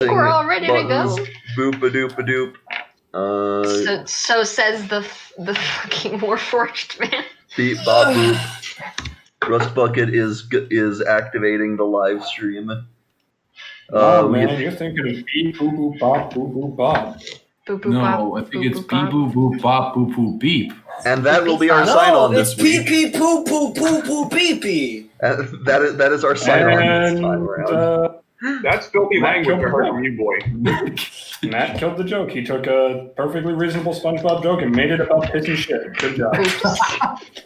We're all ready to go. Boop-a-doop-a-doop. So says the fucking Warforged man. Beep bop boop. Rust Bucket is activating the live stream. Man, you're thinking of beep boop boop bop boop boop bop. Boop, boop, No, bop, I think boop, it's boop, beep bop. boop boop bop boop boop beep. And that will be our sign on this week. It's pee pee poo poo poo poo pee pee. That is our sign on this time around. That's filthy language I heard from you, boy. Matt killed the joke. He took a perfectly reasonable SpongeBob joke and made it about pissy shit. Good job.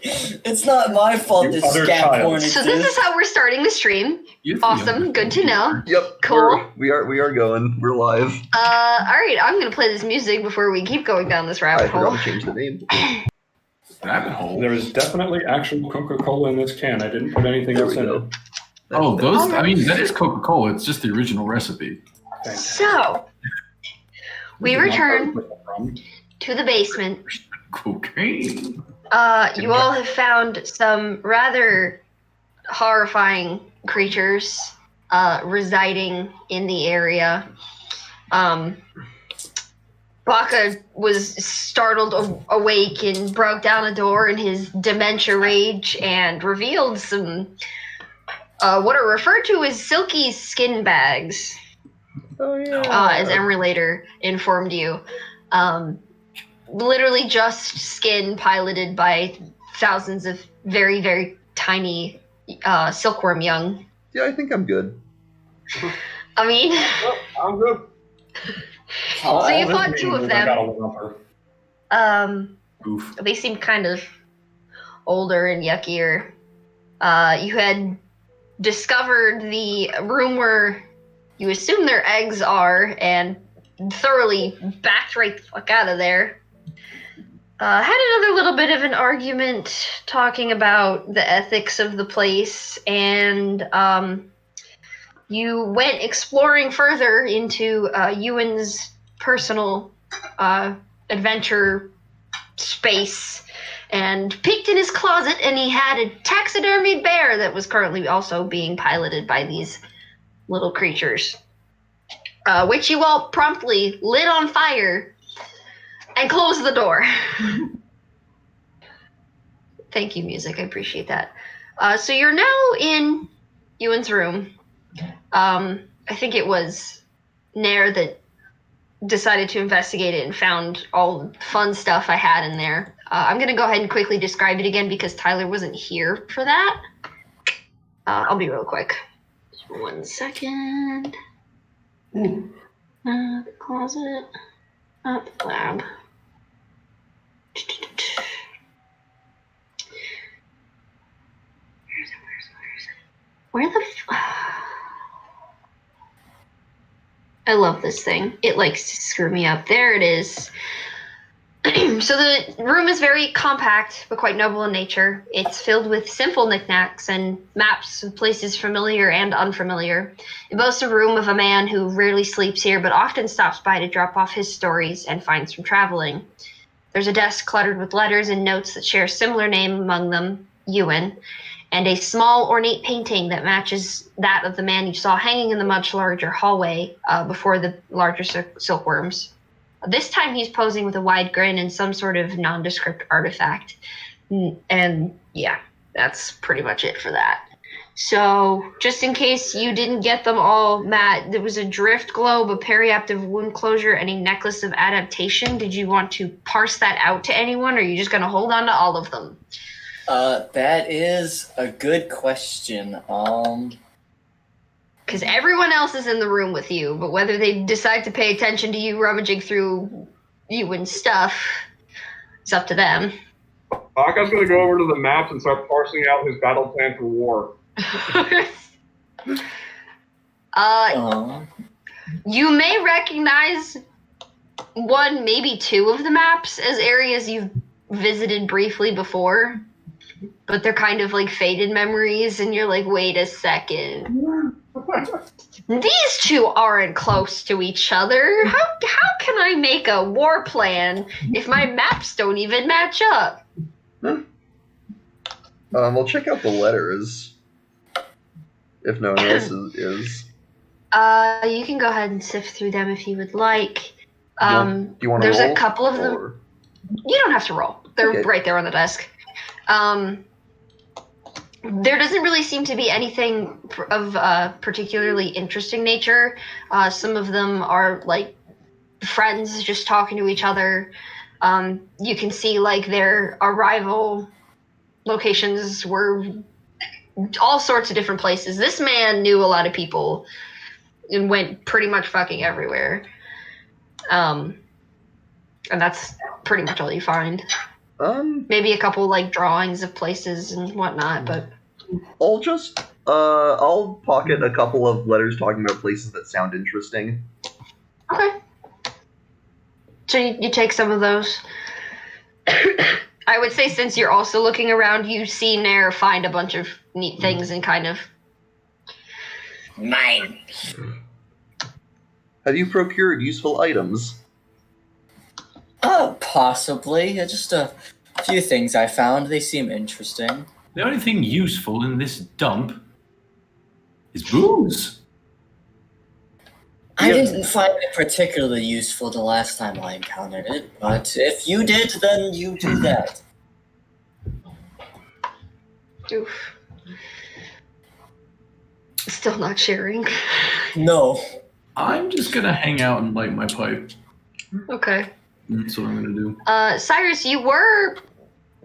It's not my fault You this other scat child. porn So this is how we're starting the stream. Awesome, good to know. Yep. Cool. We are going. We're live. Alright, I'm gonna play this music before we keep going down this I rabbit forgot hole. to change the name. Rabbit hole. There is definitely actual Coca-Cola in this can. I didn't put anything There else we in go. it. Oh, those. I mean, that is Coca-Cola. It's just the original recipe. So, we return to the basement. Cocaine. You all have found some rather horrifying creatures residing in the area. Baka was startled awake and broke down a door in his dementia rage and revealed some what are referred to as silky skin bags. Oh yeah. As Emulator informed you. Literally just skin piloted by thousands of very, very tiny silkworm young. Yeah, I think I'm good. I mean, I'm good. so you fought two of them. Oof. They seemed kind of older and yuckier. You had discovered the room where you assume their eggs are and thoroughly backed right the fuck out of there. Had another little bit of an argument talking about the ethics of the place, and you went exploring further into Ewan's personal adventure space and peeked in his closet, and he had a taxidermied bear that was currently also being piloted by these little creatures, which you all promptly lit on fire and closed the door. Thank you, music. I appreciate that. So you're now in Ewan's room. I think it was Nair that decided to investigate it and found all the fun stuff I had in there. I'm going to go ahead and quickly describe it again because Tyler wasn't here for that. I'll be real quick. Just 1 second. The closet. Up, lab. Where the I love this thing. It likes to screw me up. There it is. So the room is very compact, but quite noble in nature. It's filled with simple knickknacks and maps of places familiar and unfamiliar. It boasts a room of a man who rarely sleeps here, but often stops by to drop off his stories and finds from traveling. There's a desk cluttered with letters and notes that share a similar name among them, Ewan, and a small ornate painting that matches that of the man you saw hanging in the much larger hallway before the larger silkworms. This time he's posing with a wide grin and some sort of nondescript artifact. And yeah, that's pretty much it for that. So just in case you didn't get them all, Matt, there was a drift globe, a periaptive wound closure, and a necklace of adaptation. Did you want to parse that out to anyone, or are you just going to hold on to all of them? That is a good question. Because everyone else is in the room with you, but whether they decide to pay attention to you rummaging through you and stuff, it's up to them. Aka's going to go over to the maps and start parsing out his battle plan for war. You may recognize one, maybe two of the maps as areas you've visited briefly before, but they're kind of like faded memories, and you're like, wait a second. These two aren't close to each other. How can I make a war plan if my maps don't even match up? Well, check out the letters. If no one else is. You can go ahead and sift through them if you would like. Do you want to There's roll? a couple of them. Or- You don't have to roll. They're Okay. right there on the desk. There doesn't really seem to be anything of particularly interesting nature. Some of them are like friends just talking to each other. You can see like their arrival locations were all sorts of different places. This man knew a lot of people and went pretty much fucking everywhere. And that's pretty much all you find. Maybe a couple like drawings of places and whatnot, but I'll pocket a couple of letters talking about places that sound interesting. okay. So you take some of those. I would say since you're also looking around, you see Nair find a bunch of neat things and kind of... Mine. Have you procured useful items? Possibly. Just a few things I found. They seem interesting. The only thing useful in this dump is booze. I didn't find it particularly useful the last time I encountered it, but if you did, then you do that. Oof. Still not sharing. No. I'm just gonna hang out and light my pipe. Okay. That's what I'm gonna do. Cyrus, you were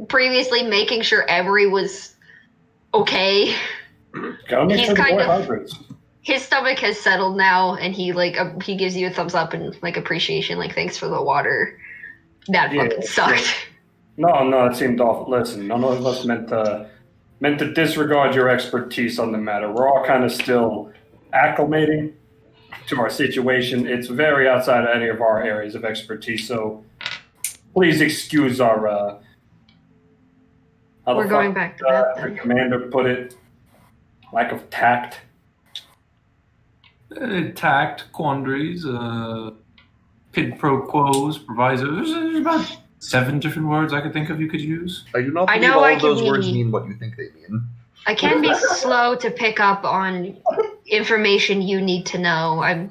previously making sure Emery was okay. Gotta make He's sure the kind boy of- hydrates. His stomach has settled now, and he he gives you a thumbs up and like appreciation, like thanks for the water. That Yeah, fucking sucked. No, it seemed awful. Listen, none of us meant to disregard your expertise on the matter. We're all kind of still acclimating to our situation. It's very outside of any of our areas of expertise, so please excuse our. We're going back to that the then. commander put it, lack of tact. Tact, quandaries, quid pro quos, provisos. There's about 7 different words I could think of you could use. I do not I believe know all I of those can words be- mean what you think they mean. I can be slow to pick up on information you need to know. I'm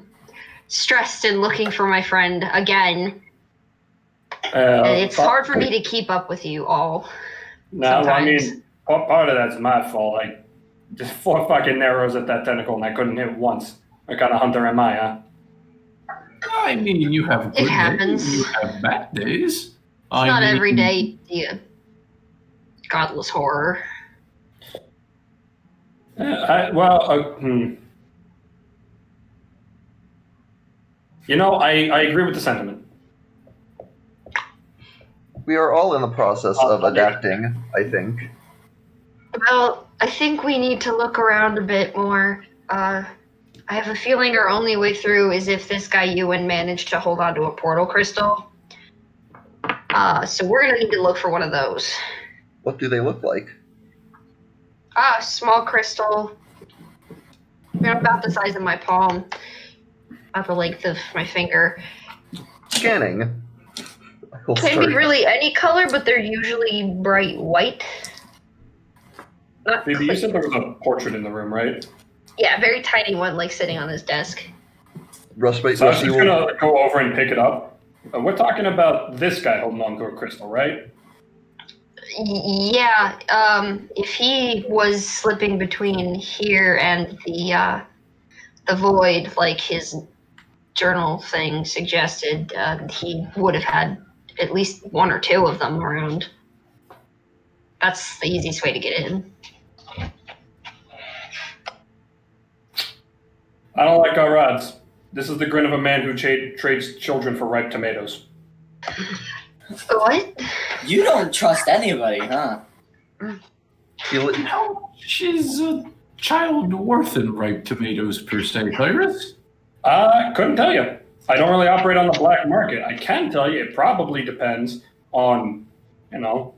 stressed and looking for my friend again. And it's hard for me to keep up with you all. No, I sometimes. mean, part of that's my fault. Like, just 4 fucking arrows at that tentacle and I couldn't hit once. What kind of hunter am I, huh? I mean, you have good happens. days, you have bad days. It's not every day, you godless horror. You know, I agree with the sentiment. We are all in the process of adapting, I think. Well, I think we need to look around a bit more. I have a feeling our only way through is if this guy Ewan managed to hold on to a portal crystal. So we're gonna need to look for one of those. What do they look like? Small crystal. They're about the size of my palm. About the length of my finger. Scanning. We'll Can start- be really any color, but they're usually bright white. Not Phoebe, you clear. said there was a portrait in the room, right? Yeah, very tiny one, like sitting on his desk. Rusty, So I was Rusty just will... gonna go over and pick it up. We're talking about this guy holding on to a crystal, right? Yeah, if he was slipping between here and the void, like his journal thing suggested, he would have had at least 1 or 2 of them around. That's the easiest way to get in. I don't like our odds. This is the grin of a man who trades children for ripe tomatoes. What? You don't trust anybody, huh? No, she's a child worth in ripe tomatoes per se, Cyrus. Couldn't tell you. I don't really operate on the black market. I can tell you it probably depends on,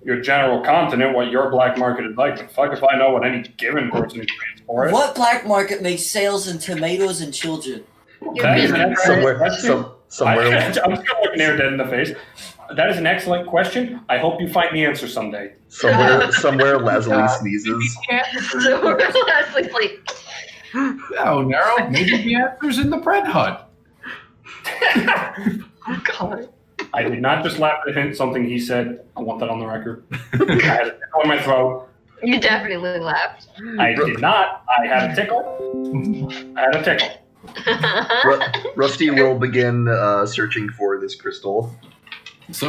your general continent, what your black market is like. But fuck if I know what any given person is paying for it. What black market makes sales in tomatoes and children? That is an excellent question. Somewhere. I'm just going to look Nair dead in the face. That is an excellent question. I hope you find the answer someday. Somewhere Lazuli sneezes. So we're lastly like, Oh, Nero, maybe the answer's in the bread hut. Oh, God. I did not just laugh at him, something he said. I want that on the record. I had a tickle in my throat. You definitely laughed. I did not. I had a tickle. I had a tickle. Rusty will begin searching for this crystal. So,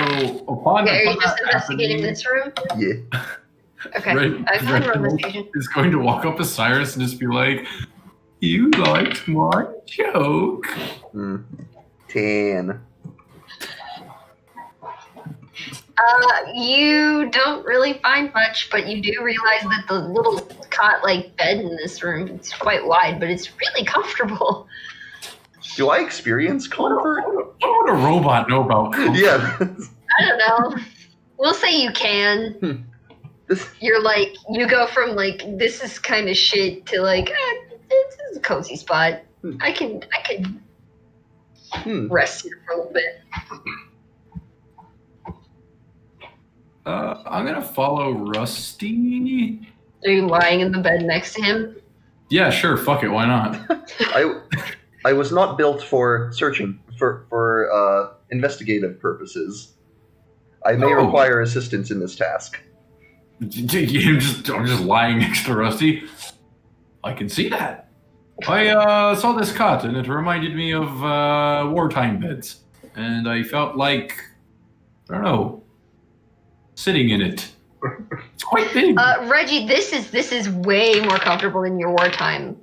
upon Okay, are you just that investigating happening, this room? Yeah. Okay. Right, I can roll investigation. is going to walk up to Cyrus and just be like, "You liked my joke." 10. You don't really find much, but you do realize that the little cot-like bed in this room is quite wide, but it's really comfortable. Do I experience comfort? What would a robot know about comfort? Yeah. I don't know. We'll say you can. You're like, you go from like, this is kind of shit to like, this is a cozy spot. I can rest here for a little bit. I'm gonna follow Rusty. Are you lying in the bed next to him? Yeah, sure. Fuck it. Why not? I was not built for searching for investigative purposes. I may require assistance in this task. I'm just lying next to Rusty. I can see that. I saw this cot and it reminded me of wartime beds, and I felt like, I don't know, sitting in it. It's quite big. Reggie, this is way more comfortable than your wartime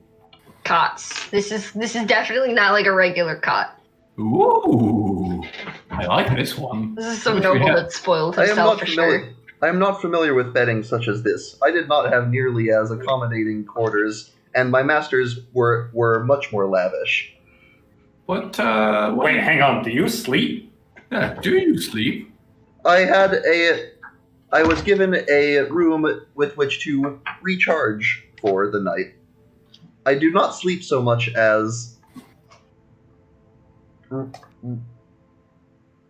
cots. This is definitely not like a regular cot. Ooh, I like this one. This is so noble that spoiled himself for sure. I am not familiar with bedding such as this. I did not have nearly as accommodating quarters, and my masters were much more lavish. What? Wait, hang on. Do you sleep? Yeah, do you sleep? I was given a room with which to recharge for the night. I do not sleep so much as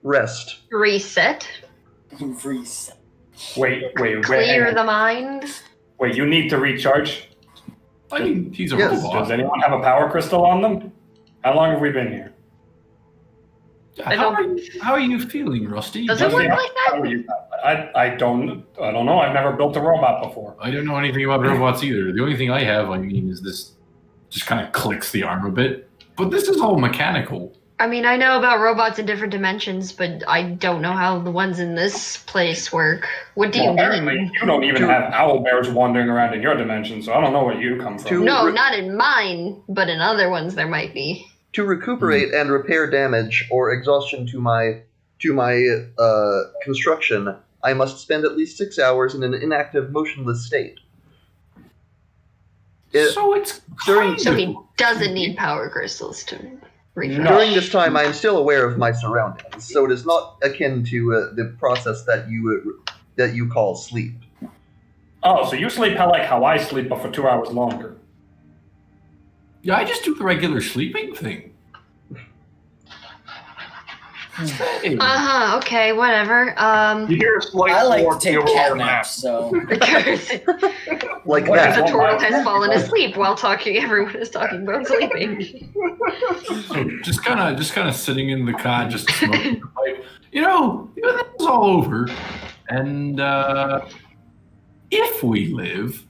rest. Reset. Reset. Wait. Clear the mind. Wait, you need to recharge? I mean, he's a Yes. robot. Does anyone have a power crystal on them? How long have we been here? How are you feeling, Rusty? Does it work like How are that? you? I don't know. I've never built a robot before. I don't know anything about robots either. The only thing I have, is this just kind of clicks the arm a bit. But this is all mechanical. I mean, I know about robots in different dimensions, but I don't know how the ones in this place work. What do you Apparently, mean? you don't even have owl bears wandering around in your dimension, so I don't know where you come from. No, not in mine, but in other ones there might be. To recuperate and repair damage or exhaustion to my construction, I must spend at least 6 hours in an inactive, motionless state. So it's So he doesn't need power crystals to refresh. No. During this time, I am still aware of my surroundings, so it is not akin to the process that you call sleep. Oh, so you sleep how I sleep, but for 2 hours longer. Yeah, I just do the regular sleeping thing. Hey. Okay, whatever. You hear a slight I like snore to take from the cat overall naps, so Because Like What is that. the turtle has fallen asleep while talking. Everyone is talking about sleeping. So just kind of sitting in the cot, just smoking the pipe. This is all over, and if we live,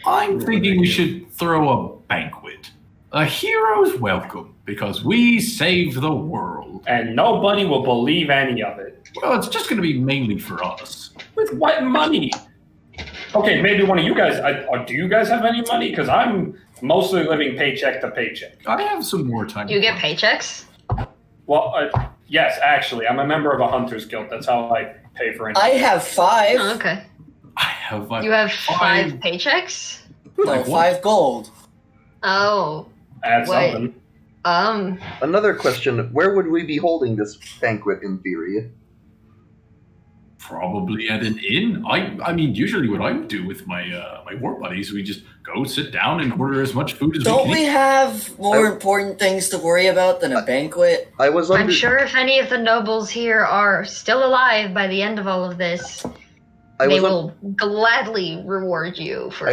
I'm thinking we should throw a banquet, a hero's welcome, because we saved the world. And nobody will believe any of it. Well, it's just going to be mainly for us. With what money? Okay, maybe one of you guys. Do you guys have any money? Because I'm mostly living paycheck to paycheck. I have some more time. You get paychecks? Well, yes, actually, I'm a member of a hunters guild. That's how I pay for anything. I have 5. Oh, okay. I have. You have 5 paychecks? No, Like what? 5 gold. Oh. Add Wait. something. Another question, where would we be holding this banquet in theory? Probably at an inn. I mean, usually what I would do with my my war buddies, we just go sit down and order as much food as Don't we we can. have more important things to worry about than a banquet? I was I'm under- sure if any of the nobles here are still alive by the end of all of this, I they was un- will gladly reward you for.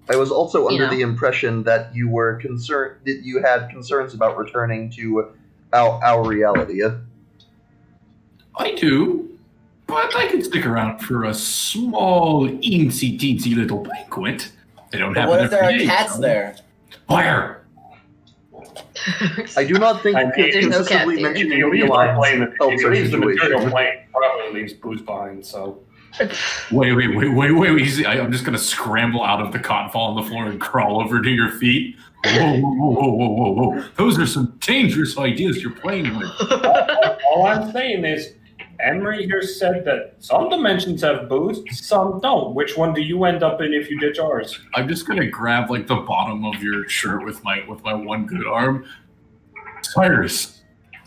I was also You under know. the impression that you were concerned that you had concerns about returning to our reality. I do, but I could stick around for a small, eensy-teensy little banquet. They don't But have what it if there are every day, cats so- there? Where? I do not think I mean, there's no consistently cat here. If mentioning he leaves our plane, felines if helps he our leaves the material situation. plane, he probably leaves booze behind. So Wait. Easy. I'm just going to scramble out of the cot, fall on the floor, and crawl over to your feet. Whoa. Those are some dangerous ideas you're playing with. all I'm saying is, Emery here said that some dimensions have booze, some don't. Which one do you end up in if you ditch ours? I'm just going to grab like the bottom of your shirt with my one good arm. Cyrus,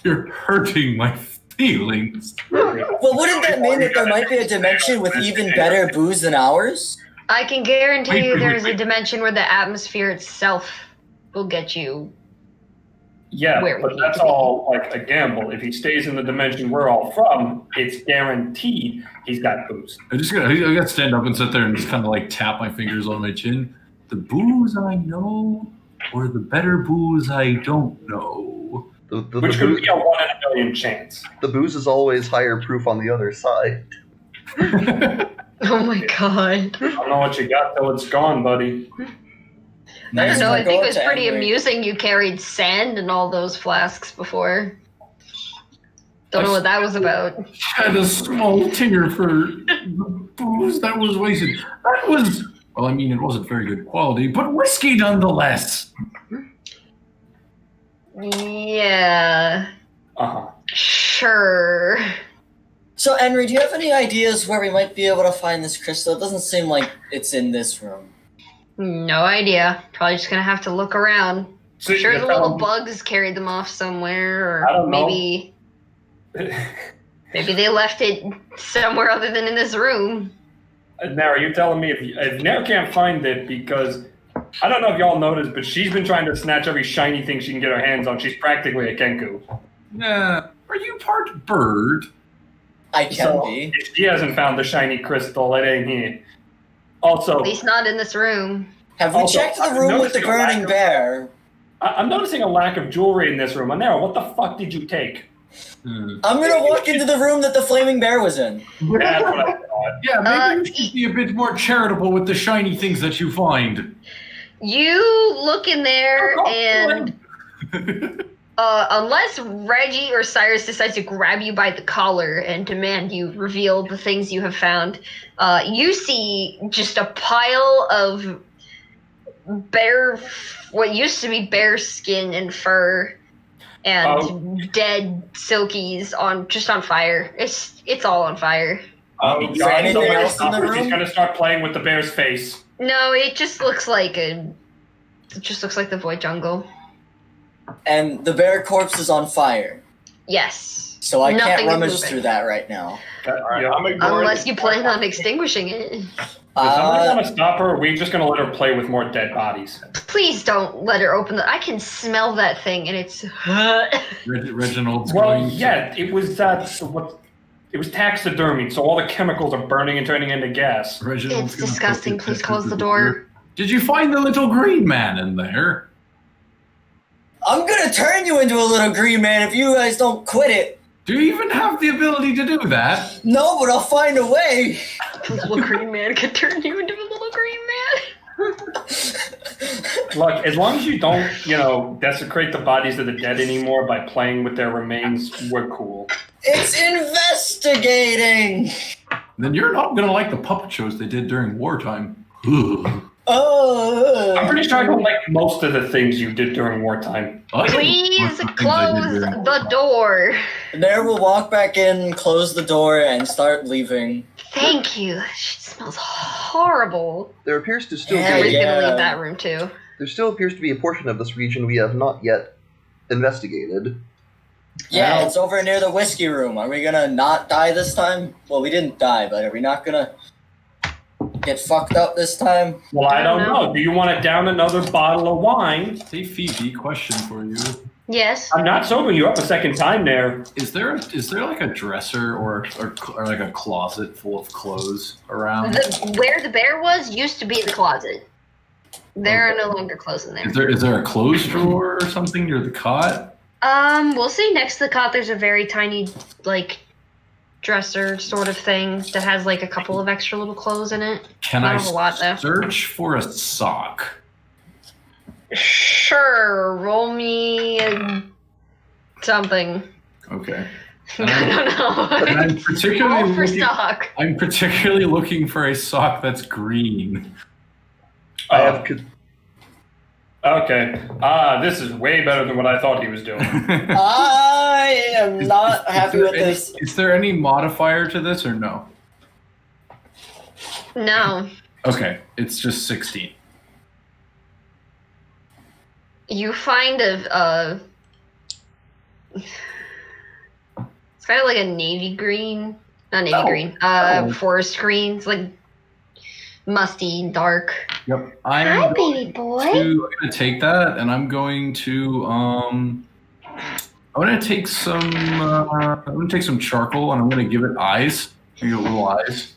you're hurting my feelings. Well, wouldn't that mean that there might be a dimension with even better booze than ours? I can guarantee you Wait. there's a dimension where the atmosphere itself will get you. Yeah, Where we but need that's to be. all like a gamble. If he stays in the dimension we're all from, it's guaranteed he's got booze. I got to stand up and sit there and just kind of like tap my fingers on my chin. The booze I know, or the better booze I don't know. Which could be a 1 in a million chance. The booze is always higher proof on the other side. Oh my god. I don't know what you got till it's gone, buddy. I don't know. I think it was Go to pretty Emery. amusing you carried sand in all those flasks before. Don't know what that was about. Had a small tinger for the booze that was wasted. That was, well, I mean, it wasn't very good quality, but whiskey nonetheless. Yeah. Uh-huh. Sure. So, Henry, do you have any ideas where we might be able to find this crystal? It doesn't seem like it's in this room. No idea. Probably just gonna have to look around. So Sure, you the little found- bugs carried them off somewhere, I or don't know. maybe they left it somewhere other than in this room. Now, are you telling me if Nair can't find it because I don't know if y'all noticed, but she's been trying to snatch every shiny thing she can get her hands on. She's practically a Kenku. Nah, are you part bird? I can So be. if she hasn't found the shiny crystal, it ain't here. Also, At least not in this room. Have we Also, checked the I'm room with the noticing a lack burning of- bear? I'm noticing a lack of jewelry in this room. Anera, what the fuck did you take? Hmm. I'm gonna walk into the room that the flaming bear was in. That's what I thought. Yeah, maybe you should be a bit more charitable with the shiny things that you find. You look in there, and unless Reggie or Cyrus decides to grab you by the collar and demand you reveal the things you have found, you see just a pile of what used to be bear skin and fur, and dead silkies on fire. It's all on fire. Is there anything else in the room? She's gonna start playing with the bear's face. No, it just looks like the void jungle. And the bear corpse is on fire. Yes. So I Nothing can't is rummage moving. through that right now. Alright, I'm ignoring Unless the- you plan on extinguishing it. Does somebody Uh, want to stop her? Or are we just gonna let her play with more dead bodies? Please don't let her open I can smell that thing, and it's. Reginald's Well, going. yeah, it was it was taxidermy, so all the chemicals are burning and turning into gas. Reginald's It's gonna disgusting. put Please his close head the through door. Did you find the little green man in there? I'm gonna turn you into a little green man if you guys don't quit it. Do you even have the ability to do that? No, but I'll find a way. The little green man could turn you into a little green man. Look, as long as you don't, desecrate the bodies of the dead anymore by playing with their remains, we're cool. It's investigating. Then you're not gonna like the puppet shows they did during wartime. Ugh. I'm Oh. pretty sure I don't like most of the things you did during wartime. I didn't Please like the things I did close during the wartime. door. Nair will walk back in, close the door, and start leaving. Thank you. She smells horrible. There appears to still Yeah, be Everybody's gonna yeah. leave that room too. there still appears to be a portion of this region we have not yet investigated. Yeah, Well- it's over near the whiskey room. Are we gonna not die this time? Well, we didn't die, but are we not gonna get fucked up this time? Well, I don't know. know. Do you want to down another bottle of wine? Hey Phoebe, question for you. Yes. I'm not sobering you up a second time there. Is there like a dresser or like a closet full of clothes around? Where the bear was used to be the closet. There are no longer clothes in there. Is there a clothes drawer or something near the cot? We'll see. Next to the cot, there's a very tiny, like, dresser sort of thing that has, like, a couple of extra little clothes in it. Can Not I a whole lot, though. search for a sock? Sure. Roll me something. Okay. I don't know. And I'm particularly Roll for looking, stock. I'm particularly looking for a sock that's green. I have. Okay. This is way better than what I thought he was doing. I am not happy with this. Is there any modifier to this or no? No. Okay, it's just 16. You find it's kind of like a navy green. Not navy green. Forest green. It's like musty, dark. Yep. Hi, baby boy. I'm going to take that, and I'm going to take some charcoal, and I'm going to give it eyes. Give it little eyes,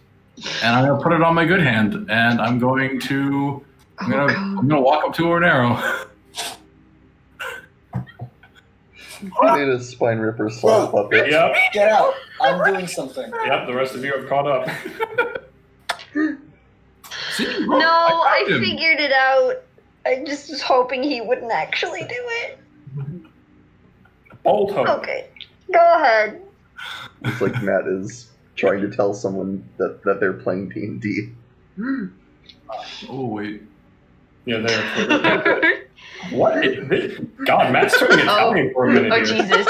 and I'm going to put it on my good hand, and I'm going to walk up to her and arrow. I need a spine ripper slap puppet. Yep. Get out. I'm doing something. Yep, the rest of you have caught up. See, look, No, I found him. figured it out. I just was hoping he wouldn't actually do it. Bold hope. Okay, go ahead. It's like Matt is trying to tell someone that they're playing D&D. Oh wait. Yeah, there. What? God, Matt's turning Italian for a minute. Oh here. Jesus!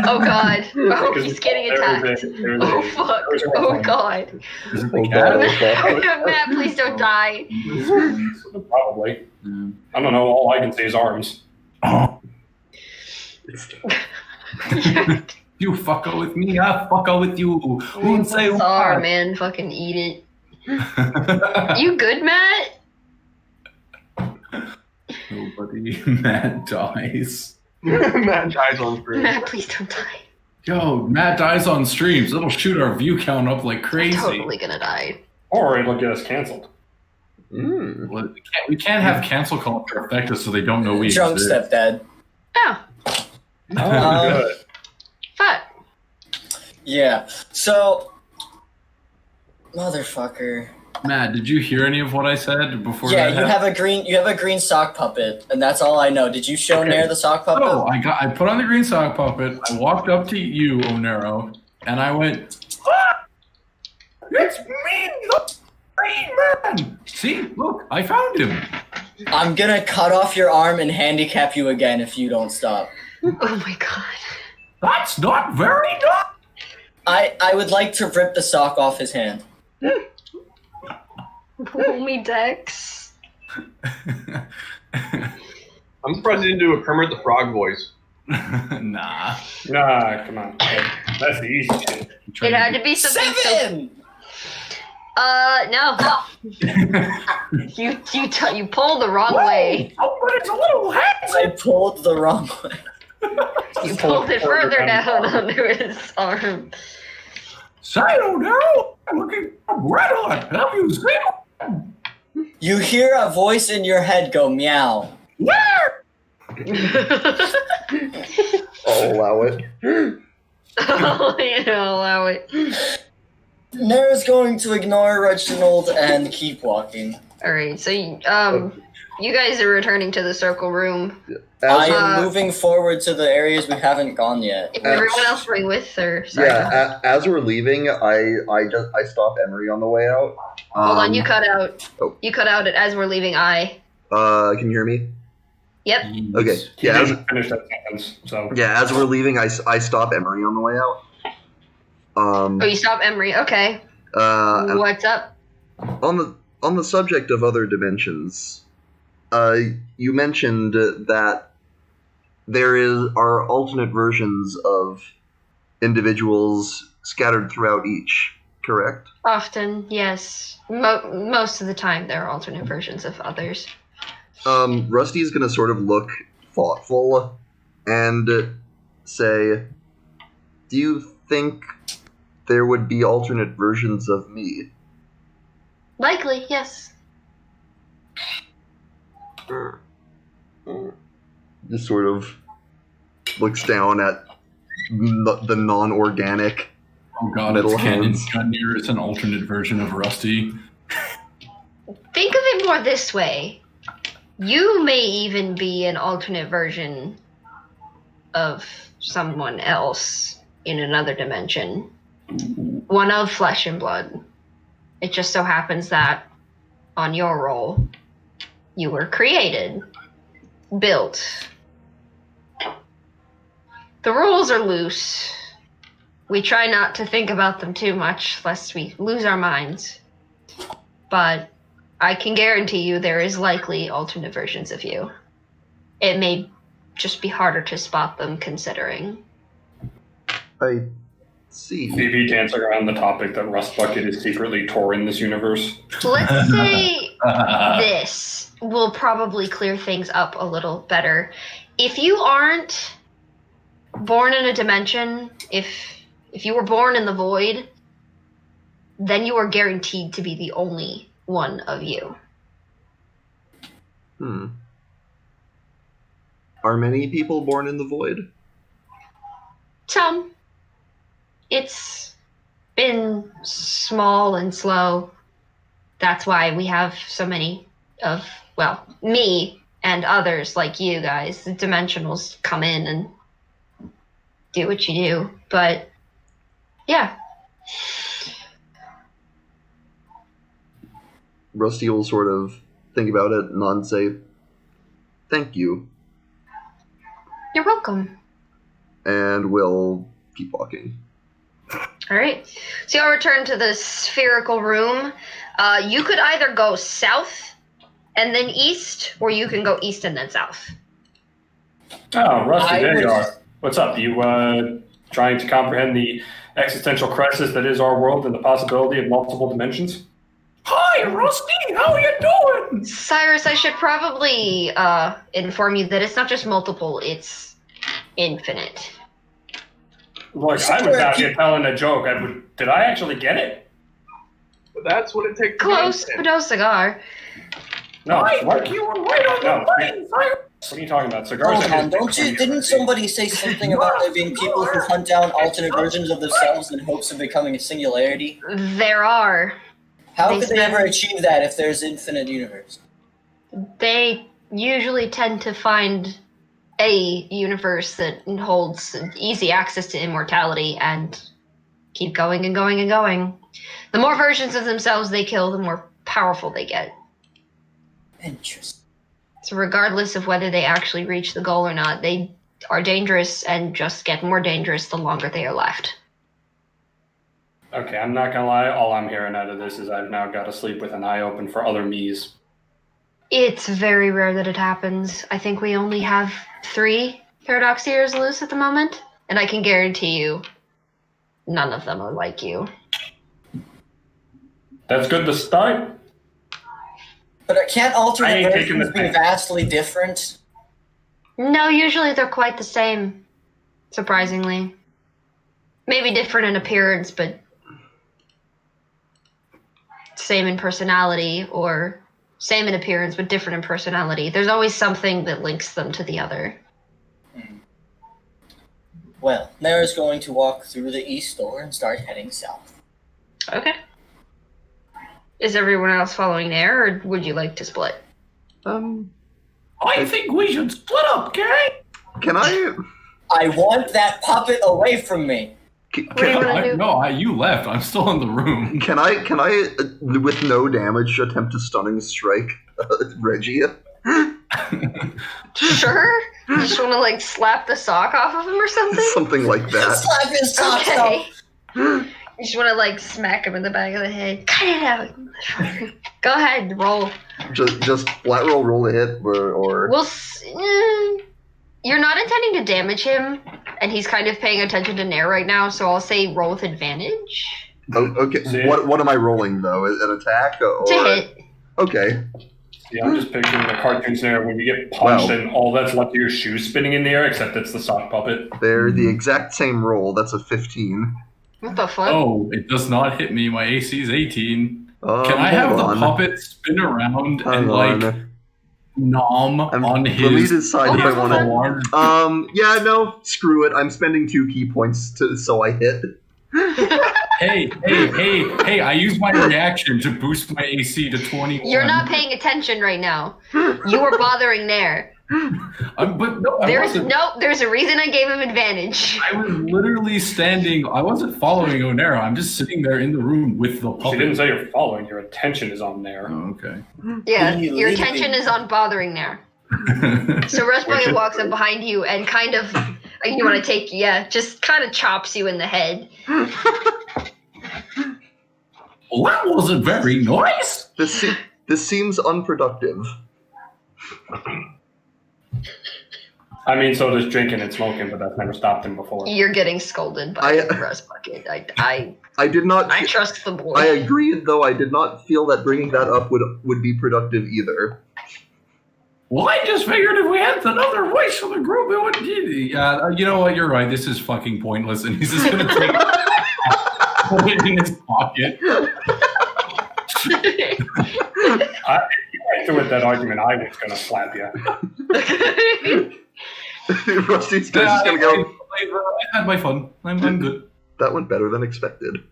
Oh God! Oh, he's getting attacked. There's Oh fuck! Oh God! Is it Oh the god, cat? oh god. Matt, please don't die. Probably. I don't know. All I can see is arms. You fucko with me, I fucko with you. Who'd say Sorry, what? man. Fucking eat it. You good, Matt? Nobody. Matt dies. Matt dies on screen. Matt, please don't die. Yo, Matt dies on streams. It'll shoot our view count up like crazy. Totally gonna die. Or it'll get us canceled. Mm. Well, we can't have cancel culture affect us so they don't know we Drunk exist. stepdad. Oh, Good. fuck. Yeah. So, motherfucker. Matt, did you hear any of what I said before Yeah, that you happened? have a green sock puppet, and that's all I know. Did you show Nair the sock puppet? Oh, I put on the green sock puppet. I walked up to you, Onero, and I went, "Ah! It's me, the green man!" See, look, I found him. I'm gonna cut off your arm and handicap you again if you don't stop. Oh my God. That's not very nice. I would like to rip the sock off his hand. Roll me Dex. I'm surprised you didn't do a Kermit the Frog voice. Nah. Nah, come on. That's the easy shit. It had to be something so. 7! No. You pulled the wrong way. Oh, but it's a little hazy. I pulled the wrong way. You pulled it further down onto his arm. Say, Onero, I'm looking red on. Have you seen him? You hear a voice in your head go meow. Where? I'll allow it. Oh, you know, allow it. Nair's going to ignore Reginald and keep walking. Alright, so you guys are returning to the circle room. I As, am moving forward to the areas we haven't gone yet. Is everyone else bring with, or sorry? yeah, as we're leaving, I stop Emery on the way out. Hold on, you cut out. Oh. You cut out as we're leaving. Can you hear me? Yep. Okay. He Yeah. didn't finish that sentence, so. Yeah, as we're leaving, I stop Emery on the way out. Oh, you stop Emery. Okay. And What's up? on the subject of other dimensions, you mentioned that there are alternate versions of individuals scattered throughout each, correct? Often, yes. Most of the time, there are alternate versions of others. Rusty's gonna sort of look thoughtful and say, do you think there would be alternate versions of me? Likely, yes. Just sort of looks down at the non-organic Oh god, metal it's canon. hands. Gungnir is an alternate version of Rusty. Think of it more this way. You may even be an alternate version of someone else in another dimension. One of flesh and blood. It just so happens that on your role, you were created, built. The rules are loose. We try not to think about them too much, lest we lose our minds. But I can guarantee you there is likely alternate versions of you. It may just be harder to spot them, considering. I see. Phoebe dancing around the topic that Rust Bucket is secretly Tor in this universe. Let's say this will probably clear things up a little better. If you aren't born in a dimension, if you were born in the void, then you are guaranteed to be the only one of you. Are many people born in the void? Some. It's been small and slow. That's why we have so many of, well, me and others like you guys. The dimensionals come in and do what you do. But, yeah. Rusty will sort of think about it and nod and say, "Thank you," You're welcome. and we'll keep walking. All right. So y'all return to the spherical room. You could either go south and then east, or you can go east and then south. Oh, Rusty, I there you would- are. What's up? You trying to comprehend the existential crisis that is our world and the possibility of multiple dimensions? Hi, Rusty! How you doing? Cyrus, I should probably inform you that it's not just multiple, it's infinite. Look, I was out here telling a joke. Did I actually get it? But that's what it takes to Close, get but no cigar. No. I What? think you were right on No, the money, Cyrus. What are you talking about? Cigars? Hold on, don't you? Didn't somebody say something about there being people who hunt down alternate versions of themselves in hopes of becoming a singularity? There are. How They could they spend- ever achieve that if there's infinite universe? They usually tend to find a universe that holds easy access to immortality and keep going and going and going. The more versions of themselves they kill, the more powerful they get. Interesting. So regardless of whether they actually reach the goal or not, they are dangerous and just get more dangerous the longer they are left. Okay, I'm not gonna lie. All I'm hearing out of this is I've now got to sleep with an eye open for other me's. It's very rare that it happens. I think we only have 3 Paradoxiers loose at the moment, and I can guarantee you none of them are like you. That's good to start. But can't I alternate ain't taking versions the be thing. vastly different? No, usually they're quite the same, surprisingly. Maybe different in appearance, but same in personality, or same in appearance but different in personality. There's always something that links them to the other. Well, Nara's going to walk through the east door and start heading south. Okay. Is everyone else following there, or would you like to split? I think we should split up, gang. Can I? I want that puppet away from me. What do you want to do? No, you left. I'm still in the room. Can I, with no damage, attempt to stunning strike Reggie? Sure. You just want to like slap the sock off of him or something? Something like that. Slap his top Okay. off. You just want to like smack him in the back of the head. Cut it out. Go ahead, roll. Just flat roll a hit, or You're not intending to damage him, and he's kind of paying attention to Nair right now, so I'll say roll with advantage. oh, okay. See? What am I rolling though? An attack or? To hit. Okay. Yeah, I'm just picturing the cartoon scenario when you get punched Wow. and all that's left of your shoes spinning in the air, except it's the sock puppet. They're the exact same roll. That's a 15. What the fuck? Oh, it does not hit me. My AC is 18. Can I Hold have the on. puppet spin around Hang and on. like nom on his. Let me decide if I want alarm. Yeah, no, screw it. I'm spending 2 key points so I hit. Hey, I used my reaction to boost my AC to 21. You're not paying attention right now. You were bothering there. But no, There's a reason I gave him advantage. I was literally standing. I wasn't following Onera. I'm just sitting there in the room with the puppet. She didn't say you're following. Your attention is on there. Oh, okay. Yeah, your attention is on bothering there. So Rustbucket walks up behind you and kind of, you want to take, just kind of chops you in the head. Well, that wasn't very nice. This seems unproductive. I mean, so does drinking and smoking, but that's never stopped him before. You're getting scolded by Rustbucket. I did not. I trust the boy. I agreed, though. I did not feel that bringing that up would be productive either. Well, I just figured if we had another voice for the group, it would. Yeah, you know what? You're right. This is fucking pointless, and he's just gonna take put it in his pocket. If you went through with that argument, I was gonna slap you. Rusty's just gonna go. I had my fun. I'm good. That went better than expected.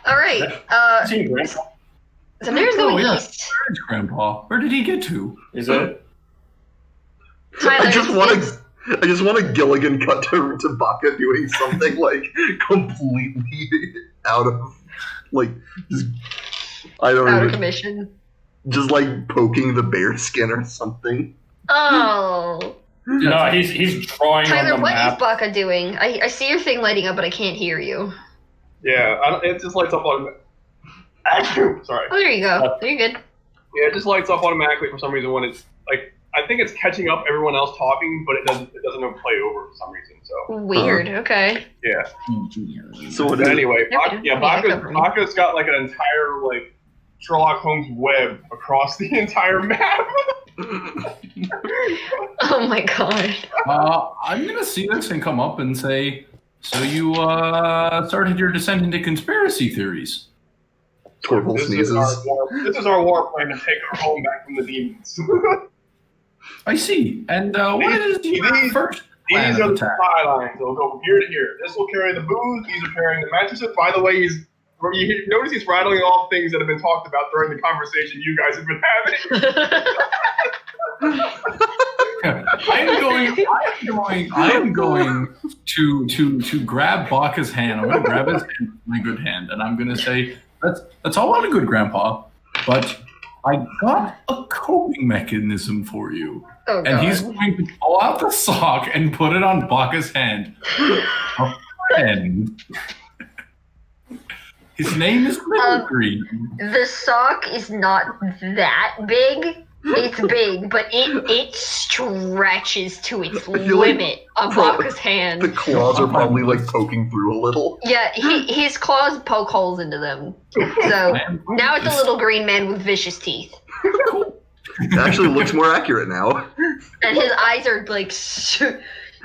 All right. So there's going east. Where's Grandpa? Where did he get to? Is it? Tyler, I just want a Gilligan cut to Baka doing something like completely out of just, I don't out know, of commission. just like poking the bear skin or something. Oh. No, he's drawing Tyler, on the what map. is Baka doing? I see your thing lighting up, but I can't hear you. Yeah, it just lights up on. Sorry. Oh, there you go. You're good. Yeah, it just lights up automatically for some reason when it's like I think it's catching up everyone else talking, but it doesn't play over for some reason. So Weird. Okay. yeah. So what But anyway, Yeah, Baka's got like an entire like Sherlock Holmes web across the entire map. Oh my god. I'm gonna see this and come up and say, so you started your descent into conspiracy theories. Torval sneezes. This is our war plan to take our home back from the demons. I see. And what is your first plan These of are the attack? supply lines. They'll go from here to here. This will carry the booze. These are carrying the mattresses. By the way, you notice he's rattling off things that have been talked about during the conversation you guys have been having. I am going to grab Baka's hand. I'm going to grab his hand with my good hand, and I'm going to say, that's all well and good, Grandpa, but I got a coping mechanism for you. Oh, and he's going to pull out the sock and put it on Baka's hand. A friend. His name is Little Green. The sock is not that big. It's big, but it stretches to its limit on Baka's hand. The claws are probably like poking through a little. Yeah, his claws poke holes into them. So now it's a little green man with vicious teeth. It actually looks more accurate now. And his eyes are like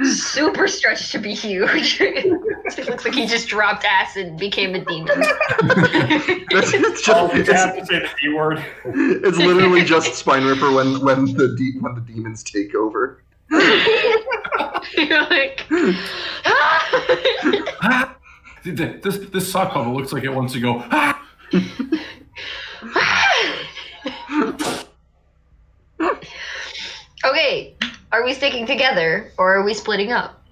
super stretched to be huge. It looks like he just dropped acid and became a demon. It's You have to say the D word. It's literally just Spine Ripper when the demons take over. You're like, ah! This sock puppet looks like it wants to go. Okay, are we sticking together or are we splitting up?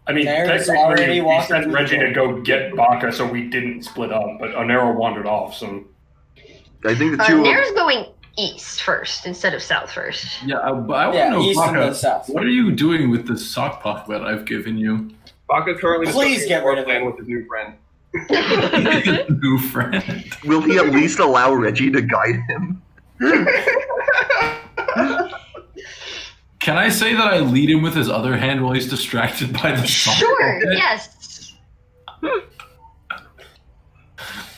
I mean, There's already technically, he walking sent through the Reggie door. to go get Baka, so we didn't split up. But Onero wandered off, so I think the two. Nair's going east first instead of south first. Yeah, but I want to Yeah, know, east and Baka, the south. what are you doing with this sock puppet I've given you? Baka's currently Please discussing get a war rid of plan him. with his new friend. New friend. Will he at least allow Reggie to guide him? Can I say that I lead him with his other hand while he's distracted by the sock Sure, puppet? yes.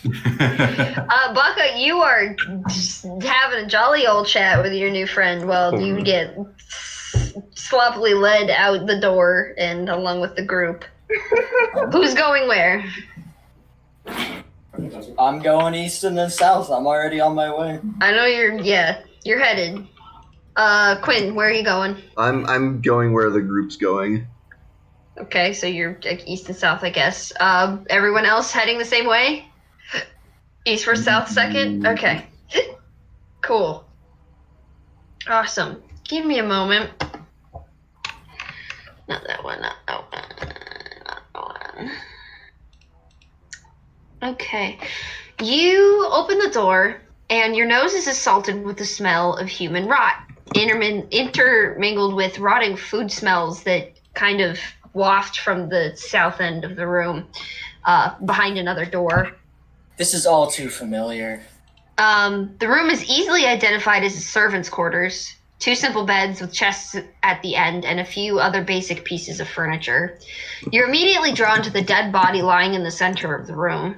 Baka, you are just having a jolly old chat with your new friend while you get sloppily led out the door and along with the group. Who's going where? I'm going east and then south. I'm already on my way. I know you're headed. Quinn, where are you going? I'm going where the group's going. Okay, so you're east and south, I guess. Everyone else heading the same way? East for south second? Okay. Cool. Awesome. Give me a moment. Not that one, not that one, not that one. Okay. You open the door, and your nose is assaulted with the smell of human rot, intermingled with rotting food smells that kind of waft from the south end of the room, behind another door. This is all too familiar. The room is easily identified as a servant's quarters. 2 simple beds with chests at the end and a few other basic pieces of furniture. You're immediately drawn to the dead body lying in the center of the room.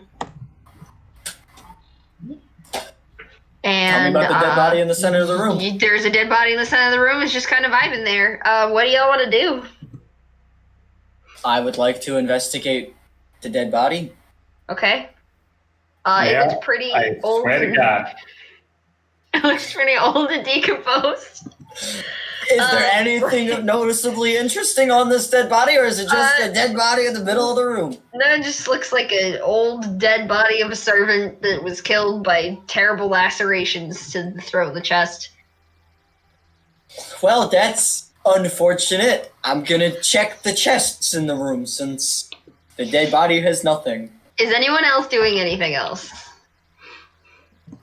And, Tell me about the dead body in the center of the room. There's a dead body in the center of the room. It's just kind of vibing there. What do y'all want to do? I would like to investigate the dead body. Okay. It looks pretty old. Swear to God. It looks pretty old and decomposed. Is there anything noticeably interesting on this dead body, or is it just a dead body in the middle of the room? No, it just looks like an old dead body of a servant that was killed by terrible lacerations to the throat and the chest. Well, that's unfortunate. I'm gonna check the chests in the room since the dead body has nothing. Is anyone else doing anything else?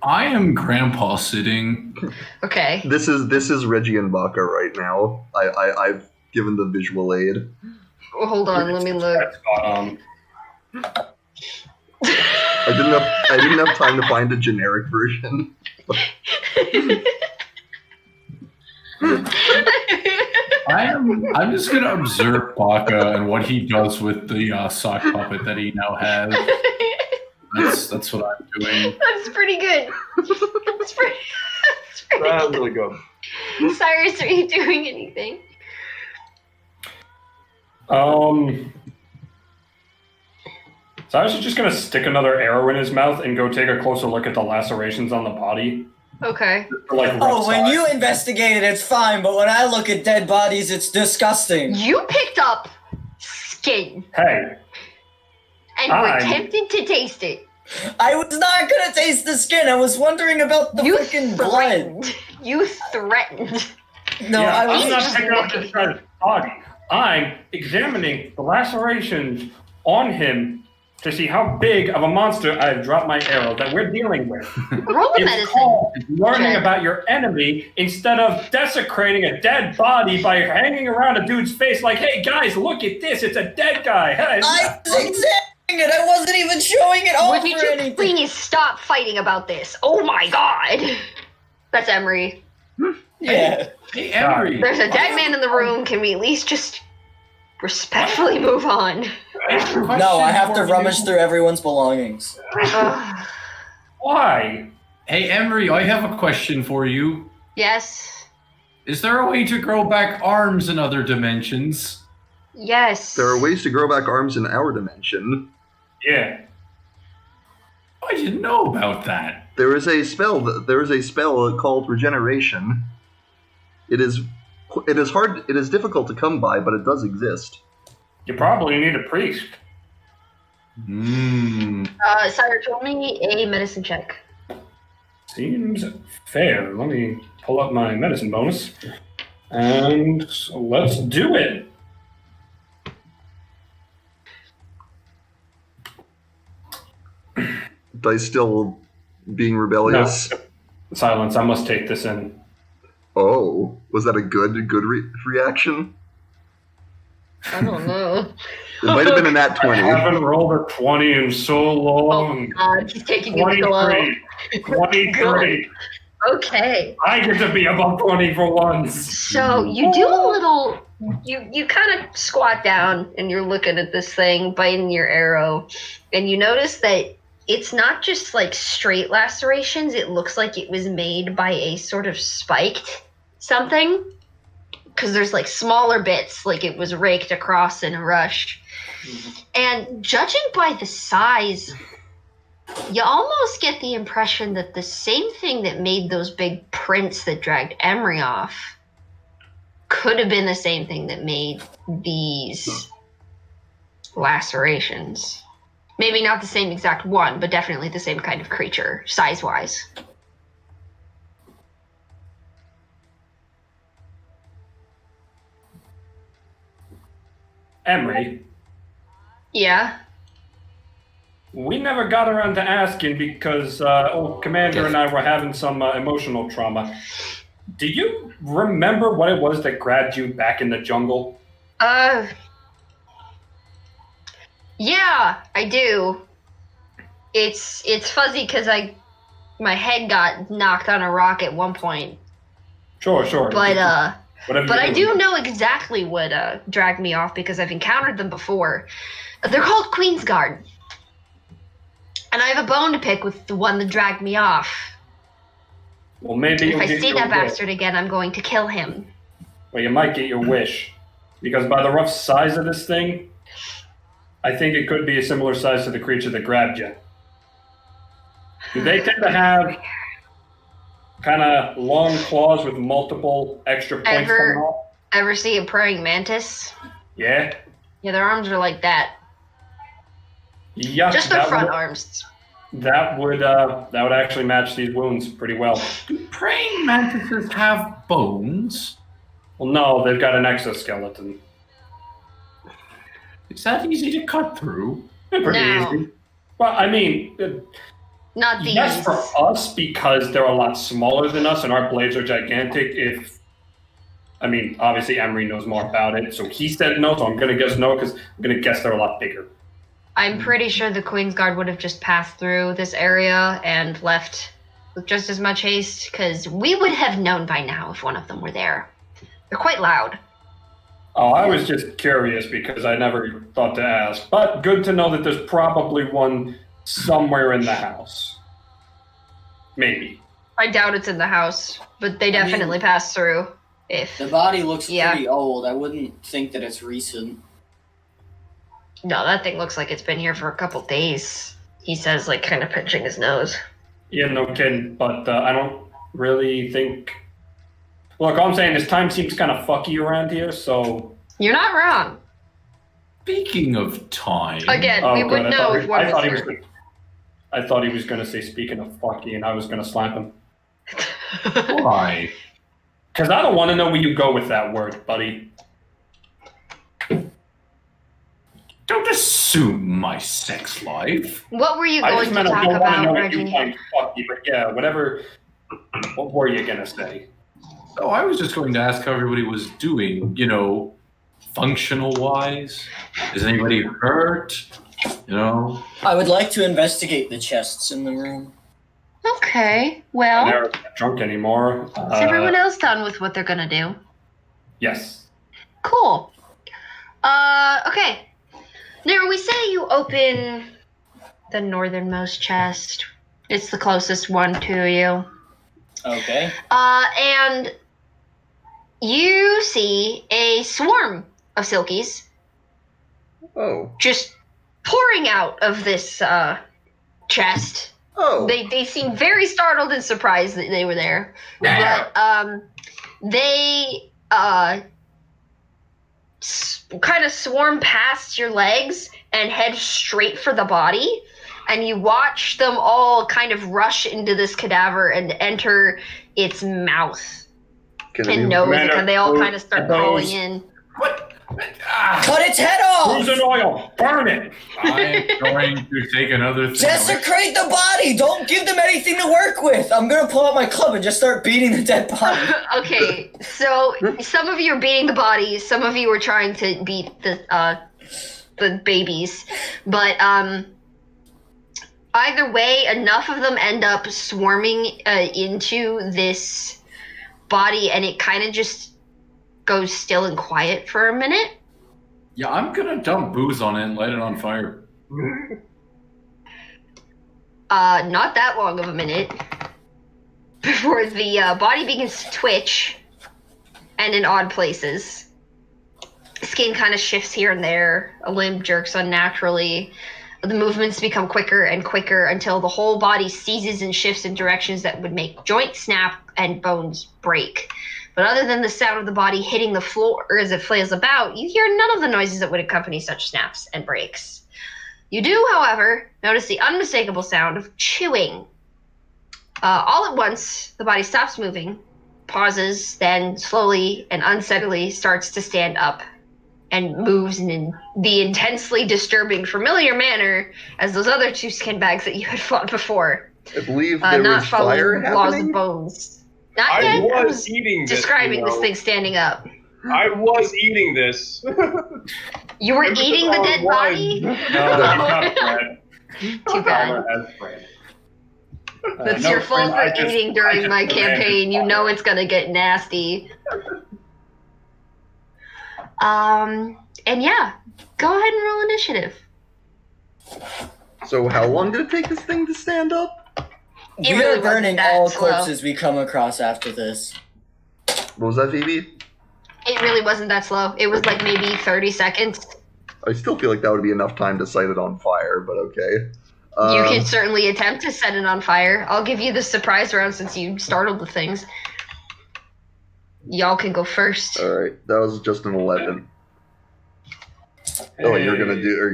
I am grandpa sitting. Okay. This is Reggie and Baka right now. I've given the visual aid. Well, hold on, let me look. I didn't have time to find a generic version. I'm just gonna observe Baka and what he does with the sock puppet that he now has. That's what I'm doing. That's pretty good. That's pretty That's good. really good. Cyrus, are you doing anything? Cyrus is just gonna stick another arrow in his mouth and go take a closer look at the lacerations on the body. Okay. Oh, when you investigate it, it's fine, but when I look at dead bodies, it's disgusting. You picked up skin Hey, and were tempted to taste it. I was not gonna taste the skin. I was wondering about the You freaking blood. threatened. You threatened. No, yeah, I was I'm not just picking up this guy's body. I'm examining the lacerations on him to see how big of a monster I've dropped my arrow that we're dealing with. Roll a It's medicine. called learning check. about your enemy instead of desecrating a dead body by hanging around a dude's face like, hey guys, look at this, it's a dead guy. Hey, I was examining it. I wasn't even showing it off Would or you anything. please stop fighting about this? Oh my god. That's Emery. Yeah. Hey, Emery. There's a dead man in the room. Can we at least just respectfully move on? No, I have to rummage through everyone's belongings. Ugh. Why? Hey, Emery, I have a question for you. Yes. Is there a way to grow back arms in other dimensions? Yes. There are ways to grow back arms in our dimension. Yeah. I didn't know about that. There is a spell called regeneration. It is difficult to come by, but it does exist. You probably need a priest. Cyrus, roll me a medicine check. Seems fair. Let me pull up my medicine bonus. And let's do it. Dice still being rebellious. No. Silence. I must take this in. Oh, was that a good reaction? I don't know. It might have been a nat 20. I haven't rolled a 20 in so Oh long. god, he's taking it below. 23. Okay. I get to be above 20 for once. So you do a little. You kind of squat down and you're looking at this thing, biting your arrow, and you notice that it's not just like straight lacerations. It looks like it was made by a sort of spiked something, because there's like smaller bits, like it was raked across in a rush. And judging by the size You almost get the impression that the same thing that made those big prints that dragged Emery off could have been the same thing that made these lacerations. Maybe not the same exact one, but definitely the same kind of creature, size-wise. Emery, Yeah? we never got around to asking because old Commander and I were having some emotional trauma. Do you remember what it was that grabbed you back in the jungle? Yeah, I do. It's fuzzy because my head got knocked on a rock at one point. Sure. But I you do know exactly what dragged me off because I've encountered them before. They're called Queen's Guard. And I have a bone to pick with the one that dragged me off. Well, maybe If you'll I get see your that wish. bastard again, I'm going to kill him. Well, you might get your wish. Because by the rough size of this thing, I think it could be a similar size to the creature that grabbed you. Do they tend to have kind of long claws with multiple extra points coming off? Ever see a praying mantis? Yeah? Yeah, their arms are like that. Yeah. Just their front arms. That would actually match these wounds pretty well. Do praying mantises have bones? Well, no, they've got an exoskeleton. Is that easy to cut through? Pretty No. easy. Well, I mean, Not these. yes, for us because they're a lot smaller than us and our blades are gigantic. Obviously Emery knows more about it, so he said no, so I'm gonna guess no because I'm gonna guess they're a lot bigger. I'm pretty sure the Queen's Guard would have just passed through this area and left with just as much haste, because we would have known by now if one of them were there. They're quite loud. Oh, I was just curious because I never thought to ask. But good to know that there's probably one somewhere in the house. Maybe. I doubt it's in the house, but they definitely passed through. If The body looks Yeah. pretty old. I wouldn't think that it's recent. No, that thing looks like it's been here for a couple days. He says, like, kind of pinching his nose. Yeah, no kidding. But I don't really think... Look, all I'm saying is time seems kind of fucky around here, so... You're not wrong. Speaking of time... Again, we would know if one was here. I thought he was going to say, speaking of fucky, and I was going to slap him. Why? Because I don't want to know where you go with that word, buddy. Don't assume my sex life. What were you I going just to meant I talk don't want to know about, what you Reggie? find fucky, but yeah, whatever. What were you going to say? Oh, I was just going to ask how everybody was doing, functional-wise. Is anybody hurt? I would like to investigate the chests in the room. Okay, I'm well, not drunk anymore. is everyone else done with what they're gonna do? Yes. Cool. Okay. Now, we say you open the northernmost chest. It's the closest one to you. Okay. And you see a swarm of silkies Oh. just pouring out of this chest. Oh. They seem very startled and surprised that they were there. But they kind of swarm past your legs and head straight for the body. And you watch them all kind of rush into this cadaver and enter its mouth Can and you- nose, Commander, and they all kind of start those- crawling in. What? Cut its head off! Cruise and oil, burn it! I'm going to take another thing. Desecrate the body! Don't give them anything to work with! I'm gonna pull out my club and just start beating the dead body. Okay, so some of you are beating the bodies, some of you are trying to beat the babies, but either way, enough of them end up swarming into this body, and it kind of just goes still and quiet for a minute. Yeah, I'm going to dump booze on it and light it on fire. Not that long of a minute before the body begins to twitch and in odd places. Skin kind of shifts here and there. A limb jerks unnaturally. the movements become quicker and quicker until the whole body seizes and shifts in directions that would make joints snap and bones break. But other than the sound of the body hitting the floor as it flails about, you hear none of the noises that would accompany such snaps and breaks. You do, however, notice the unmistakable sound of chewing. All at once, the body stops moving, pauses, then slowly and unsteadily starts to stand up and moves in the intensely disturbing, familiar manner as those other 2 skin bags that you had fought before. I believe there not was fire following laws happening. of bones. Not yet. I I was was eating this. describing this thing standing up. I was eating this. You were Remember eating the the dead wine? body? No, not bread. Too bad. Tyler has bread. That's No, your fault friend, for I eating just during my demanded campaign. You know fire. it's gonna get nasty. And yeah, go ahead and roll initiative. So how long did it take this thing to stand up? It We really are wasn't burning that all slow. corpses we come across after this. What was that, Phoebe? It really wasn't that slow. It was like maybe 30 seconds. I still feel like that would be enough time to set it on fire, but okay. You can certainly attempt to set it on fire. I'll give you the surprise round since you startled the things. Y'all can go first. Alright, that was just an 11. Oh, you're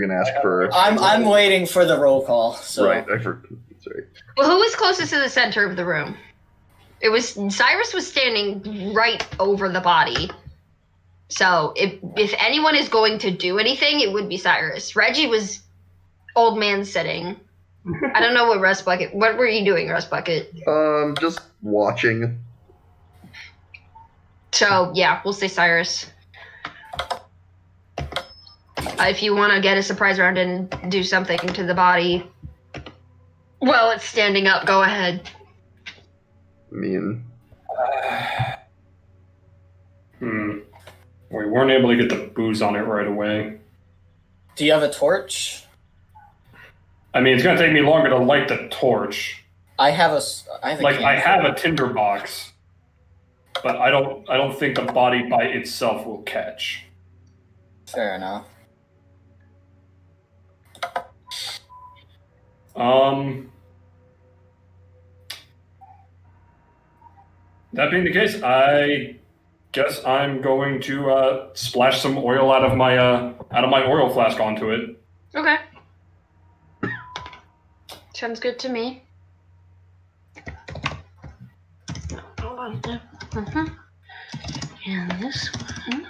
gonna ask for... I'm waiting for the roll call. So Right, I forgot. Sorry. Well, who was closest to the center of the room? It was Cyrus was standing right over the body. So if anyone is going to do anything, it would be Cyrus. Reggie was old man sitting. I don't know what Rust Bucket. What were you doing, Rust Bucket? Just watching. So yeah, we'll say Cyrus. If you want to get a surprise round and do something to the body, well, it's standing up. Go ahead. I mean, We weren't able to get the booze on it right away. do you have a torch? I mean, it's going to take me longer to light the torch. I have a I have a tinderbox, but I don't think the body by itself will catch. Fair enough. That being the case, I guess I'm going to splash some oil out of my oil flask onto it. Okay. Sounds good to me. Hold on. And this one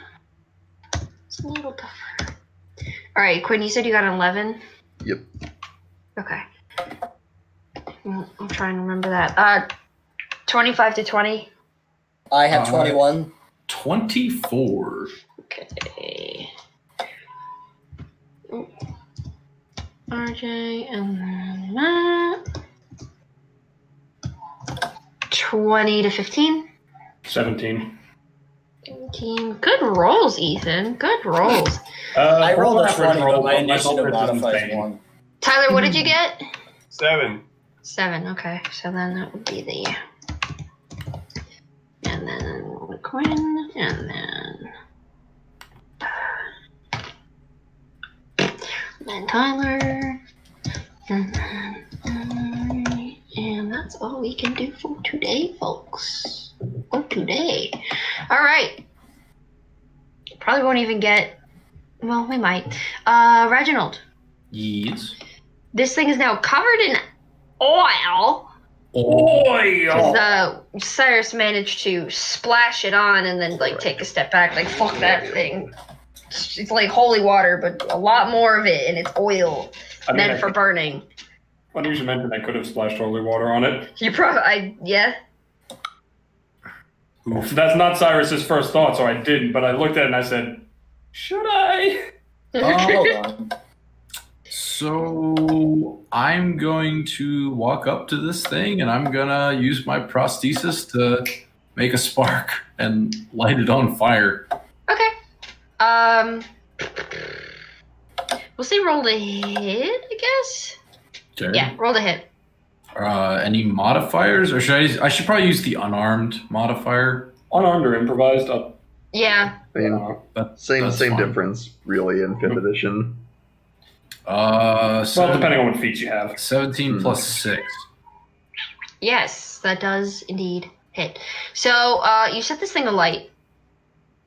is a little tougher. All right, Quinn, you said you got an 11? Yep. Okay. I'll try and remember that. 25 to 20. I have 21. 24. Okay. RJ and then Matt. 20 to 15. 17. 17. Good rolls, Ethan. Good rolls. I rolled a average 20, roll, but my my initiative bonus is modifier is insane. 1. Tyler, what did you get? 7. 7. Okay, so then that would be the. And then Quinn, and then Tyler, and then and that's all we can do for today, folks. For today. All right. Probably won't even get. Well, we might. Reginald. Yes. This thing is now covered in oil. Oil! Cyrus managed to splash it on and then take a step back, fuck that thing. It's like holy water, but a lot more of it, and it's oil meant for burning. Funny you should mention I could have splashed holy water on it. You probably, yeah. That's not Cyrus's first thought, so I didn't, but I looked at it and I said, should I? Hold on. So I'm going to walk up to this thing and I'm gonna use my prosthesis to make a spark and light it on fire. Okay. We'll say roll to hit, I guess. Okay. Yeah, roll to hit. Any modifiers, or I should probably use the unarmed modifier. Unarmed or improvised? Yeah. I mean, That's same fine. difference, really, in 5th edition. Well, depending on what feats you have. 17 plus 6. Yes, that does indeed hit. So you set this thing alight,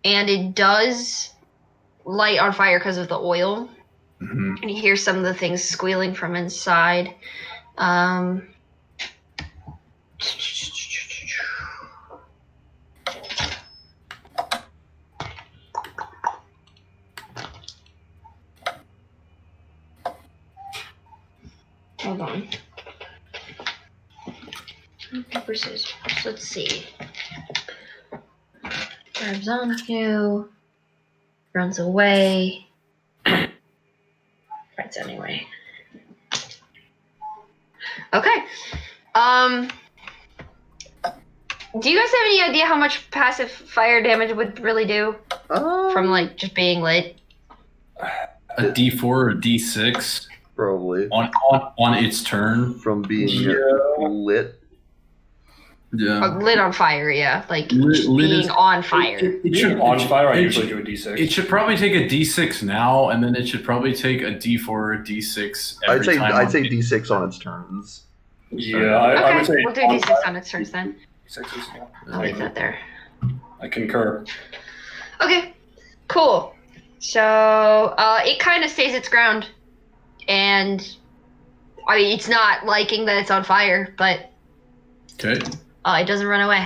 and it does light on fire because of the oil. Mm-hmm. And you hear some of the things squealing from inside. Hold on. Paper, scissors. Let's see. Grabs on you. Runs away. Fights anyway. Okay. Do you guys have any idea how much passive fire damage would really do from like just being lit? A D4 or a D6 Probably. on its turn. From being lit. Yeah. Lit on fire, yeah. Like Lit being is- on fire. It should on fire. I usually do a D6. It should probably take a D6 now, and then it should probably take a D4 or a D6 every time. I'd say D6 on its turns. Yeah, I Okay, would say we'll do D6 on its turns then. D6s, yeah. I'll leave that there. I concur. Okay, cool. So it kind of stays its ground, and I mean it's not liking that it's on fire, but Okay. it doesn't run away.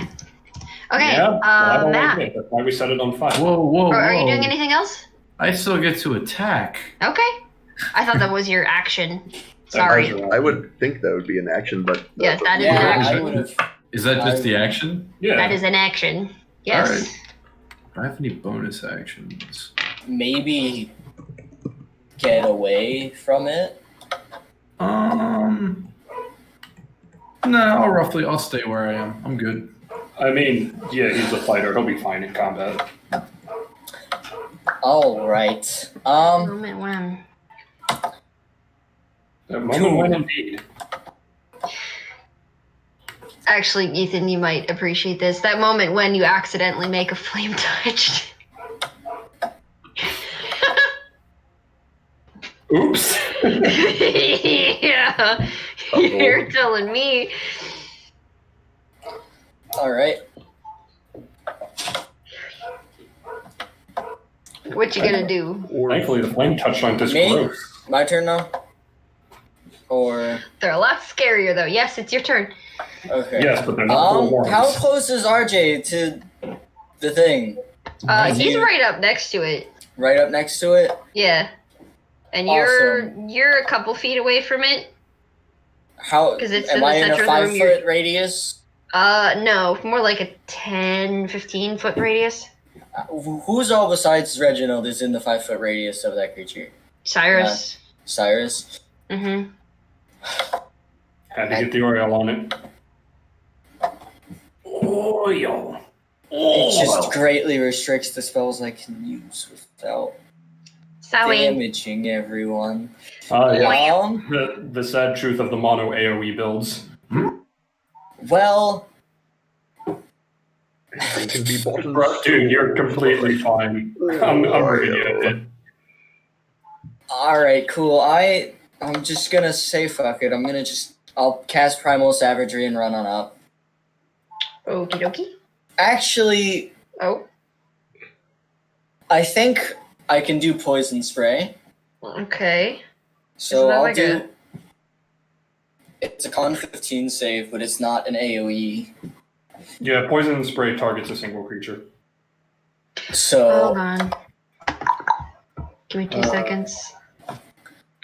Okay, Yeah, well, I don't Matt. like it. That's why we set it on fire. Whoa. Are you doing anything else? I still get to attack. Okay. I thought that was your action. Sorry. I would think that would be an action, but Yes, that is Yeah, an I action. would have. Is that just the action? Yeah. That is an action. Yes. Alright. Do I have any bonus actions? Maybe get away from it. No, I'll stay where I am. I'm good. I mean, yeah, he's a fighter. He'll be fine in combat. All right. Moment when. At moment when indeed. Actually, Ethan, you might appreciate this. That moment when you accidentally make a flame touched. Oops. Yeah. You're telling me. All right. What you gonna do? Thankfully, the flame touch aren't this Me? gross. My turn now. Or They're a lot scarier, though. Yes, it's your turn. okay. Yes, but they're not full worms. How close is RJ to the thing? He's right up next to it. Right up next to it. Yeah. And Awesome. you're a couple feet away from it. How? 'Cause it's in am the I in center a of the room, 5 you're- foot radius? No, more like a 10, 15 foot radius. Who's all besides Reginald is in the 5 foot radius of that creature? Cyrus. Cyrus. Mm-hmm. Had to get the oil on it. Oil. It just greatly restricts the spells I can use without Sorry. damaging everyone. Yeah. The sad truth of the mono AoE builds. Well, It can be bought and Bro, dude, you're completely fine. I'm bringing you a bit. all right, cool. I'm just gonna say fuck it. I'll cast Primal Savagery and run on up. Okie dokie. Actually, Oh, I think I can do Poison Spray. okay. So Isn't that I'll like do. It's a con 15 save, but it's not an AoE. Yeah, poison spray targets a single creature. So Hold on. Give me 2 seconds.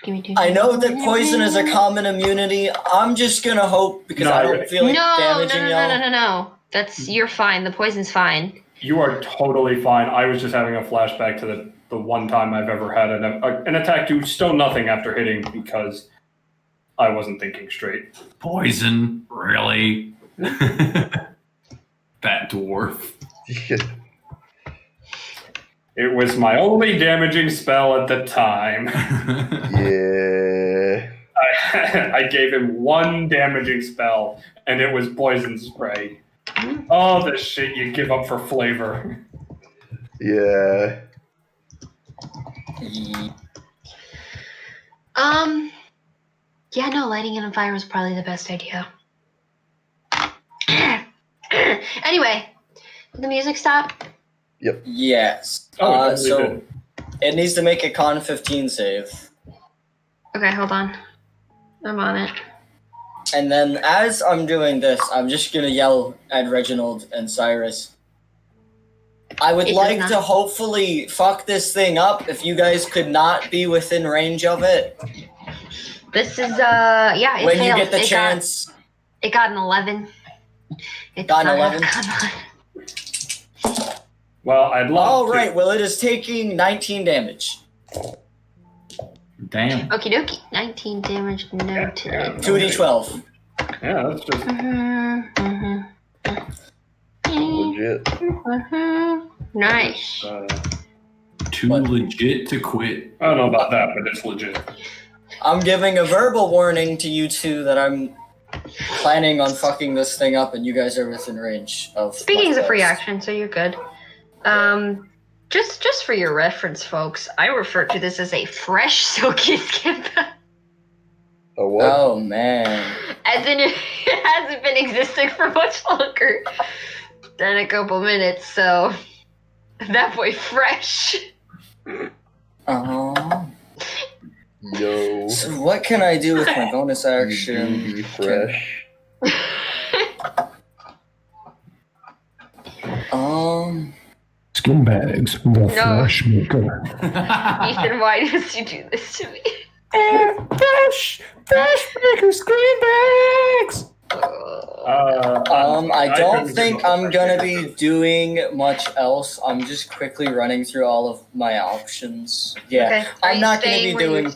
Give me 2 I seconds. know that poison is a common immunity. I'm just gonna hope because I don't feel like No, damaging y'all. no. You're fine. The poison's fine. You are totally fine. I was just having a flashback to the one time I've ever had an attack do still nothing after hitting because I wasn't thinking straight. Poison? Really? That dwarf. It was my only damaging spell at the time. Yeah. I gave him one damaging spell, and it was poison spray. Oh, the shit you give up for flavor. Yeah. Yeah, no, lighting it on fire was probably the best idea. Anyway, did the music stop? Yes. Oh, So did. it needs to make a con 15 save. Okay, hold on. I'm on it. And then as I'm doing this, I'm just gonna yell at Reginald and Cyrus. I would It does like not- to hopefully fuck this thing up if you guys could not be within range of it. This is, yeah, it When failed. you get the It chance. It got an 11. It Got an does not 11? have con. Well, I'd love All to. right, well, it is taking 19 damage. Damn. Okie dokie. 19 damage, noted. 2d12. Yeah, that's just. Legit. Nice. Too What? legit to quit. I don't know about that, but it's legit. I'm giving a verbal warning to you two that I'm planning on fucking this thing up and you guys are within range of... Speaking is a free Northwest. action, so you're good. Just for your reference, folks, I refer to this as a fresh silky skin. A what? Oh, man. As in, it hasn't been existing for much longer than a couple minutes, so that boy fresh. Yo. So what can I do with my bonus You action? do be fresh. Skin bags, the No. flesh maker. Ethan, why did you do this to me? Flesh maker, skin bags. I don't couldn't think do I'm much. gonna be doing much else. I'm just quickly running through all of my options. Yeah, Okay. Are I'm you not gonna staying be where you're doing.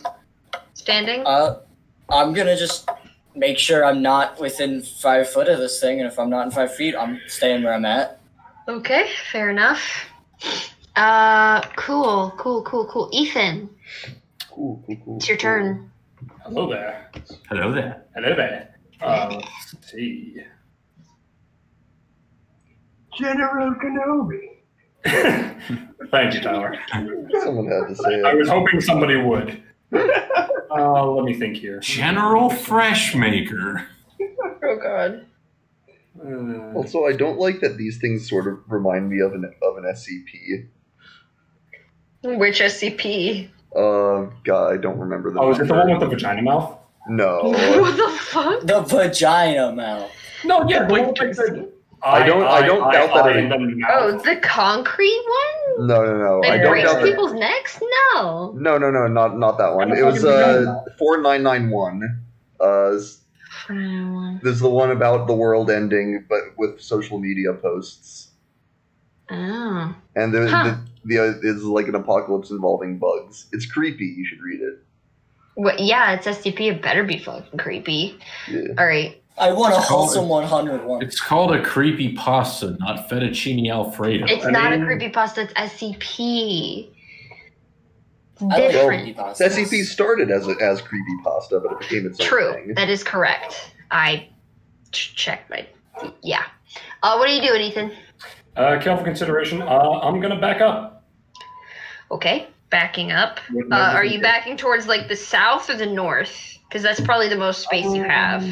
standing? I'm gonna just make sure I'm not within 5 foot of this thing, and if I'm not in 5 feet, I'm staying where I'm at. Okay, fair enough. Cool. Ethan, Cool. it's your turn. Hello there. Hello there. Hello there. Let's see. General Kenobi. Thank you, Tyler. Someone had to say I it. was hoping somebody would. Let me think here. General Fresh Maker. Oh god. Also, I don't like that these things sort of remind me of an SCP. Which SCP? God, I don't remember the Oh, is it the number. one with the vagina mouth? No. What the fuck? The vagina mouth. No, yeah, I don't doubt that it- Oh, the concrete one? No. I That don't breaks doubt that. people's necks? No. No, not that one. What It was the fuck is 4991. This is the one about the world ending, but with social media posts. Oh. And the Huh. is like an apocalypse involving bugs. It's creepy. You should read it. What? Yeah, it's SCP. It better be fucking creepy. Yeah. All right. I want a It's called- wholesome 101. It's called a creepy pasta, not fettuccine alfredo. It's I not a mean- creepypasta. It's SCP. It's I like different. creepypastas. SCP started as creepypasta, but it became its own True. thing. That is correct. I checked my. Yeah. What are you doing, Ethan? Careful consideration. I'm gonna back up. Okay. Backing up. With no Are you disadvantage. backing towards like the south or the north? Because that's probably the most space you have.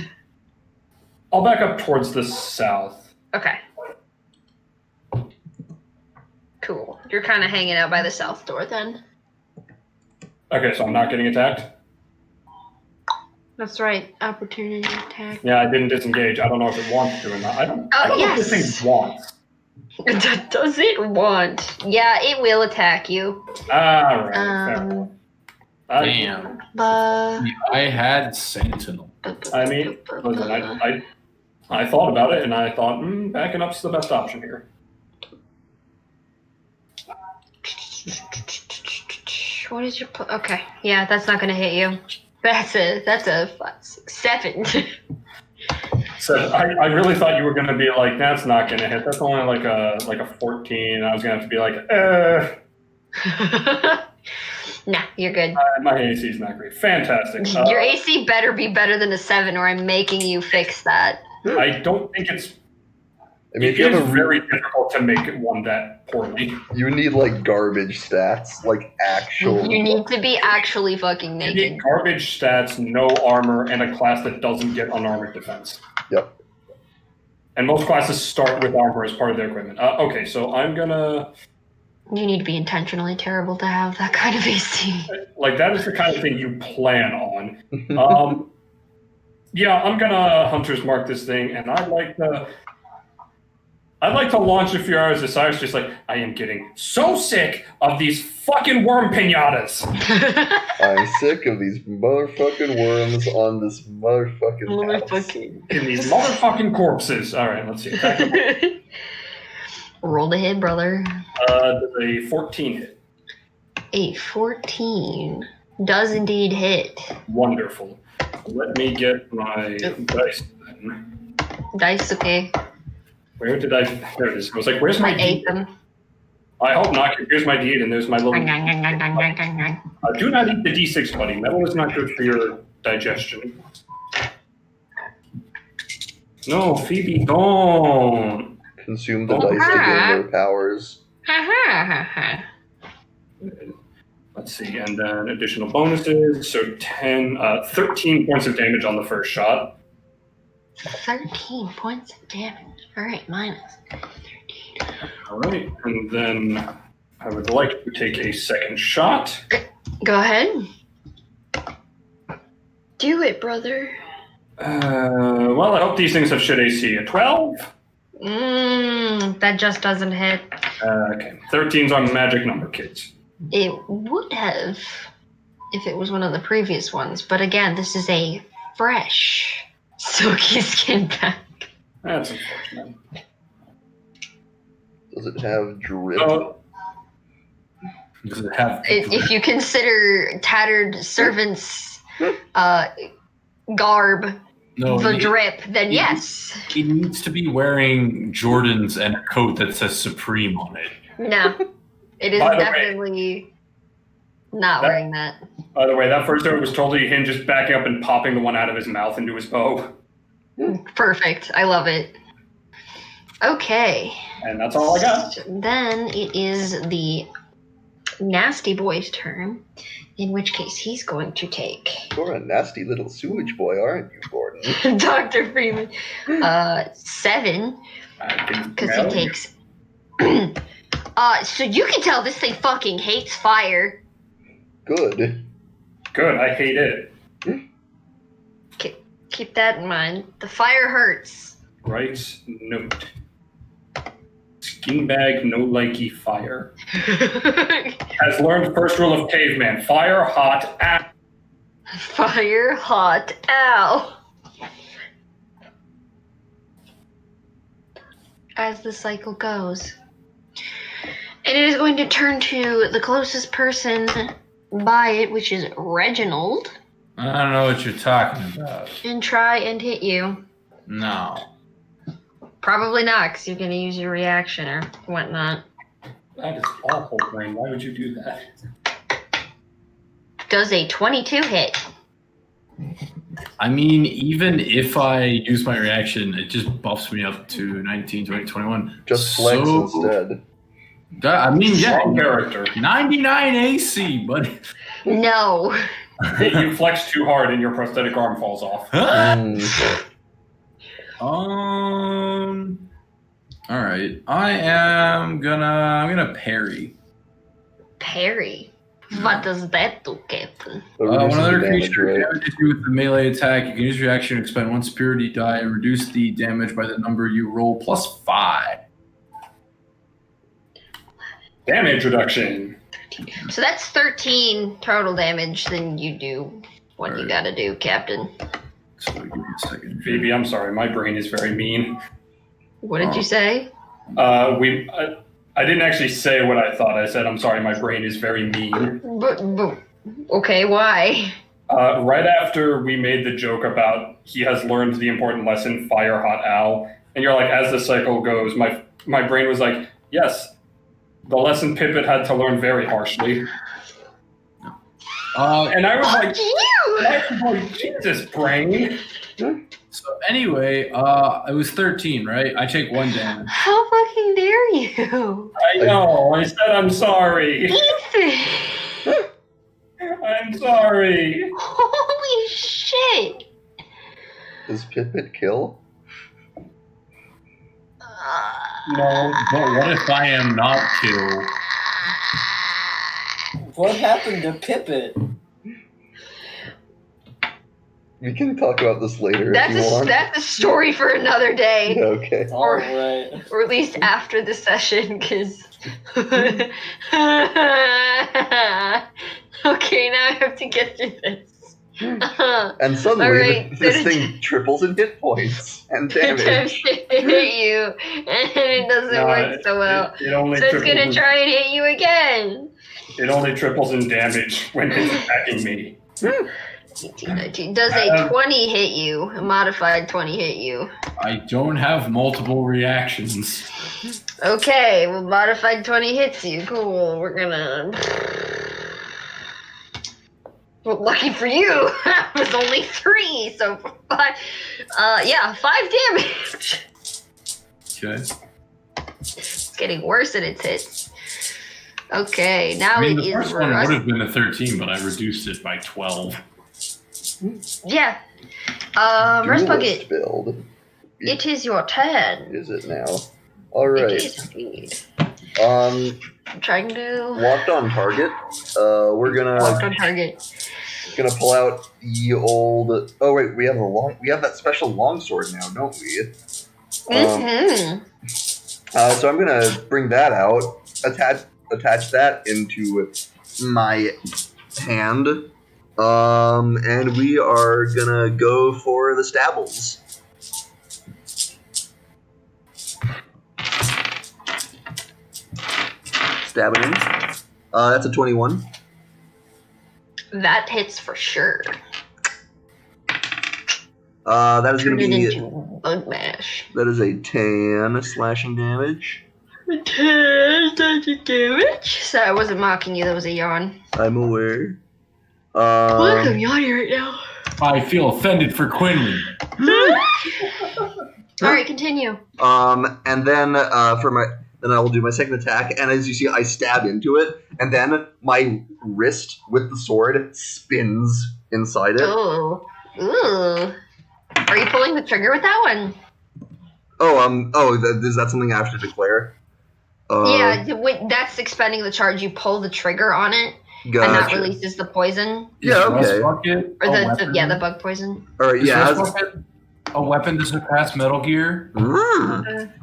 I'll back up towards the south. Okay. Cool. You're kind of hanging out by the south door then. Okay, so I'm not getting attacked. That's right. Opportunity attack. Yeah, I didn't disengage. I don't know if it wants to or not. I don't know if this yes. thing wants. Does it want? Yeah, it will attack you. All right. fair. Damn. I had Sentinel. I mean, listen, I thought about it, and I thought, backing up's the best option here. What is your okay? Yeah, that's not gonna hit you. That's a 5, 6, 7. So I really thought you were going to be like, that's not going to hit. That's only like a 14. I was going to have to be like, Nah, you're good. my AC is not great. Fantastic. Your AC better be better than a 7, or I'm making you fix that. I don't think it's. I mean, It is very difficult to make one that poorly. you need like garbage stats, like actual. You need to be actually fucking You naked. need garbage stats, no armor, and a class that doesn't get unarmored defense. Yep. And most classes start with armor as part of their equipment. Okay, so I'm gonna... You need to be intentionally terrible to have that kind of AC. Like, that is the kind of thing you plan on. Yeah, I'm gonna Hunter's Mark this thing, and I'd like to launch a few arrows at Cyrus, just like, I am getting so sick of these fucking worm pinatas. I'm sick of these motherfucking worms on this motherfucking house. In these motherfucking corpses. Alright, let's see. Roll the hit, brother. Does a 14 hit? A 14 does indeed hit. Wonderful. Let me get my dice then. Dice, okay. Where did I... There it is. I was like, where's my I ate D8? them. I hope not. Here's my D8, and there's my little... do not eat the D6, buddy. Metal is not good for your digestion. No, Phoebe, don't. Consume the dice to gain more powers. Let's see, and then additional bonuses. So 13 points of damage on the first shot. 13 points of damage. Alright, minus 13. All right, and then I would like to take a second shot. Go ahead. Do it, brother. Well, I hope these things have shit AC. A 12? That just doesn't hit. Okay, 13's our magic number, kids. It would have if it was one of the previous ones, but again, this is a fresh silky skin pack. That's unfortunate. Does it have drip? Does it have? If you consider tattered servant's garb the drip, then yes. He needs to be wearing Jordans and a coat that says Supreme on it. No, it is definitely not wearing that. By the way, that first arrow was totally him just backing up and popping the one out of his mouth into his bow. Perfect. I love it. Okay. And that's all I got. Then it is the nasty boy's turn, in which case he's going to take... You're a nasty little sewage boy, aren't you, Gordon? Dr. Freeman. 7. Because he takes... so you can tell this thing fucking hates fire. Good. Good, I hate it. Keep that in mind. The fire hurts. Right note. Skinbag no likey fire. Has learned first rule of caveman. Fire hot ow. Fire hot ow. As the cycle goes. And it is going to turn to the closest person by it, which is Reginald. I don't know what you're talking about. And try and hit you. No. Probably not, because you're going to use your reaction or whatnot. That is awful, Brain. Why would you do that? Does a 22 hit? I mean, even if I use my reaction, it just buffs me up to 19, 20, 21. Just flex instead. I mean, yeah. Wrong character. 99 AC, buddy. No. You flex too hard and your prosthetic arm falls off. All right. I'm gonna parry. Parry. What does that do, Captain? One other creature damages you with the melee attack. You can use your action to expend one spirity die and reduce the damage by the number you roll plus 5. Damage reduction. So that's 13 total damage. Then you do what you gotta do, Captain. So give me a second. Phoebe, I'm sorry. My brain is very mean. What did you say? I didn't actually say what I thought. I said, I'm sorry, my brain is very mean. But okay, why? Right after we made the joke about he has learned the important lesson, fire hot owl, and you're like, as the cycle goes, my brain was like, yes, the lesson Pippet had to learn very harshly. And I was like, Jesus, brain. So anyway, it was 13, right? I take 1 damage. How fucking dare you? I know. I said I'm sorry. Ethan! I'm sorry. Holy shit! Does Pipit kill? No. But what if I am not killed? What happened to Pippet? We can talk about this later if you want. That's a story for another day. Okay. Alright. Or at least after the session, because... okay, now I have to get through this. And suddenly, Alright, this thing triples in hit points and damage. It hit you, and it doesn't work so well. It only So it's triples gonna in- try and hit you again. It only triples in damage when it's attacking me. 18, does a 20 hit you? A modified 20 hit you? I don't have multiple reactions. Okay, well, modified 20 hits you. Cool. We're gonna. Well, lucky for you, that was only 3, so 5. 5 damage. Okay. It's getting worse at its hits. Okay, now I mean, it the is first one Rust. would have been a 13, but I reduced it by 12. Yeah. Rust Duelist Bucket, build. it is your turn. Is it now? Alright. It is indeed. I'm trying to locked on target. We're lock gonna on target. pull out the old. Oh wait, we have that special longsword now, don't we? So I'm gonna bring that out, attach that into my hand, and we are gonna go for the stabbles. Stabbing him. That's a 21. That hits for sure. That is Turn gonna it be. into bug mash. That is a 10 slashing damage. 10 damage. So I wasn't mocking you. That was a yawn. I'm aware. Look, I'm yawning right now. I feel offended for Quinlan. All right, continue. And then then I will do my second attack, and as you see, I stab into it, and then my wrist with the sword spins inside it. Oh, ooh. Are you pulling the trigger with that one? Is that something I have to declare? That's expending the charge. You pull the trigger on it, Gotcha. and that releases the poison. Yeah, okay. Or the bug poison. Alright, Is yeah. Rust Bucket a weapon to surpass Metal Gear?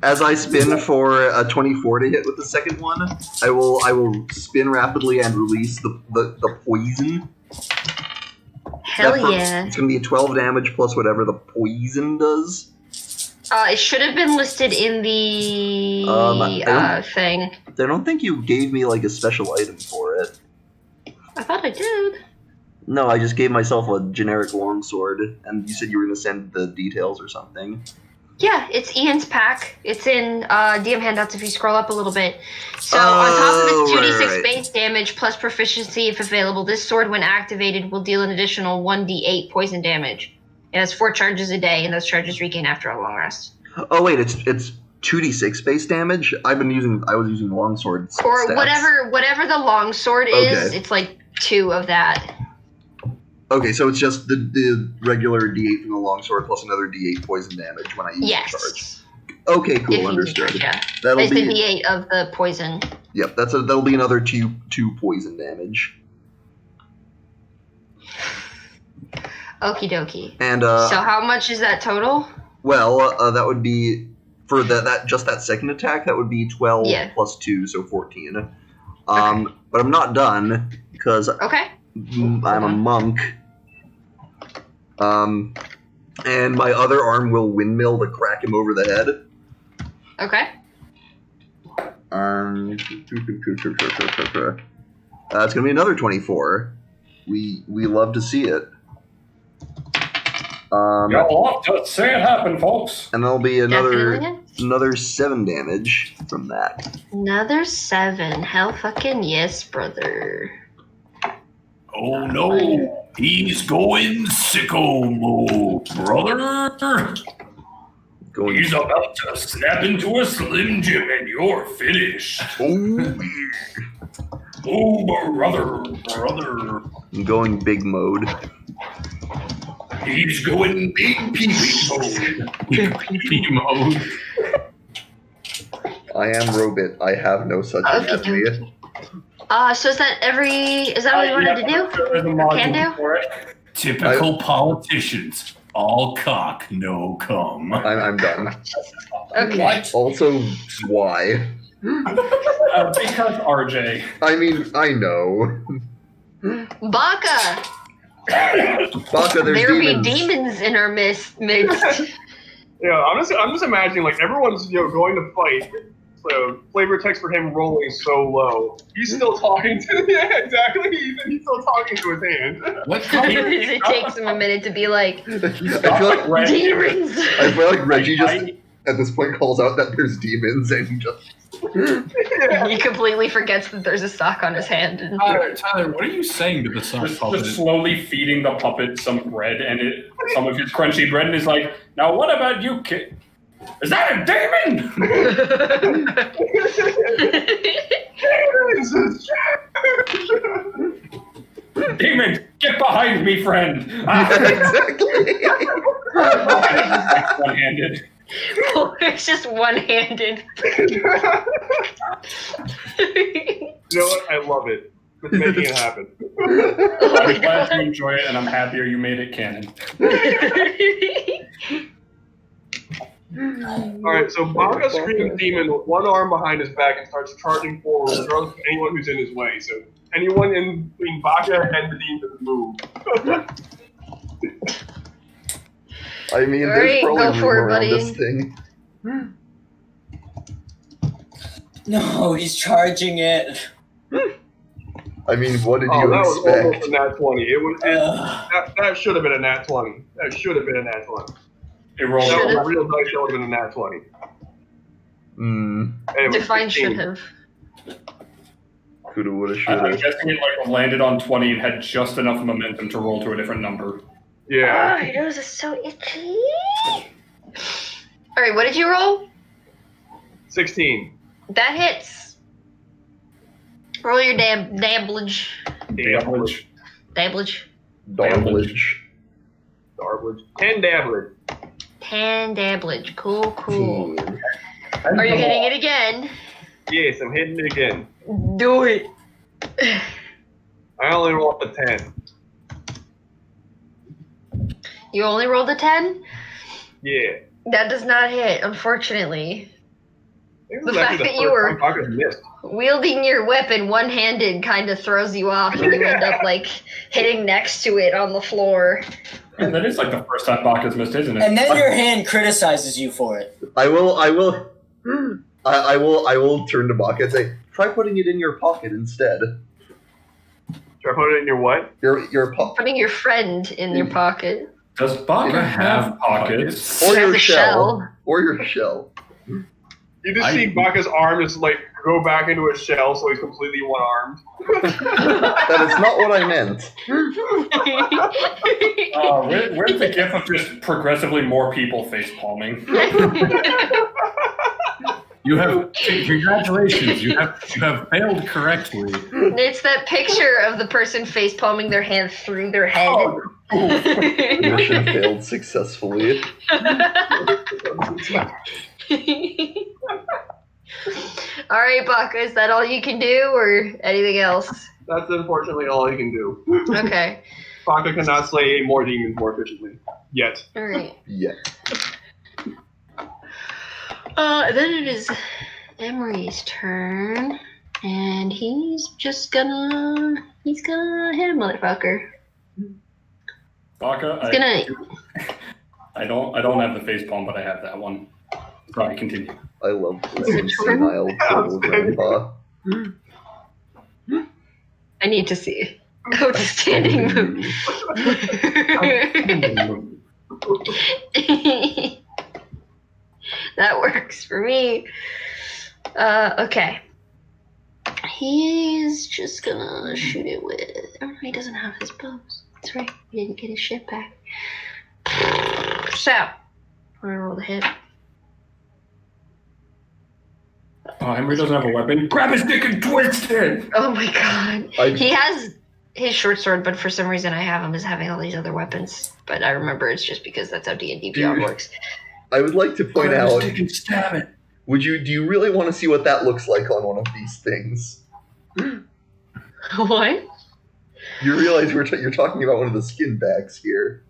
As I spin for a 24 to hit with the second one, I will spin rapidly and release the poison. Hell yeah. It's going to be 12 damage plus whatever the poison does. It should have been listed in the thing. I don't think you gave me like a special item for it. I thought I did. No, I just gave myself a generic longsword, and you said you were going to send the details or something. Yeah, it's Ian's pack. It's in DM handouts if you scroll up a little bit. So on top of its 2d6 right. base damage plus proficiency if available, this sword when activated will deal an additional 1d8 poison damage. It has 4 charges a day, and those charges regain after a long rest. Oh wait, it's 2d6 base damage? I was using longsword Or stats. whatever the long sword is, Okay. it's like 2 of that. Okay, so it's just the regular d8 from the longsword plus another d8 poison damage when I use the charge. Yes. Okay, If cool, you understood. use it, yeah. That'll It's the be d8 of the poison. Yep, that'll be another two poison damage. Okie dokie. And So how much is that total? that would be for that second attack. That would be 12 Yeah. plus 2, so 14. But I'm not done because Okay. I'm a monk. And my other arm will windmill to crack him over the head. Okay. It's gonna be another 24. We love to see it. You'll have to see it happen, folks. And there'll be another Definitely. 7 damage from that. Another 7. Hell fucking yes, brother. Oh no! He's going sicko mode, brother. He's about to snap into a Slim Jim and you're finished. Oh, brother. I'm going big mode. He's going big pee-pee mode. Pee-pee mode. I am Robit. I have no such anatomy. So is that what you wanted to do? Can do? Typical politicians. All cock, no cum. I'm done. Okay. Also, why? Because RJ. I mean, I know. Baka! Baka, there's There demons. be demons in our midst. Yeah, I'm just imagining like everyone's going to fight. So flavor text for him rolling so low. He's still talking to exactly. He's still talking to his hand. What? It takes him a minute to be like, I feel like demons! Reggie just at this point calls out that there's demons and he just. He completely forgets that there's a sock on his hand. And Tyler, what are you saying to the sock puppet? Just slowly feeding the puppet some bread and some of his crunchy bread, and he's like, "Now what about you, kid? Is that a demon?" Demon, get behind me, friend. Exactly. One-handed. It's just one-handed. You know what? I love it. It's making it happen. I'm glad you enjoy it, and I'm happier you made it canon. Alright, so Baka screams demon with one arm behind his back and starts charging forward, regardless of anyone who's in his way. So anyone in between Baka and the demon move. I mean, All there's right, probably go for it, room around buddy. this thing. No, he's charging it. I mean, what did Oh, you that was expect? almost a nat 20. That should have been a nat 20. That should have been a nat 20. It rolled That was a over. real dice. That would have been a nat 20. Anyway, Define 16. should have. Coulda, woulda, I'm shoulda. guessing it landed on 20 and had just enough momentum to roll to a different number. Yeah. Oh, your nose is so itchy. Alright, what did you roll? 16. That hits. Roll your dabblage. Damage. Dabblage. Darblage. Darblage. 10 dabblage. 10 dabblage. Cool. Hmm. Are you hitting it again? Yes, I'm hitting it again. Do it. I only rolled a 10. You only rolled a 10? Yeah. That does not hit, unfortunately. This The is fact actually that the you first were- time Baka's missed. Wielding your weapon one-handed kind of throws you off, and you end up like hitting next to it on the floor. Yeah, that is like the first time Baka's missed, isn't it? And then your hand criticizes you for it. I will turn to Baka and say, try putting it in your pocket instead. Should I put it in your what? Your pocket. Putting your friend in your pocket. Does Baka have pockets? Or It has your a shell. Or your shell. You just see Baka's arm just like go back into his shell, so he's completely one-armed. That is not what I meant. Where's the gif of just progressively more people face palming? You have congratulations. You have failed correctly. It's that picture of the person face palming their hand through their head. Mission failed successfully. Alright, Baka, is that all you can do, or anything else? That's unfortunately all he can do. Okay. Baka cannot slay more demons more efficiently. Yet. Alright. Yeah. Then it is Emery's turn, and he's gonna hit a motherfucker. Baka, He's gonna. I don't have the face palm, but I have that one. Probably continue. I love this senile little grandpa. I need to see. Outstanding move. That works for me. Okay. He's just gonna shoot it with. Oh, he doesn't have his bows. That's right. He didn't get his shit back. So, I'm gonna roll the hit. Oh, Henry doesn't have a weapon. Grab his dick and twist it! Oh my god. He has his short sword, but for some reason I have him as having all these other weapons. But I remember it's just because that's how D&D Beyond works. I would like to point out. Grab his dick and stab it. Do you really want to see what that looks like on one of these things? What? You realize you're talking about one of the skin bags here.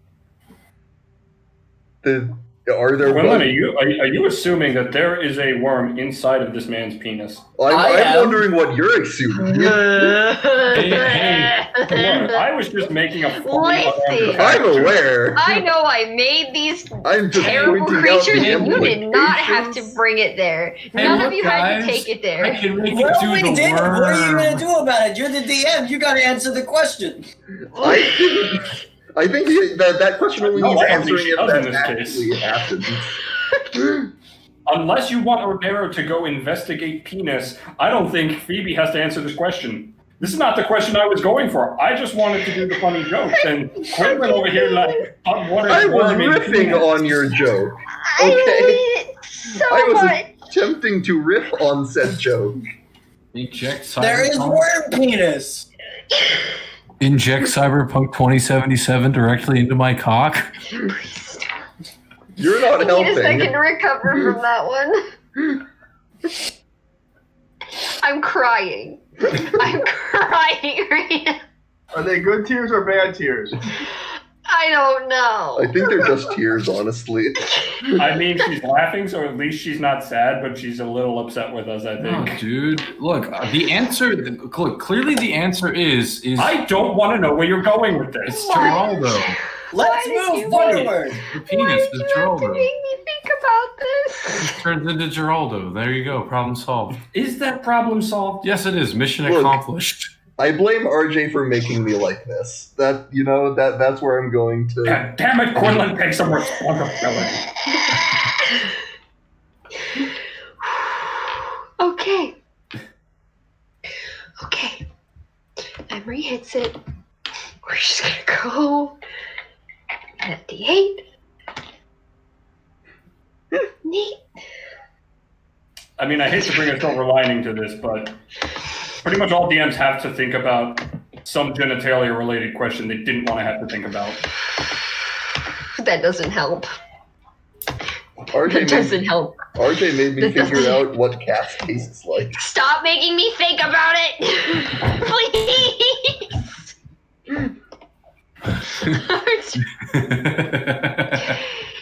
Are there? Quinlan, are you assuming that there is a worm inside of this man's penis? I'm wondering what you're assuming. Hey, I was just making a funny. I'm aware. I know I made these I'm just terrible pointing out creatures, the and you did not have to implications. bring it there. Hey, None look, of you had to guys, take it there. I can make Well, it do we the did. worm. What are you gonna do about it? You're the DM. You gotta answer the question. I think that question only No, needs I don't think answering she if does in that this actually happens. Unless you want Ordero to go investigate penis, I don't think Phoebe has to answer this question. This is not the question I was going for. I just wanted to do the funny jokes, and Quinlan over here like, I was riffing on your joke. I Okay. hate it so I was much. attempting to riff on said joke. Inject There is Cyberpunk. worm penis. Inject Cyberpunk 2077 directly into my cock. You're not I need a second helping. to recover from that one. I'm crying. I'm crying right now. Are they good tears or bad tears? I don't know. I think they're just tears, honestly. I mean, she's laughing, so at least she's not sad, but she's a little upset with us, I No, think. dude. Look, the answer. Look, clearly the answer is. I don't want to know where you're going with this. It's Geraldo. Let's did you move wait? forward. The Why penis did is you have to Geraldo. make me think about this? It turns into Geraldo. There you go. Problem solved. Is that problem solved? Yes, it is. Mission Look. accomplished. I blame RJ for making me like this. That's where I'm going to. God damn it, Quinlan, take some responsibility. Okay. Okay. Emery hits it. We're just gonna go at D8. Neat. I mean, I hate to bring a silver lining to this, but pretty much all DMs have to think about some genitalia-related question they didn't want to have to think about. That doesn't help. RJ That doesn't help. RJ made me That figure doesn't- out what cats tastes like. Stop making me think about it! Please!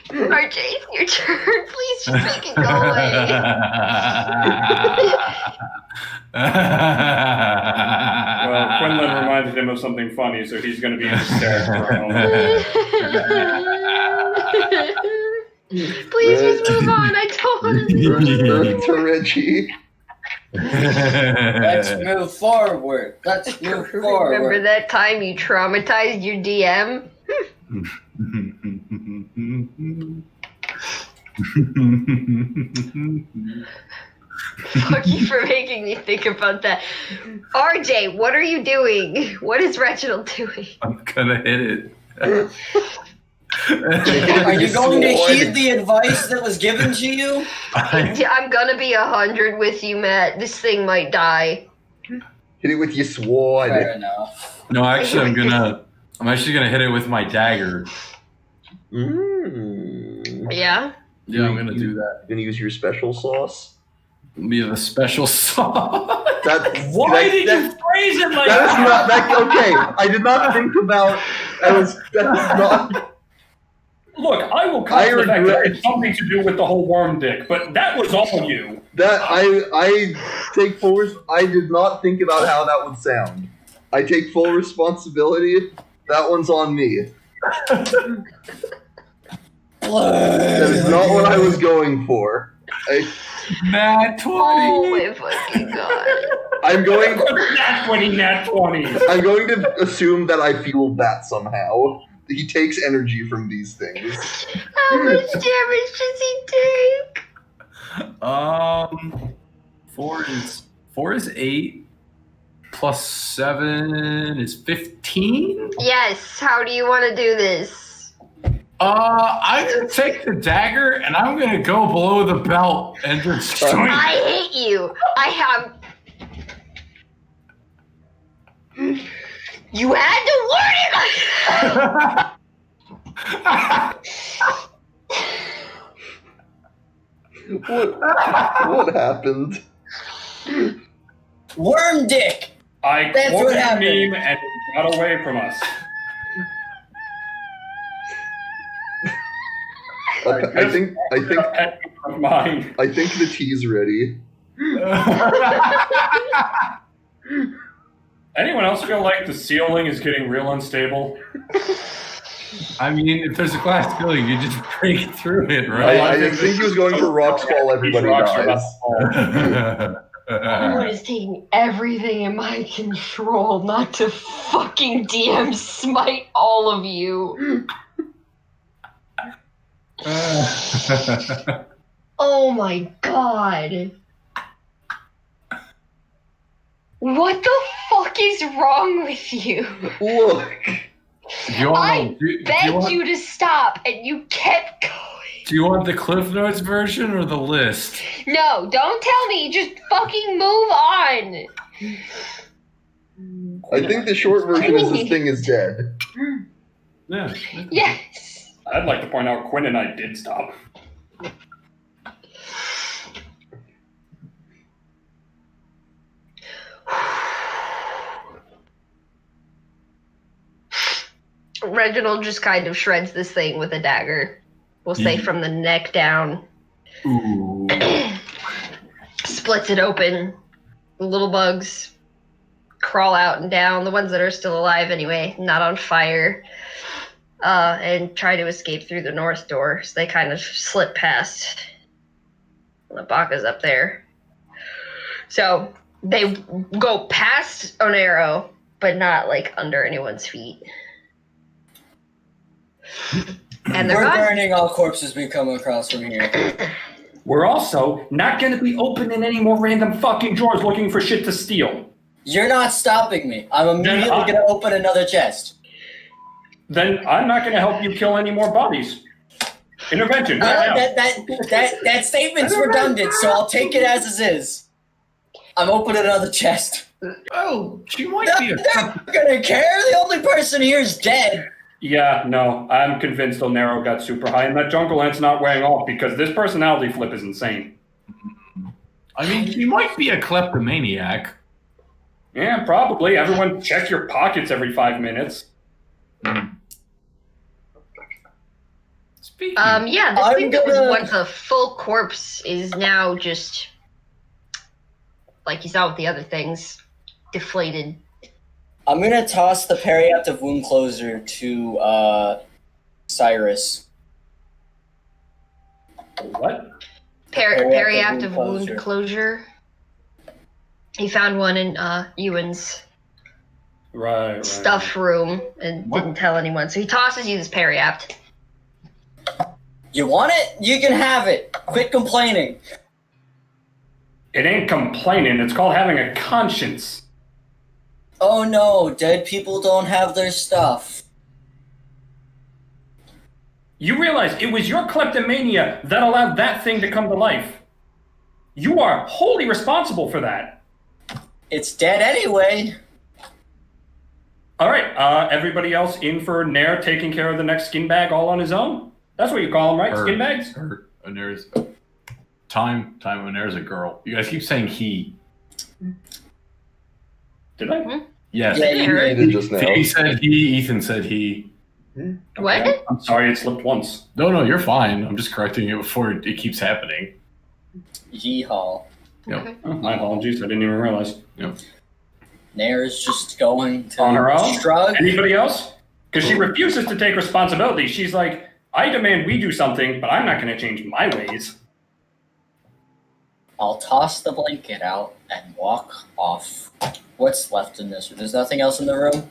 RJ, it's your turn. Please just make it go away. Well, Quinlan reminded him of something funny, so he's going to be in hysterics for a moment. Please just move on. I don't want to. To Reggie. Let's move forward. Let's move Remember forward. that time you traumatized your DM? Fuck you for making me think about that. RJ, what are you doing? What is Reginald doing? I'm gonna hit it. Are you going to heed the advice that was given to you? I'm gonna be 100 with you, Matt. This thing might die. Hit it with your sword. Fair enough. No, actually, I'm actually gonna hit it with my dagger. Yeah? Yeah, I'm gonna do that. Gonna use your special sauce. Be the special sauce. Why did you phrase it like That is that? not that. Okay, I did not think about. That was not. Look, I will cut I the fact that regret- it's something to do with the whole worm dick, but that was all you. That I take full. I did not think about how that would sound. I take full responsibility. That one's on me. That is not what I was going for. Nat 20. Oh my fucking god. I'm going. Nat 20, Nat 20. I'm going to assume that I feel that somehow. He takes energy from these things. How much damage does he take? 4 is 8. plus 7 is 15. Yes. How do you want to do this? I'm gonna take the dagger and I'm gonna go below the belt and just swing. I hate you. I have. You had to word it What happened? Worm dick! I That's what quoted a happened. meme and it got away from us. I think Of mine. I think the tea's ready. Anyone else feel like the ceiling is getting real unstable? I mean, if there's a glass ceiling, you just break through it, right? I think he was going for rocks fall, everybody Rocks are about dies. to fall. Everyone is taking everything in my control not to fucking DM smite all of you. Oh my god. What the fuck is wrong with you? Look. I begged you to stop and you kept going. Do you want the Cliff Notes version or the list? No, don't tell me. Just fucking move on. I think the short version is this thing is dead. Yeah. Yes. I'd like to point out Quinn and I did stop. Reginald just kind of shreds this thing with a dagger. We'll say from the neck down. Ooh. Splits it open. The little bugs crawl out and down. The ones that are still alive anyway, not on fire. And try to escape through the north door. So they kind of slip past. The Baka's up there. So they go past Onero, but not like under anyone's feet. And they're We're gone. burning all corpses we come across from here. We're also not going to be opening any more random fucking drawers looking for shit to steal. You're not stopping me. I'm immediately going to open another chest. Then I'm not going to help you kill any more bodies. Intervention, right now. That statement's redundant, so I'll take it as is. I'm opening another chest. Oh, she might be They're not gonna care. The only person here is dead. Yeah, no, I'm convinced Onero got super high, and that jungle ant's not wearing off because this personality flip is insane. I mean, she might be a kleptomaniac. Yeah, probably. Everyone check your pockets every 5 minutes. Speaking. Yeah, this I'm thing that was gonna- once a full corpse is now just, like you saw with the other things, deflated. I'm gonna toss the periactive wound closer to Cyrus. What? Periactive wound closure. He found one in Ewan's Right. stuff room and didn't tell anyone. So he tosses you this periapt. You want it? You can have it. Quit complaining. It ain't complaining. It's called having a conscience. Oh no, dead people don't have their stuff. You realize it was your kleptomania that allowed that thing to come to life. You are wholly responsible for that. It's dead anyway. All right, everybody else in for Nair taking care of the next skin bag all on his own? That's what you call them, right? Skin bags? Onair's time. Onair's a girl. You guys keep saying he. Did I? Yes. Yeah, you I did just now. He said he. Ethan said he. What? I'm sorry, it slipped once. No, you're fine. I'm just correcting you before it keeps happening. Yeehaw. Yep. Oh, my apologies. I didn't even realize. Yep. Nair is just going to On her own? shrug. Anybody else? Because she refuses to take responsibility. She's like, I demand we do something, but I'm not going to change my ways. I'll toss the blanket out and walk off. What's left in this? There's nothing else in the room?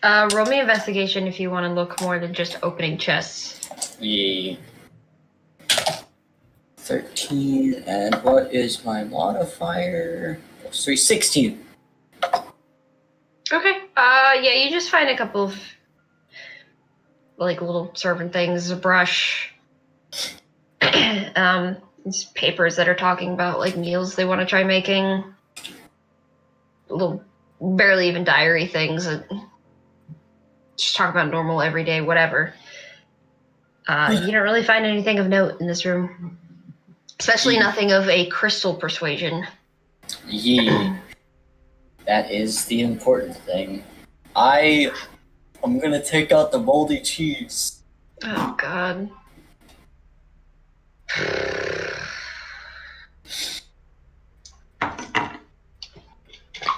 Roll me investigation if you want to look more than just opening chests. Yeah. 13, and what is my modifier? +3, 16. Okay. Yeah, you just find a couple of like little servant things, a brush, these papers that are talking about like meals they want to try making, little barely even diary things that just talk about normal everyday whatever. You don't really find anything of note in this room, especially nothing of a crystal persuasion. Yeah, that is the important thing. I'm gonna take out the moldy cheese. Oh God.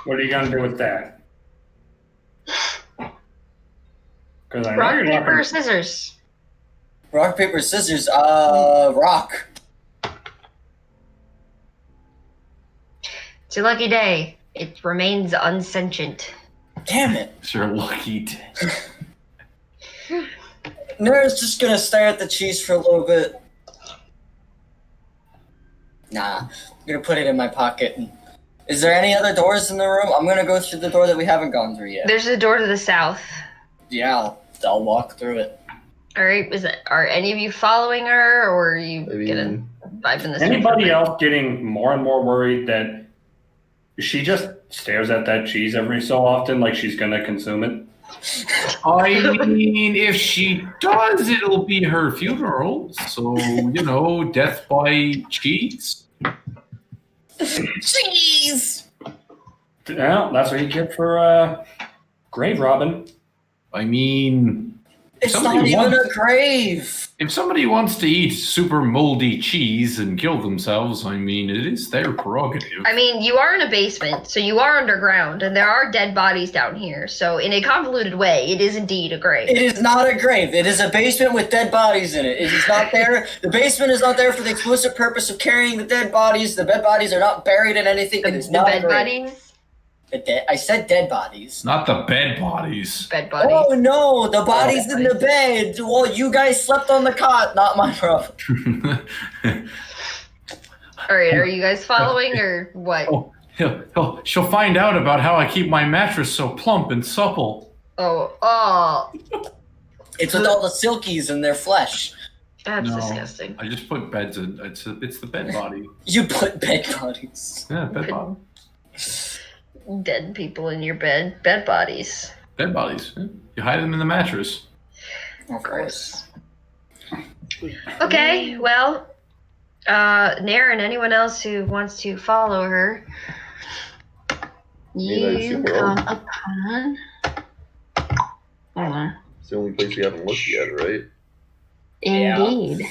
What are you gonna do with that? Because I know Rock, you're not paper, gonna. or scissors? Rock, paper, scissors. Rock. It's your lucky day. It remains unsentient. Damn it. It's your lucky day. Nera's just gonna stare at the cheese for a little bit. Nah, I'm gonna put it in my pocket. Is there any other doors in the room? I'm gonna go through the door that we haven't gone through yet. There's a door to the south. Yeah, I'll walk through it. All right. Are any of you following her, or are you I mean, gonna vibe in this? Anybody else getting more and more worried that she just stares at that cheese every so often like she's gonna consume it? I mean, if she does, it'll be her funeral. So, death by cheese. Cheese! Well, that's what you get for grave robbing. I mean, It's Somebody not even wants- a grave! if somebody wants to eat super moldy cheese and kill themselves, I mean, it is their prerogative. I mean, you are in a basement, so you are underground, and there are dead bodies down here. So, in a convoluted way, it is indeed a grave. It is not a grave. It is a basement with dead bodies in it. It is not there. The basement is not there for the exclusive purpose of carrying the dead bodies. The dead bodies are not buried in anything. It is The not a bed grave. bodies. I said dead bodies. Not the bed bodies. Bed bodies. Oh no, the bodies in the bed. Well, you guys slept on the cot, not my problem. All right. Are you guys following, or what? She'll find out about how I keep my mattress so plump and supple. Oh. It's with all the silkies in their flesh. That's No. disgusting. I just put beds in. It's the bed body. You put bed bodies. Yeah, bed body. Dead people in your bed. Bed bodies. Bed bodies. Yeah. You hide them in the mattress. Of course. Okay, well, Nair and anyone else who wants to follow her, mean, I you assume we're come all- upon. Hold on. It's the only place we haven't looked yet, right? Indeed.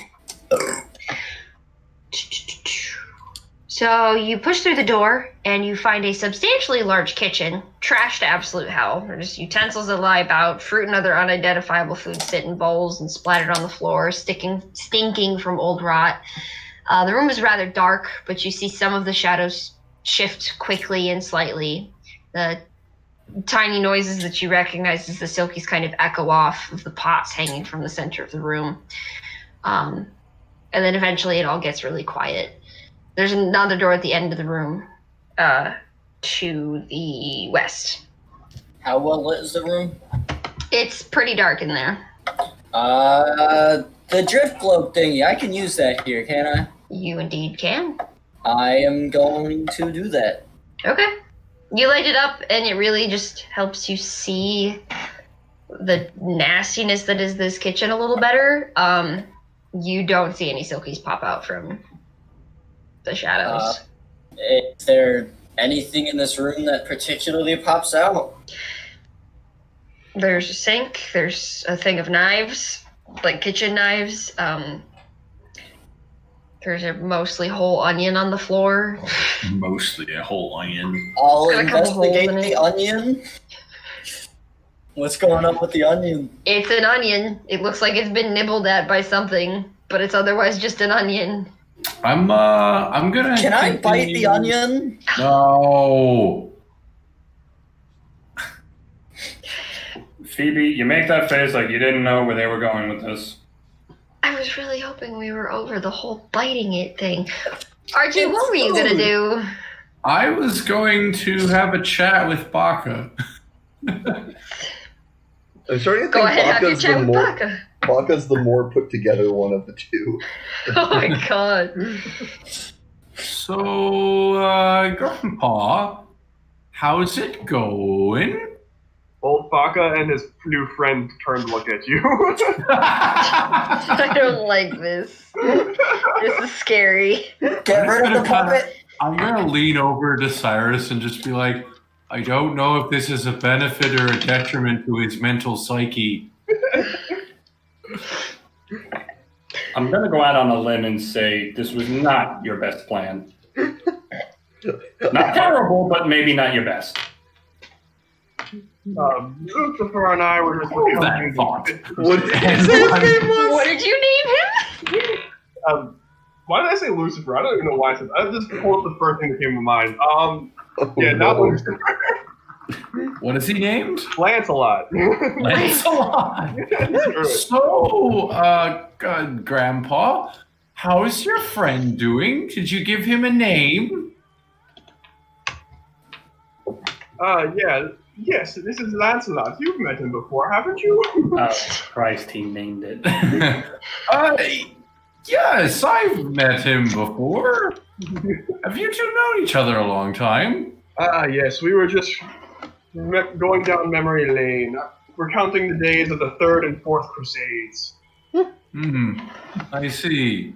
So you push through the door and you find a substantially large kitchen, trashed to absolute hell. There's utensils that lie about, fruit and other unidentifiable food sit in bowls and splattered on the floor, stinking from old rot. The room is rather dark, but you see some of the shadows shift quickly and slightly. The tiny noises that you recognize as the Silkies kind of echo off of the pots hanging from the center of the room. And then eventually it all gets really quiet. There's another door at the end of the room to the west. How well lit is the room? It's pretty dark in there. The drift globe thingy. I can use that here, can I? You indeed can. I am going to do that. Okay. You light it up, and it really just helps you see the nastiness that is this kitchen a little better. You don't see any Silkies pop out from the shadows. Is there anything in this room that particularly pops out? There's a sink. There's a thing of knives, like kitchen knives. There's a mostly whole onion on the floor. Mostly a whole onion. I'll It's got a couple holes investigate in the it. onion. What's going on with the onion? It's an onion. It looks like it's been nibbled at by something, but it's otherwise just an onion. I'm gonna. Can I bite the continue- onion? No. Phoebe, you make that face like you didn't know where they were going with this. I was really hoping we were over the whole biting it thing. Archie, It's what were you gonna food. do? I was going to have a chat with Baka. I'm starting to Go think ahead, have your Baka's chat the with more Baka. Baka's the more put together one of the two. Oh my god. So, Grandpa, how's it going? Old Baka and his new friend turn to look at you. I don't like this. This is scary. Get rid of the puppet. I'm gonna lean over to Cyrus and just be like, I don't know if this is a benefit or a detriment to his mental psyche. I'm going to go out on a limb and say this was not your best plan. Not terrible, but maybe not your best. Lucifer and I were just Hold that thought. What did you say his name was? What did you name him? Why did I say Lucifer? I don't even know why I said that. I just pulled up the first thing that came to mind. Yeah, not no. Lucifer. What is he named? Lancelot. Lancelot. So, Grandpa, how's your friend doing? Did you give him a name? Yeah. Yes, this is Lancelot. You've met him before, haven't you? Oh, Christ, he named it. Yes, I've met him before. Have you two known each other a long time? Yes, we were just going down memory lane, recounting the days of the Third and Fourth Crusades. I see.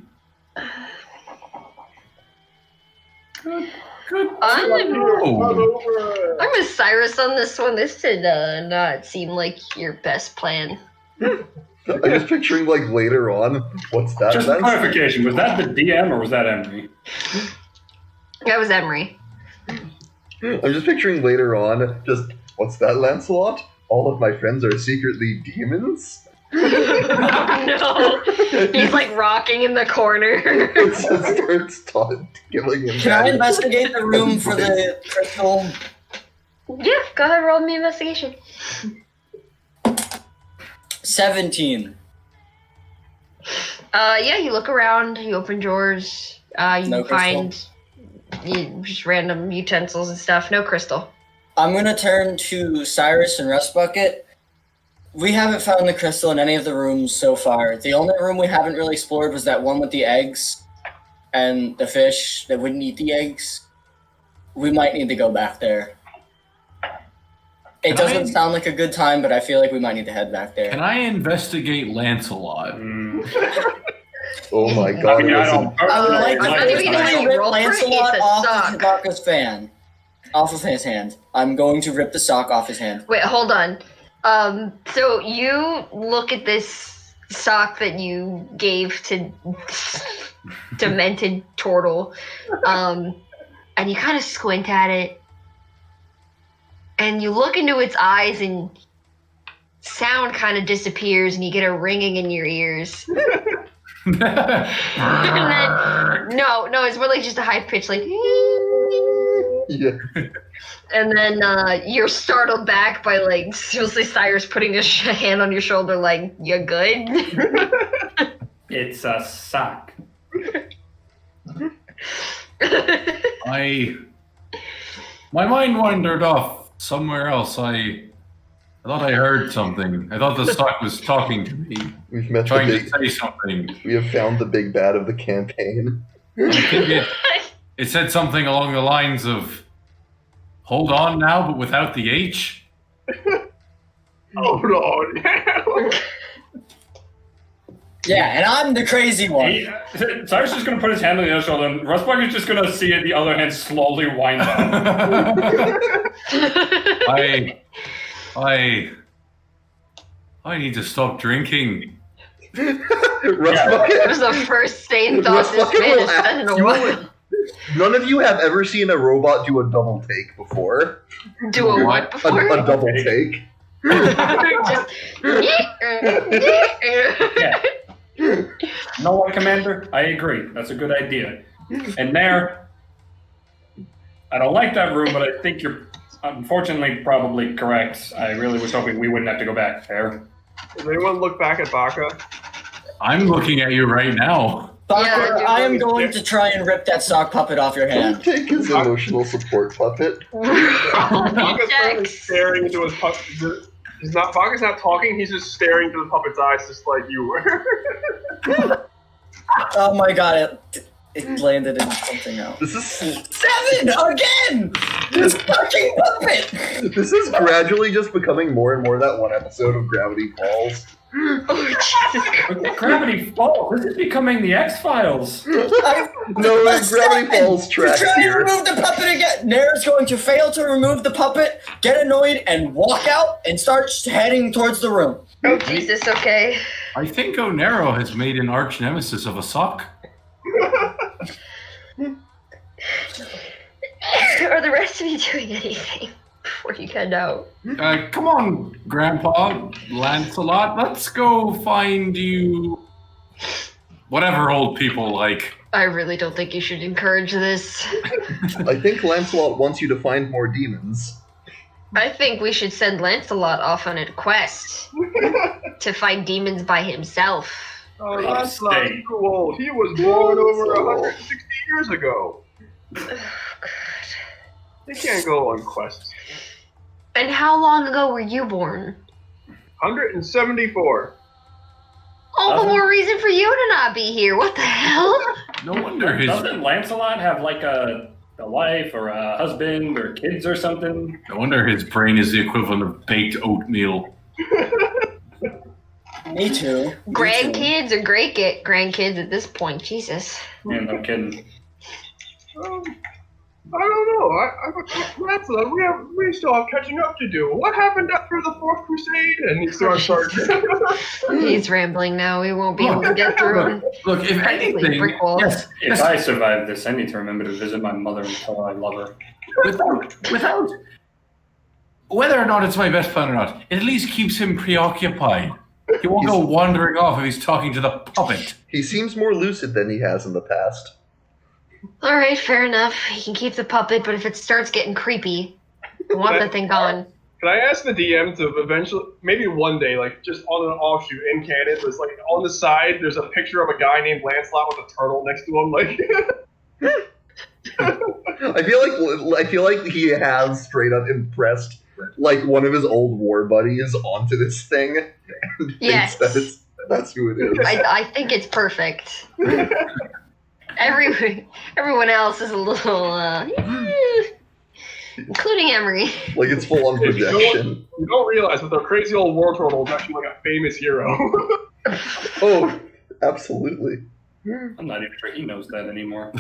Good. I'm Oh. with Cyrus on this one. This did not seem like your best plan. I'm just picturing like later on. What's that? Just then? clarification, was that the DM or was that Emery? That was Emery. I'm just picturing later on. Just what's that, Lancelot? All of my friends are secretly demons. No, he's like rocking in the corner. It just starts killing him. Can I investigate the room for the crystal? Yeah, go ahead, roll me investigation. 17. Yeah, you look around, you open drawers, you No find just random utensils and stuff. No crystal. I'm gonna turn to Cyrus and Rust Bucket. We haven't found the crystal in any of the rooms so far. The only room we haven't really explored was that one with the eggs and the fish that wouldn't eat the eggs. We might need to go back there. It doesn't sound like a good time, but I feel like we might need to head back there. Can I investigate Lancelot? Oh my god! I listen. I would like I'm not to even gonna rip roll for it, Lancelot it's a off sock. of Chewbacca's fan. Off of his hand. I'm going to rip the sock off his hand. Wait, hold on. So you look at this sock that you gave to demented turtle, and you kind of squint at it, and you look into its eyes, and sound kind of disappears, and you get a ringing in your ears. And then, no, it's really just a high pitch, like. Yeah. And then you're startled back by like seriously Cyrus putting a hand on your shoulder, like, "You good?" It's a sock. My mind wandered off somewhere else. I thought I heard something. I thought the stock was talking to me, We've met trying the to big. say something. We have found the big bad of the campaign. I think it said something along the lines of, "Hold on now, but without the H." Oh no! Yeah, and I'm the crazy one. Cyrus is going to put his hand on the other shoulder, and Rustbug is just going to see it, the other hand slowly wind up. I need to stop drinking. It was the first sane thought this man has said in a while. None of you have ever seen a robot do a double take before. Do a what before? A double take. Just. Yeah. You know what, Commander? I agree. That's a good idea. And there, I don't like that room, but I think you're unfortunately probably correct. I really was hoping we wouldn't have to go back there. Does anyone look back at Baka? I'm looking at you right now. Bakra, dude, I am going to try and rip that sock puppet off your hand. Take his emotional support puppet. Baka's currently Dex. staring into his puppet. Baka's not talking, he's just staring into the puppet's eyes just like you were. Oh my god, it landed in something else. This is 7 again! This fucking puppet! this is gradually just becoming more and more that one episode of Gravity Falls. Oh, Jesus Christ. Gravity Falls. This is becoming the X-Files. No, Gravity Falls tracks Try and here. remove the puppet again! Nair's going to fail to remove the puppet, get annoyed, and walk out and start heading towards the room. Oh, Jesus, okay. I think Onero has made an arch nemesis of a sock. Are the rest of you doing anything before you head out? Come on, Grandpa, Lancelot, let's go find you whatever old people like. I really don't think you should encourage this. I think Lancelot wants you to find more demons. I think we should send Lancelot off on a quest to fight demons by himself. Oh, that's not too old. He was born over 160 years ago. Oh, God. They can't go on quests. And how long ago were you born? 174. All the more reason for you to not be here. What the hell? No wonder his Doesn't Lancelot have like a wife or a husband or kids or something? brain is the equivalent of baked oatmeal. Me too. Grandkids or great grandkids at this point. Jesus. Yeah, no kidding. I don't know. Lancelot, we still have catching up to do. What happened after the Fourth Crusade? And he starts. He's rambling now. We won't be able to get through him. Look, if Practically anything, brick walls. yes, If I survive this, I need to remember to visit my mother and tell her I love her. without whether or not it's my best plan or not, it at least keeps him preoccupied. He won't go wandering off if he's talking to the puppet. He seems more lucid than he has in the past. All right, fair enough. He can keep the puppet, but if it starts getting creepy, I want that thing gone. Can I ask the DM to eventually, maybe one day, like just on an offshoot in canon, there's like on the side, there's a picture of a guy named Lancelot with a turtle next to him, like. I feel like he has straight up impressed like one of his old war buddies onto this thing, and Yes. thinks that's who it is. I think it's perfect. Everyone else is a little, including Emery. Like it's full on projection. You don't realize that the crazy old war turtle is actually like a famous hero. Oh, absolutely. I'm not even sure he knows that anymore.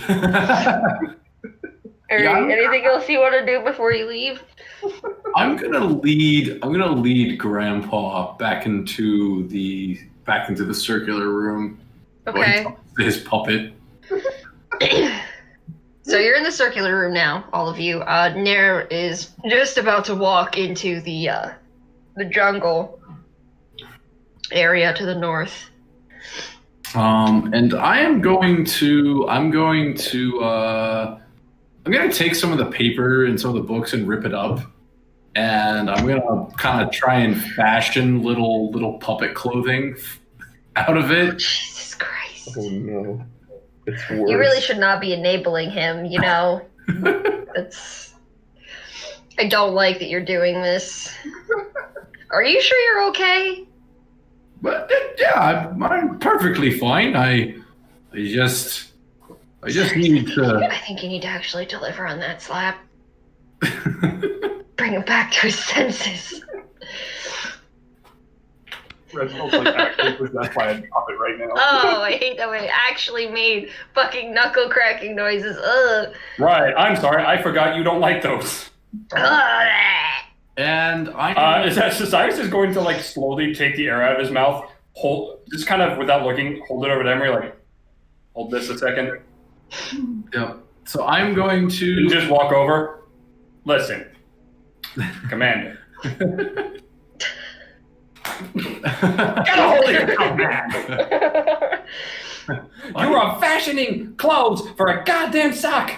Anything else you want to do before you leave? I'm gonna lead Grandpa back into the circular room. Okay. To his puppet. So you're in the circular room now, all of you. Nair is just about to walk into the jungle area to the north. And I'm going to take some of the paper and some of the books and rip it up, and I'm gonna kind of try and fashion little puppet clothing out of it. Jesus Christ. Oh no. It's worse. You really should not be enabling him, you know? I don't like that you're doing this. Are you sure you're okay? But yeah, I'm perfectly fine. I just need to. I think you need to actually deliver on that slap. Bring him back to his senses. Reginald's like actually possessed by a puppet right now. Oh, I hate that way. It actually made fucking knuckle cracking noises. Ugh. Right, I'm sorry, I forgot you don't like those. Ugh. And I. Cyrus is going to like slowly take the air out of his mouth, just kind of without looking, hold it over to Emery, like, hold this a second. Yeah. So I'm going to And just walk over. Listen, Commander. Get a hold of your tongue, man. You are fashioning clothes for a goddamn sock.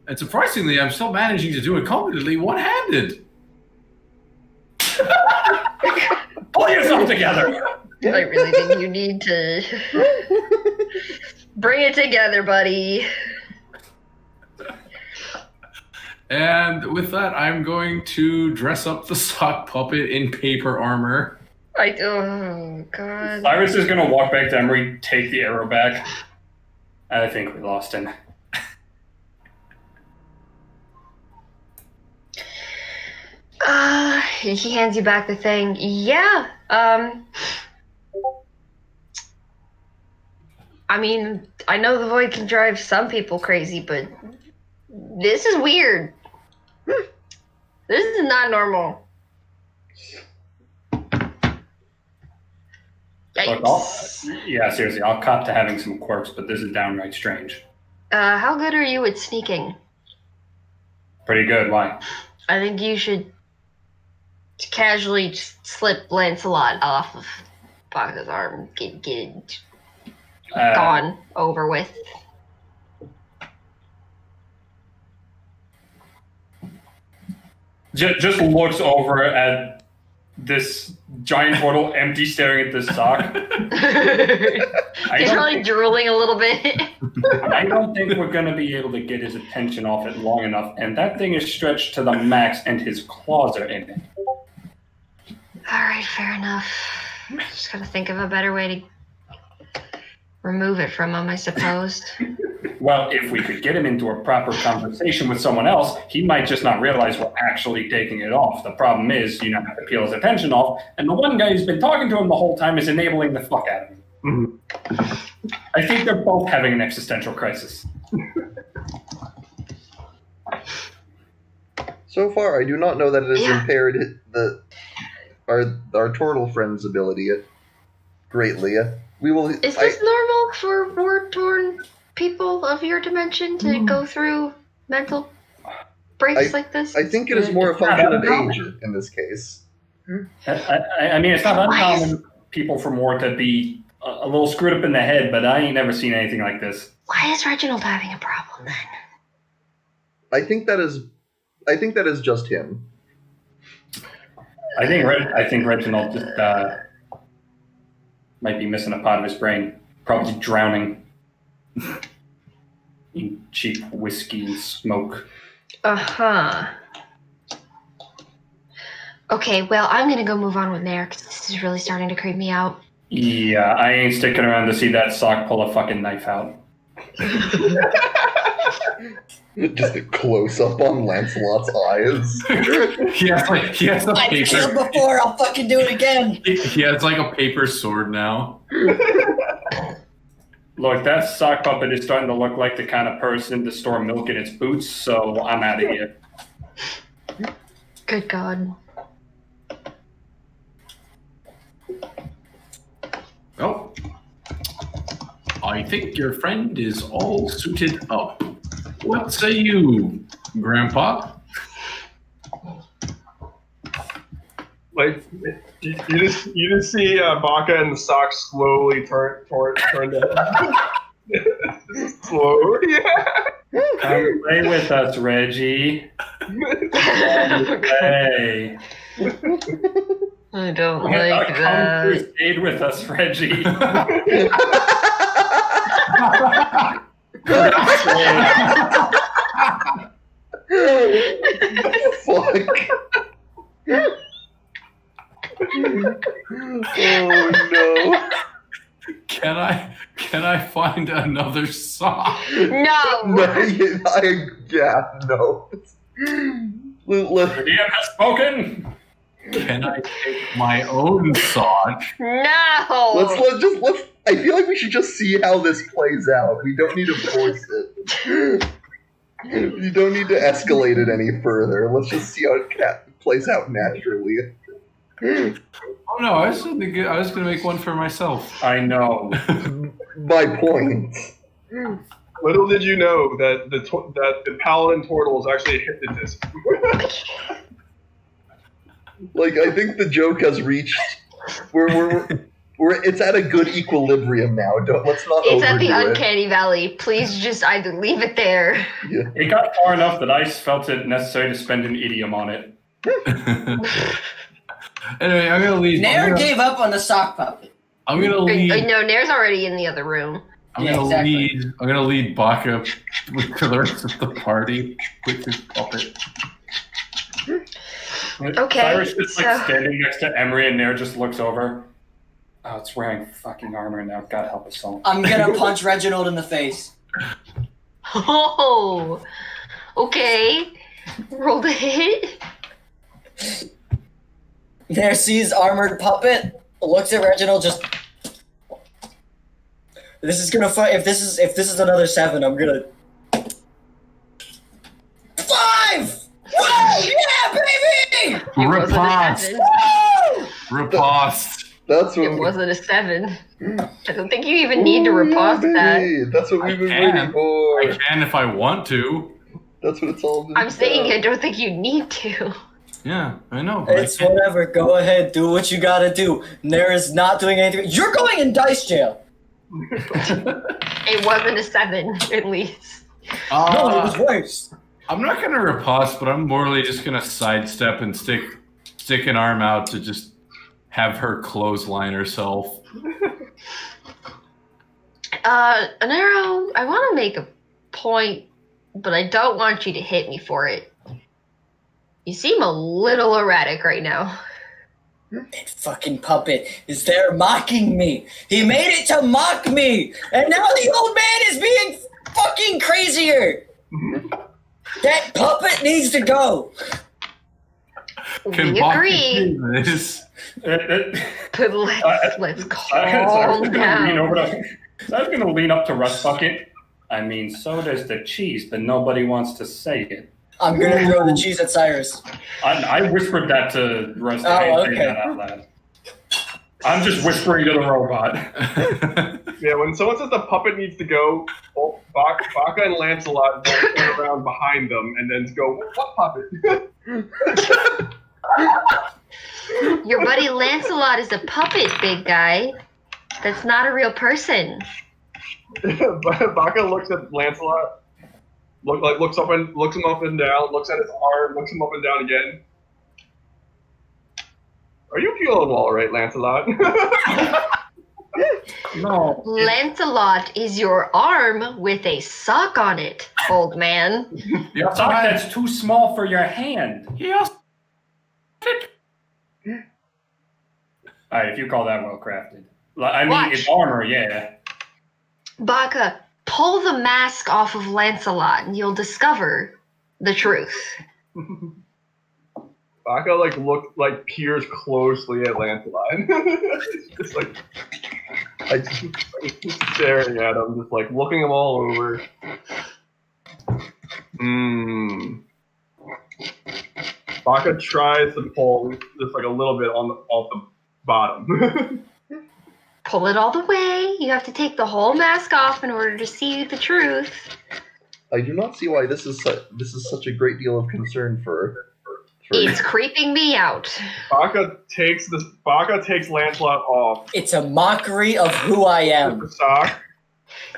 And surprisingly, I'm still managing to do it competently one-handed. Pull yourself together. I really think you need to Bring it together, buddy. And with that, I'm going to dress up the sock puppet in paper armor. Oh, God. Cyrus is going to walk back to Emery, take the arrow back. I think we lost him. He hands you back the thing. Yeah, I mean, I know the void can drive some people crazy, but this is weird. This is not normal. Look, seriously, I'll cop to having some quirks, but this is downright strange. How good are you at sneaking? Pretty good, why? I think you should casually slip Lancelot off of Baka's arm. Get it gone, over with. Just looks over at this giant portal empty, staring at this sock. He's probably drooling a little bit. I don't think we're going to be able to get his attention off it long enough, and that thing is stretched to the max, and his claws are in it. Alright, fair enough. Just gotta think of a better way to remove it from him, I suppose. Well, if we could get him into a proper conversation with someone else, he might just not realize we're actually taking it off. The problem is, you have to peel his attention off, and the one guy who's been talking to him the whole time is enabling the fuck out of him. Mm-hmm. I think they're both having an existential crisis. So far, I do not know that it has impaired our turtle friend's ability greatly. We will. Is this normal for war-torn people of your dimension to go through mental breaks like this? I think it is more a function of age in this case. I mean, it's not uncommon people from war to be a little screwed up in the head, but I ain't never seen anything like this. Why is Reginald having a problem then? I think that is just him. I think Reginald just might be missing a part of his brain. Probably drowning in cheap whiskey and smoke. Uh-huh. Okay, well, I'm gonna go move on with Nair, because this is really starting to creep me out. Yeah, I ain't sticking around to see that sock pull a fucking knife out. Just a close-up on Lancelot's eyes. He has a I've paper. killed before, I'll fucking do it again. He has like a paper sword now. Look, that sock puppet is starting to look like the kind of person to store milk in its boots, so I'm out of here. Good God. Oh. I think your friend is all suited up. What say you, Grandpa? Like you just see Baka and the sock slowly turn slow. Yeah. Come play with us, Reggie. Hey. I don't like Come that. crusade with us, Reggie. Fuck. Oh no. Can I find another sock? No! No, no. The DM has spoken. Can I take my own sock? No! Let's. I feel like we should just see how this plays out. We don't need to force it. You don't need to escalate it any further. Let's just see how it plays out naturally. Oh no, I was gonna make one for myself. I know. My point. Little did you know that the paladin turtle is actually a hypnotist. Like, I think the joke has reached. It's at a good equilibrium now. Let's not. It's at the overdo it. uncanny valley. Please just either leave it there. Yeah. It got far enough that I felt it necessary to spend an idiom on it. Anyway, I'm gonna leave. Nair gave up on the sock puppet. I'm gonna leave. No, Nair's already in the other room. I'm Yeah, gonna exactly. lead Baka to the rest of the party with his puppet. Okay, Cyrus just so- standing next to Emery, and Nair just looks over. Oh, it's wearing fucking armor now. God help us all. I'm gonna punch Reginald in the face. Oh, okay. Roll the hit. Nair sees armored puppet, looks at Reginald, just. This is gonna fight. If this is another 7, I'm gonna. 5! Whoa! Yeah, baby! It wasn't a Riposte. 7. Woo! Riposte. That's what It wasn't a 7. I don't think you even need to riposte that. baby. That's what we've been can. waiting for. I can if I want to. That's what it's all been I'm saying I about. don't think you need to. Yeah, I know. But It's whatever. Go ahead. Do what you gotta do. Nair is not doing anything. You're going in dice jail. It wasn't a 7, at least. No, it was worse. I'm not gonna riposte, but I'm morally just gonna sidestep and stick an arm out to just have her clothesline herself. Anero, I want to make a point, but I don't want you to hit me for it. You seem a little erratic right now. That fucking puppet is there mocking me. He made it to mock me, and now the old man is being fucking crazier. That puppet needs to go. Can We Baka agree, do this? but let's I calm was gonna lean down. over to. I was gonna lean up to Rust Bucket. I mean, so does the cheese, but nobody wants to say it. I'm gonna throw the cheese at Cyrus. I whispered that to Rust. Oh, I ain't saying okay. that out loud. I'm just whispering to the robot. Yeah, when someone says the puppet needs to go, both Baka and Lancelot both turn around behind them and then go, what puppet? Your buddy Lancelot is a puppet, big guy. That's not a real person. Baka looks at Lancelot, looks him up and down, looks at his arm, looks him up and down again. Are you feeling all right, Lancelot? No. Lancelot is your arm with a sock on it, old man. Your sock that's too small for your hand. Yes. Alright, if you call that well crafted. I mean, Watch. it's armor, yeah. Baka, pull the mask off of Lancelot and you'll discover the truth. Baka peers closely at Lancelot. just just staring at him, just looking him all over. Baka tries to pull just a little bit off the bottom. Pull it all the way. You have to take the whole mask off in order to see the truth. I do not see why this is such a great deal of concern for It's creeping me out. Baka takes Lancelot off It's a mockery of who I with am. the sock.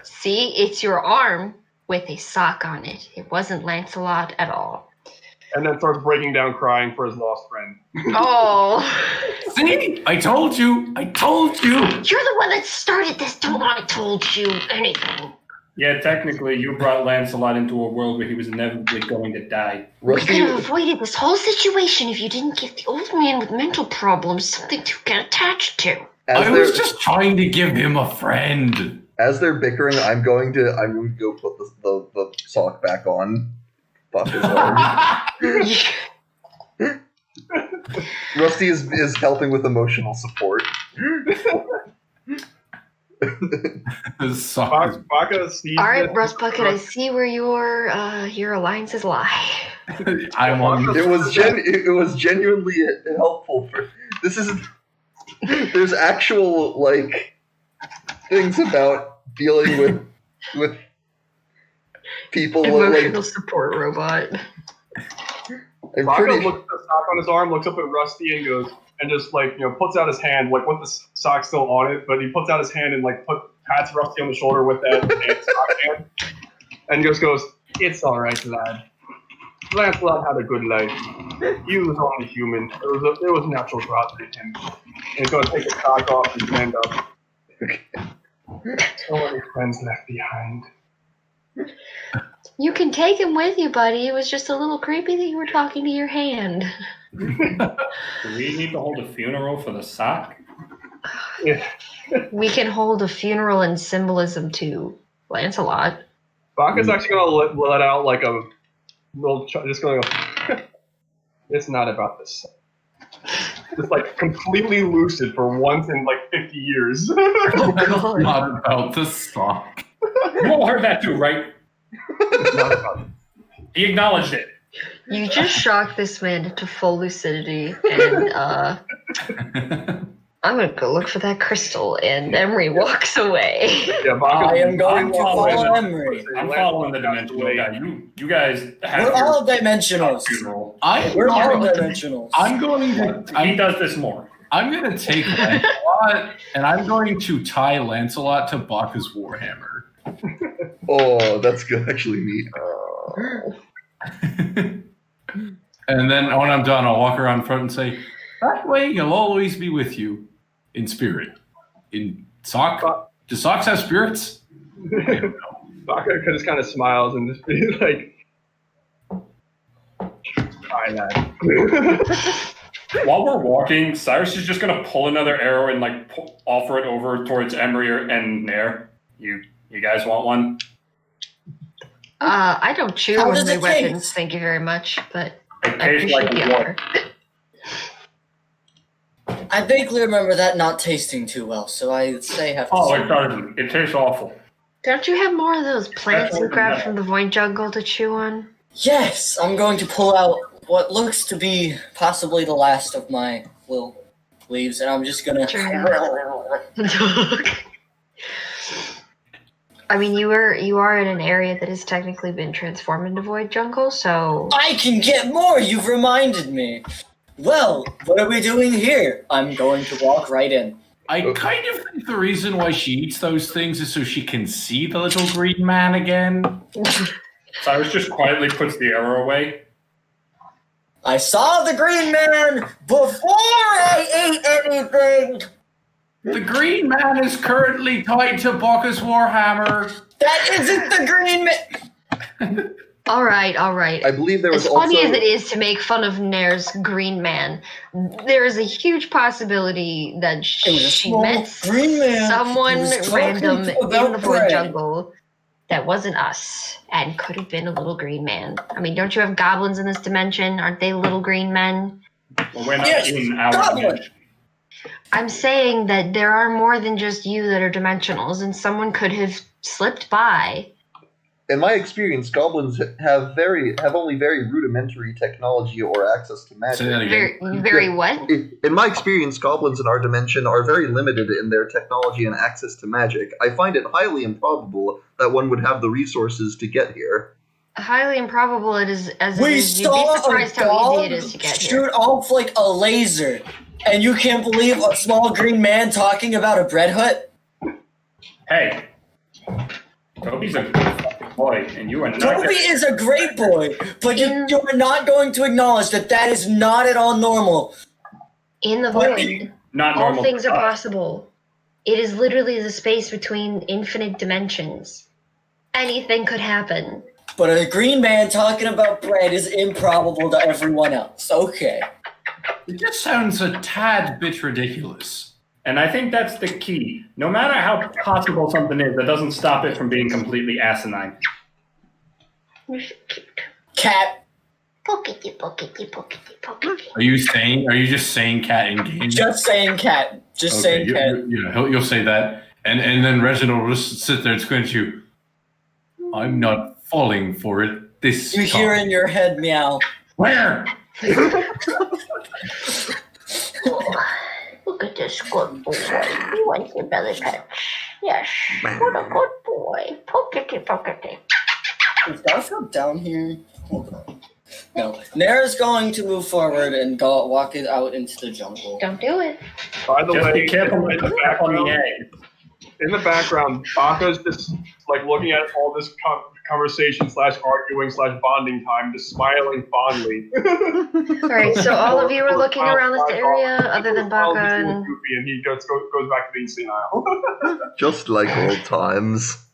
See, it's your arm with a sock on it. It wasn't Lancelot at all. And then starts breaking down crying for his lost friend. Oh. See? I told you. You're the one that started this. Don't I told you anything. Yeah, technically, you brought Lancelot into a world where he was inevitably going to die. We could Rusty. have avoided this whole situation if you didn't give the old man with mental problems something to get attached to. As I was just trying to give him a friend. as they're bickering, I'm going to go put the sock back on Baka's arm. Rusty is helping with emotional support. His sock is- Baka sees All right, this- Rust Bucket, I see where your alliances lie. I'm on. It was genuinely helpful for this is there's actual things about dealing with people Emotional support robot. I'm Baka pretty looks at the sock on his arm, looks up at Rusty, and goes, and just puts out his hand, with the sock still on it, but he puts out his hand and pats Rusty on the shoulder with that sock hand, and just goes, "It's all right, lad. Lancelot had a good life. He was only human. It was natural to operate him. And he's gonna take the sock off and stand up." So many friends left behind. You can take him with you, buddy. It was just a little creepy that you were talking to your hand. Do we need to hold a funeral for the sock? Yeah. We can hold a funeral in symbolism to Lancelot. Baka's actually going to let out like a little, just going to go, it's not about this. Just like completely lucid for once in like 50 years. Oh, God. Not about the sock. You all heard that too, right? He acknowledged it. You just shocked this man into full lucidity, and I'm gonna go look for that crystal, and Emery walks away. Yeah, Baka, I am going I'm to following follow it. Emery. I'm following the dimensional guy. You guys have We're your all dimensionals. funeral. We're all dimensionals. I'm going to. He does this more. I'm going to take Lancelot, and I'm going to tie Lancelot to Baka's warhammer. Oh, that's good. Actually neat. And then when I'm done, I'll walk around front and say, "That way, he'll always be with you, in spirit." In sock? Do socks have spirits? Baka just kind of smiles and just be like, try that. While we're walking, Cyrus is just gonna pull another arrow and like offer it over towards Emery and Nair. You guys want one? I don't chew How on does my it weapons, taste? thank you very much, but It I tastes like appreciate the water. offer. I vaguely remember that not tasting too well, so I say have to Oh, say. it doesn't. It tastes awful. Don't you have more of those plants you That's grabbed what- from the void jungle to chew on? Yes, I'm going to pull out what looks to be possibly the last of my little leaves, and I'm just gonna. I mean, you are in an area that has technically been transformed into void jungle, so I can get more. You've reminded me. Well, what are we doing here? I'm going to walk right in. I kind of think the reason why she eats those things is so she can see the little green man again. Cyrus just quietly puts the arrow away. I saw the green man before I ate anything. The green man is currently tied to Baka's warhammer. That isn't the green man. all right. I believe there was As funny also. as it is to make fun of Nair's green man, there is a huge possibility that It was a she small met green man someone who was talking random in about the void bread. jungle that wasn't us and could have been a little green man. I mean, don't you have goblins in this dimension? Aren't they little green men? Well, we're not Yes, in our goblin. dimension. I'm saying that there are more than just you that are dimensionals, and someone could have slipped by. In my experience, goblins have only very rudimentary technology or access to magic. Say that again. Very what? In my experience, goblins in our dimension are very limited in their technology and access to magic. I find it highly improbable that one would have the resources to get here. Highly improbable it is, as it We is. You'd be saw a surprised how easy dog it is to get shoot here. off like a laser, and you can't believe a small green man talking about a bread hut? Hey, Toby's a good fucking boy, and you are not. Toby is a great boy, but you are not going to acknowledge that that is not at all normal. In the What? void, not all normal. things to are us. possible. It is literally the space between infinite dimensions. Anything could happen. But a green man talking about bread is improbable to everyone else. Okay. It just sounds a tad bit ridiculous. And I think that's the key. No matter how possible something is, that doesn't stop it from being completely asinine. Cat. Pokety, pokety, pokety, pokety. Are you just saying cat in game? Just saying cat. Just saying cat. You'll say that. And then Reginald will just sit there and squint at you. I'm not falling for it this You time. hear in your head meow. Where? Look at this good boy. You want your belly patch. Yes. What a good boy. Pokety, pokety. Is Garfield down here? Hold on. No. Nair's going to move forward and go walk it out into the jungle. Don't do it. By the Just way, be careful in with the the back on the background, egg. in the background, Baka's just like looking at all this conversation / arguing / bonding time, just smiling fondly. Alright, so all of you are looking around this area, other than Baka and... Goofy, and he goes back to being senile. Just like old times.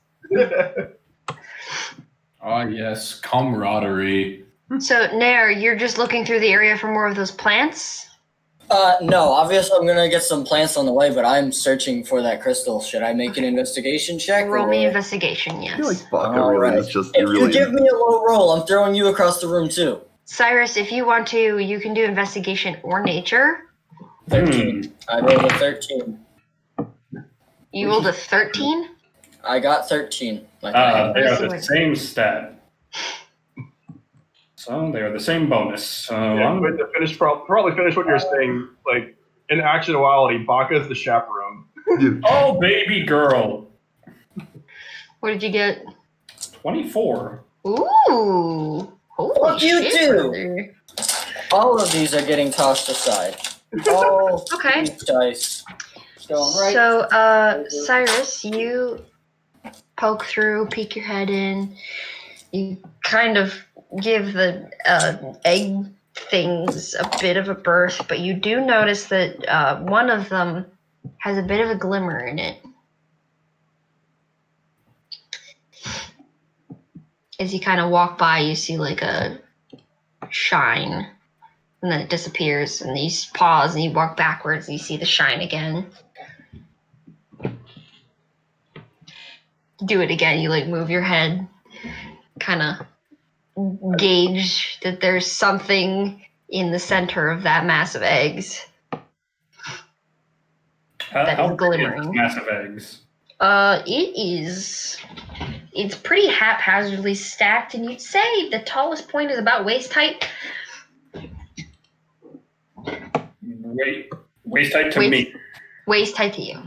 Ah, yes, camaraderie. So, Nair, you're just looking through the area for more of those plants? No, obviously I'm gonna get some plants on the way, but I'm searching for that crystal. Should I make an investigation check? Roll or... me investigation, yes. I feel like Baka really is just If really. you give me a low roll, I'm throwing you across the room too. Cyrus, if you want to, you can do investigation or nature. 13. I rolled a 13. You rolled a 13? I got 13. They are the same stat. So they are the same bonus. So Yeah, but to probably finish what you're saying, like, in actuality, Baka is the chaperone. Oh, baby girl. What did you get? 24. Ooh. Holy What you shit, do? brother. All of these are getting tossed aside. All Okay. these dice. Going right. So, Cyrus, you poke through, peek your head in. You kind of give the egg things a bit of a birth, but you do notice that one of them has a bit of a glimmer in it. As you kind of walk by, you see like a shine, and then it disappears, and you pause and you walk backwards and you see the shine again. Do it again, you like move your head, kind of gauge that there's something in the center of that mass of eggs. That is glimmering. Massive eggs. It's pretty haphazardly stacked, and you'd say the tallest point is about waist height. Waist height to me. Waist height to you.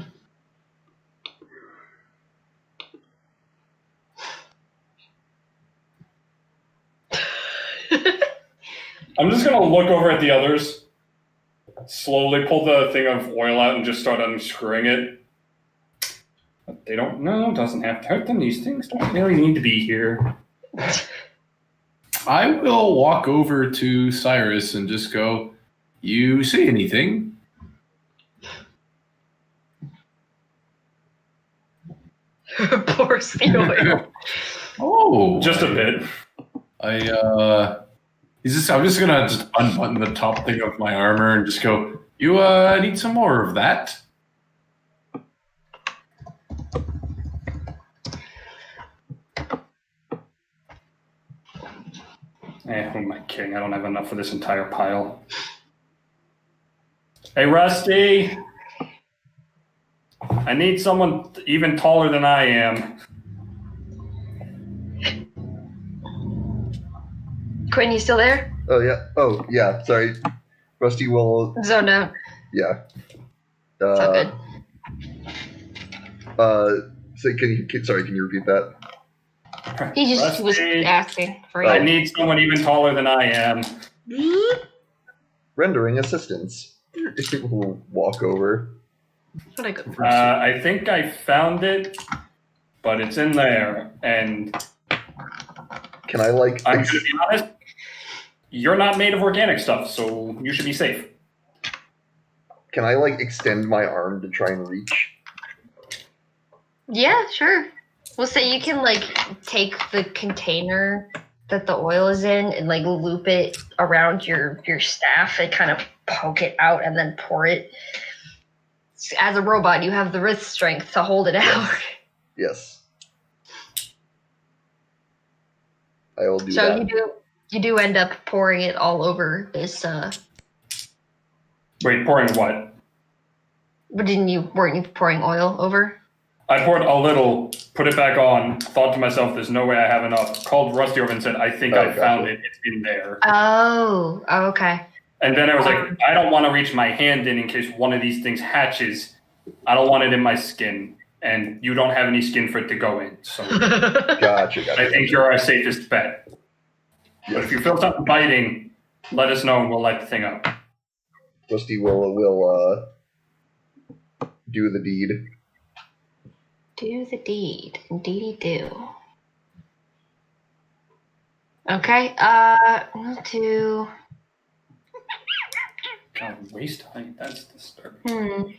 I'm just gonna look over at the others, slowly pull the thing of oil out and just start unscrewing it. But they don't know, doesn't have to hurt them. These things don't really need to be here. I will walk over to Cyrus and just go, "You see anything?" Pours the oil. Oh, Just a bit. I'm just gonna unbutton the top thing of my armor and just go, "You need some more of that?" Who am I kidding? I don't have enough for this entire pile. Hey, Rusty! I need someone even taller than I am. Quinn, you still there? Oh yeah. Oh yeah. Sorry. Rusty will. Zoned out. Yeah. It's all good. So can you repeat that? He just was Rusty, asking for I you. need someone even taller than I am. Rendering assistance. We'll walk over. What a good person. I think I found it, but it's in there. And Can I like? I'm going to be honest, you're not made of organic stuff, so you should be safe. Can I like extend my arm to try and reach? Yeah, sure. We'll say you can like take the container that the oil is in and like loop it around your staff and kind of poke it out and then pour it. As a robot, you have the wrist strength to hold it out. Yes. I will do So that. you do end up pouring it all over this. Wait, pouring what? But weren't you pouring oil over? I poured a little, put it back on, thought to myself, there's no way I have enough. Called Rusty over and said, I think I found it. It's in there. Oh, okay. And then I was like, I don't want to reach my hand in case one of these things hatches. I don't want it in my skin. And you don't have any skin for it to go in. So Gotcha. I think you're our safest bet. But if you feel something biting, let us know and we'll light the thing up. Rusty will do the deed. Do the deed. Indeedy do. Okay. We'll do. God, waste height. That's disturbing.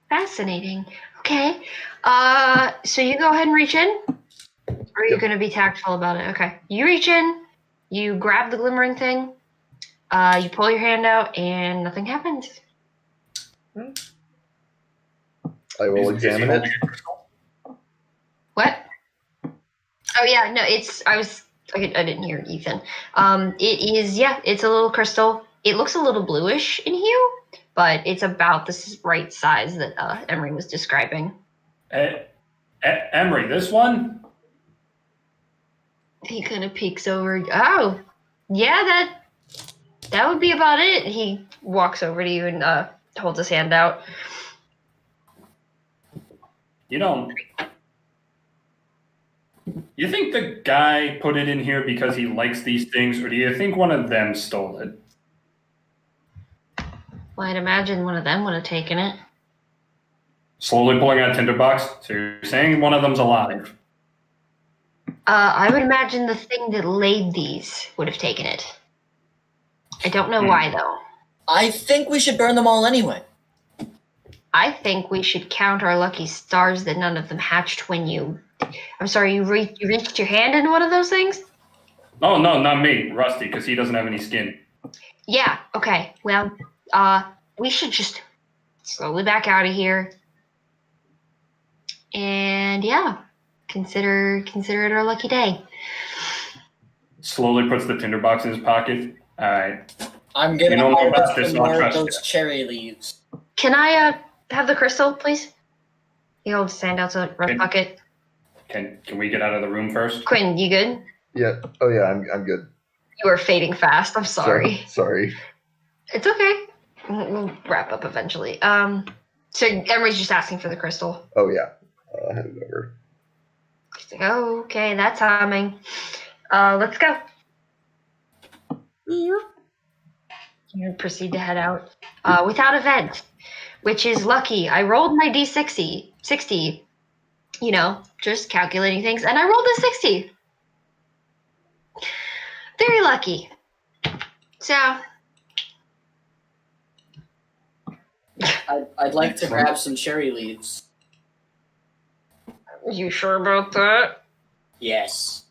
Fascinating. Okay. So you go ahead and reach in. Or are you going to be tactful about it? Okay. You reach in. You grab the glimmering thing. You pull your hand out, and nothing happens. I will examine it. What? Oh yeah, no, I didn't hear Ethan. It is, it's a little crystal. It looks a little bluish in hue, but it's about the right size that Emery was describing. Emery, this one? He kind of peeks over. Oh, yeah, that would be about it. He walks over to you and holds his hand out. You think the guy put it in here because he likes these things, or do you think one of them stole it? Well, I'd imagine one of them would have taken it. Slowly pulling out a tinderbox. So you're saying one of them's alive? I would imagine the thing that laid these would have taken it. I don't know why, though. I think we should burn them all anyway. I think we should count our lucky stars that none of them hatched when you... I'm sorry, you reached your hand into one of those things? Oh, no, not me. Rusty, because he doesn't have any skin. Yeah, okay. Well, we should just slowly back out of here. And, yeah, consider it our lucky day. Slowly puts the tinderbox in his pocket. All right. I'm gonna about harvest this, some I'll more of trust those you. cherry leaves. Can I have the crystal, please? The old standouts a rough bucket. Can we get out of the room first? Quinn, you good? Yeah. Oh yeah, I'm good. You are fading fast. I'm sorry. Sorry. It's okay. We'll wrap up eventually. So Emery's just asking for the crystal. Oh yeah. I'll hand it over. He's like, oh, okay, that's timing. Let's go. You proceed to head out without event, which is lucky. I rolled my D60, 60, just calculating things, and I rolled a 60. Very lucky. So, I'd like to grab some cherry leaves. you sure about that? Yes.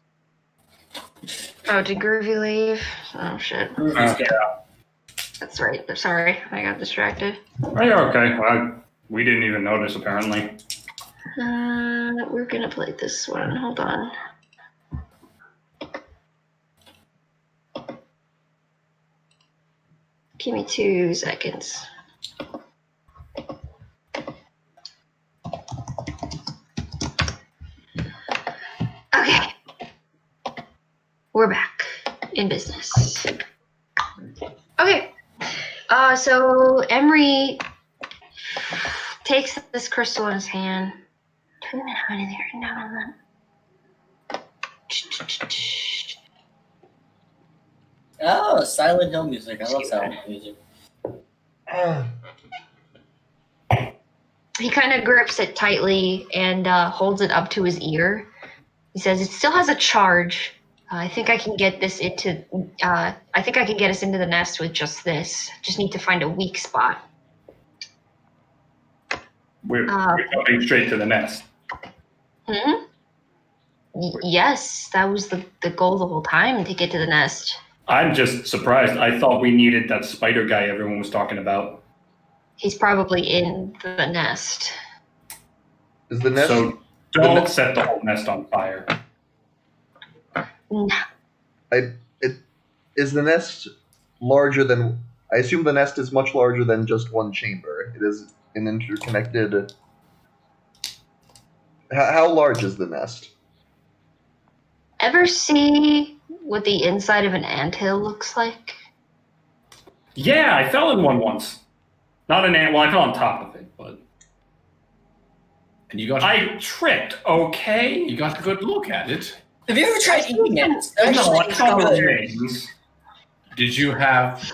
Oh, did Groovy leave? Oh, shit. Groovy's That's right. I'm sorry. I got distracted. Oh, you're okay. Well, we didn't even notice, apparently. We're gonna play this one. Hold on. Give me 2 seconds. Okay. We're back in business. Okay. So Emery takes this crystal in his hand. Turn that on in there and down on that. Oh, Silent Hill music. I love Silent Hill music. He kind of grips it tightly and holds it up to his ear. He says, "It still has a charge. I think I can get this into. I think I can get us into the nest with just this. Just need to find a weak spot." We're going straight to the nest. Yes, that was the goal the whole time, to get to the nest. I'm just surprised. I thought we needed that spider guy everyone was talking about. He's probably in the nest. Is the nest? So don't set the whole nest on fire. No. Is the nest larger than? I assume the nest is much larger than just one chamber. It is an interconnected. How large is the nest? Ever see what the inside of an anthill looks like? Yeah, I fell in one once. Not an ant. Well, I fell on top of it, but And you got I tripped. Okay. you got a good look at it. Have you ever tried eating ants? No, I Actually, saw the good. remains. Did you have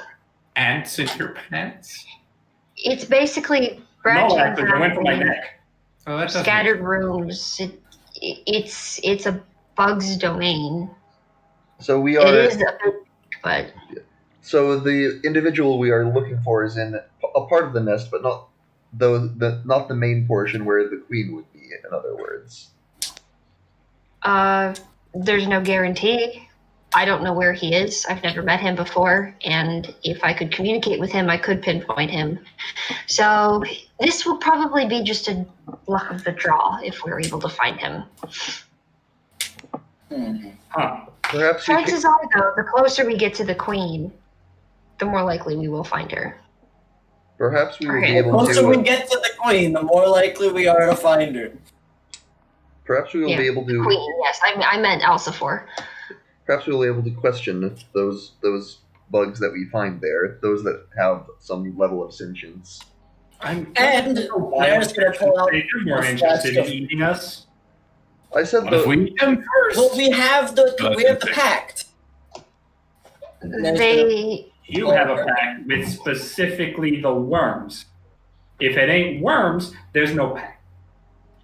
ants in your pants? It's basically branching actually, I went for my path, neck. Oh, that doesn't scattered rooms. It's a bug's domain. So we It are. is a bit, but So the individual we are looking for is in a part of the nest, but not not the main portion where the queen would be. In other words. there's no guarantee. I don't know where he is. I've never met him before, and if I could communicate with him, I could pinpoint him. So this will probably be just a luck of the draw if we're able to find him. Huh. Perhaps you Chances are, though, the closer we get to the queen, the more likely we will find her. perhaps we will be Okay. able The closer we to. get to the queen, the more likely we are to find her. Perhaps we will Yeah, be able to. Queen, yes, I meant Alcifor. Perhaps we will be able to question those bugs that we find there, those that have some level of sentience. I'm And Nair's gonna pull out. They're more interested in eating us. I said What if the. we eat them first? Well, we have the pact. Nair's They You have a pact with specifically the worms. If it ain't worms, there's no pact.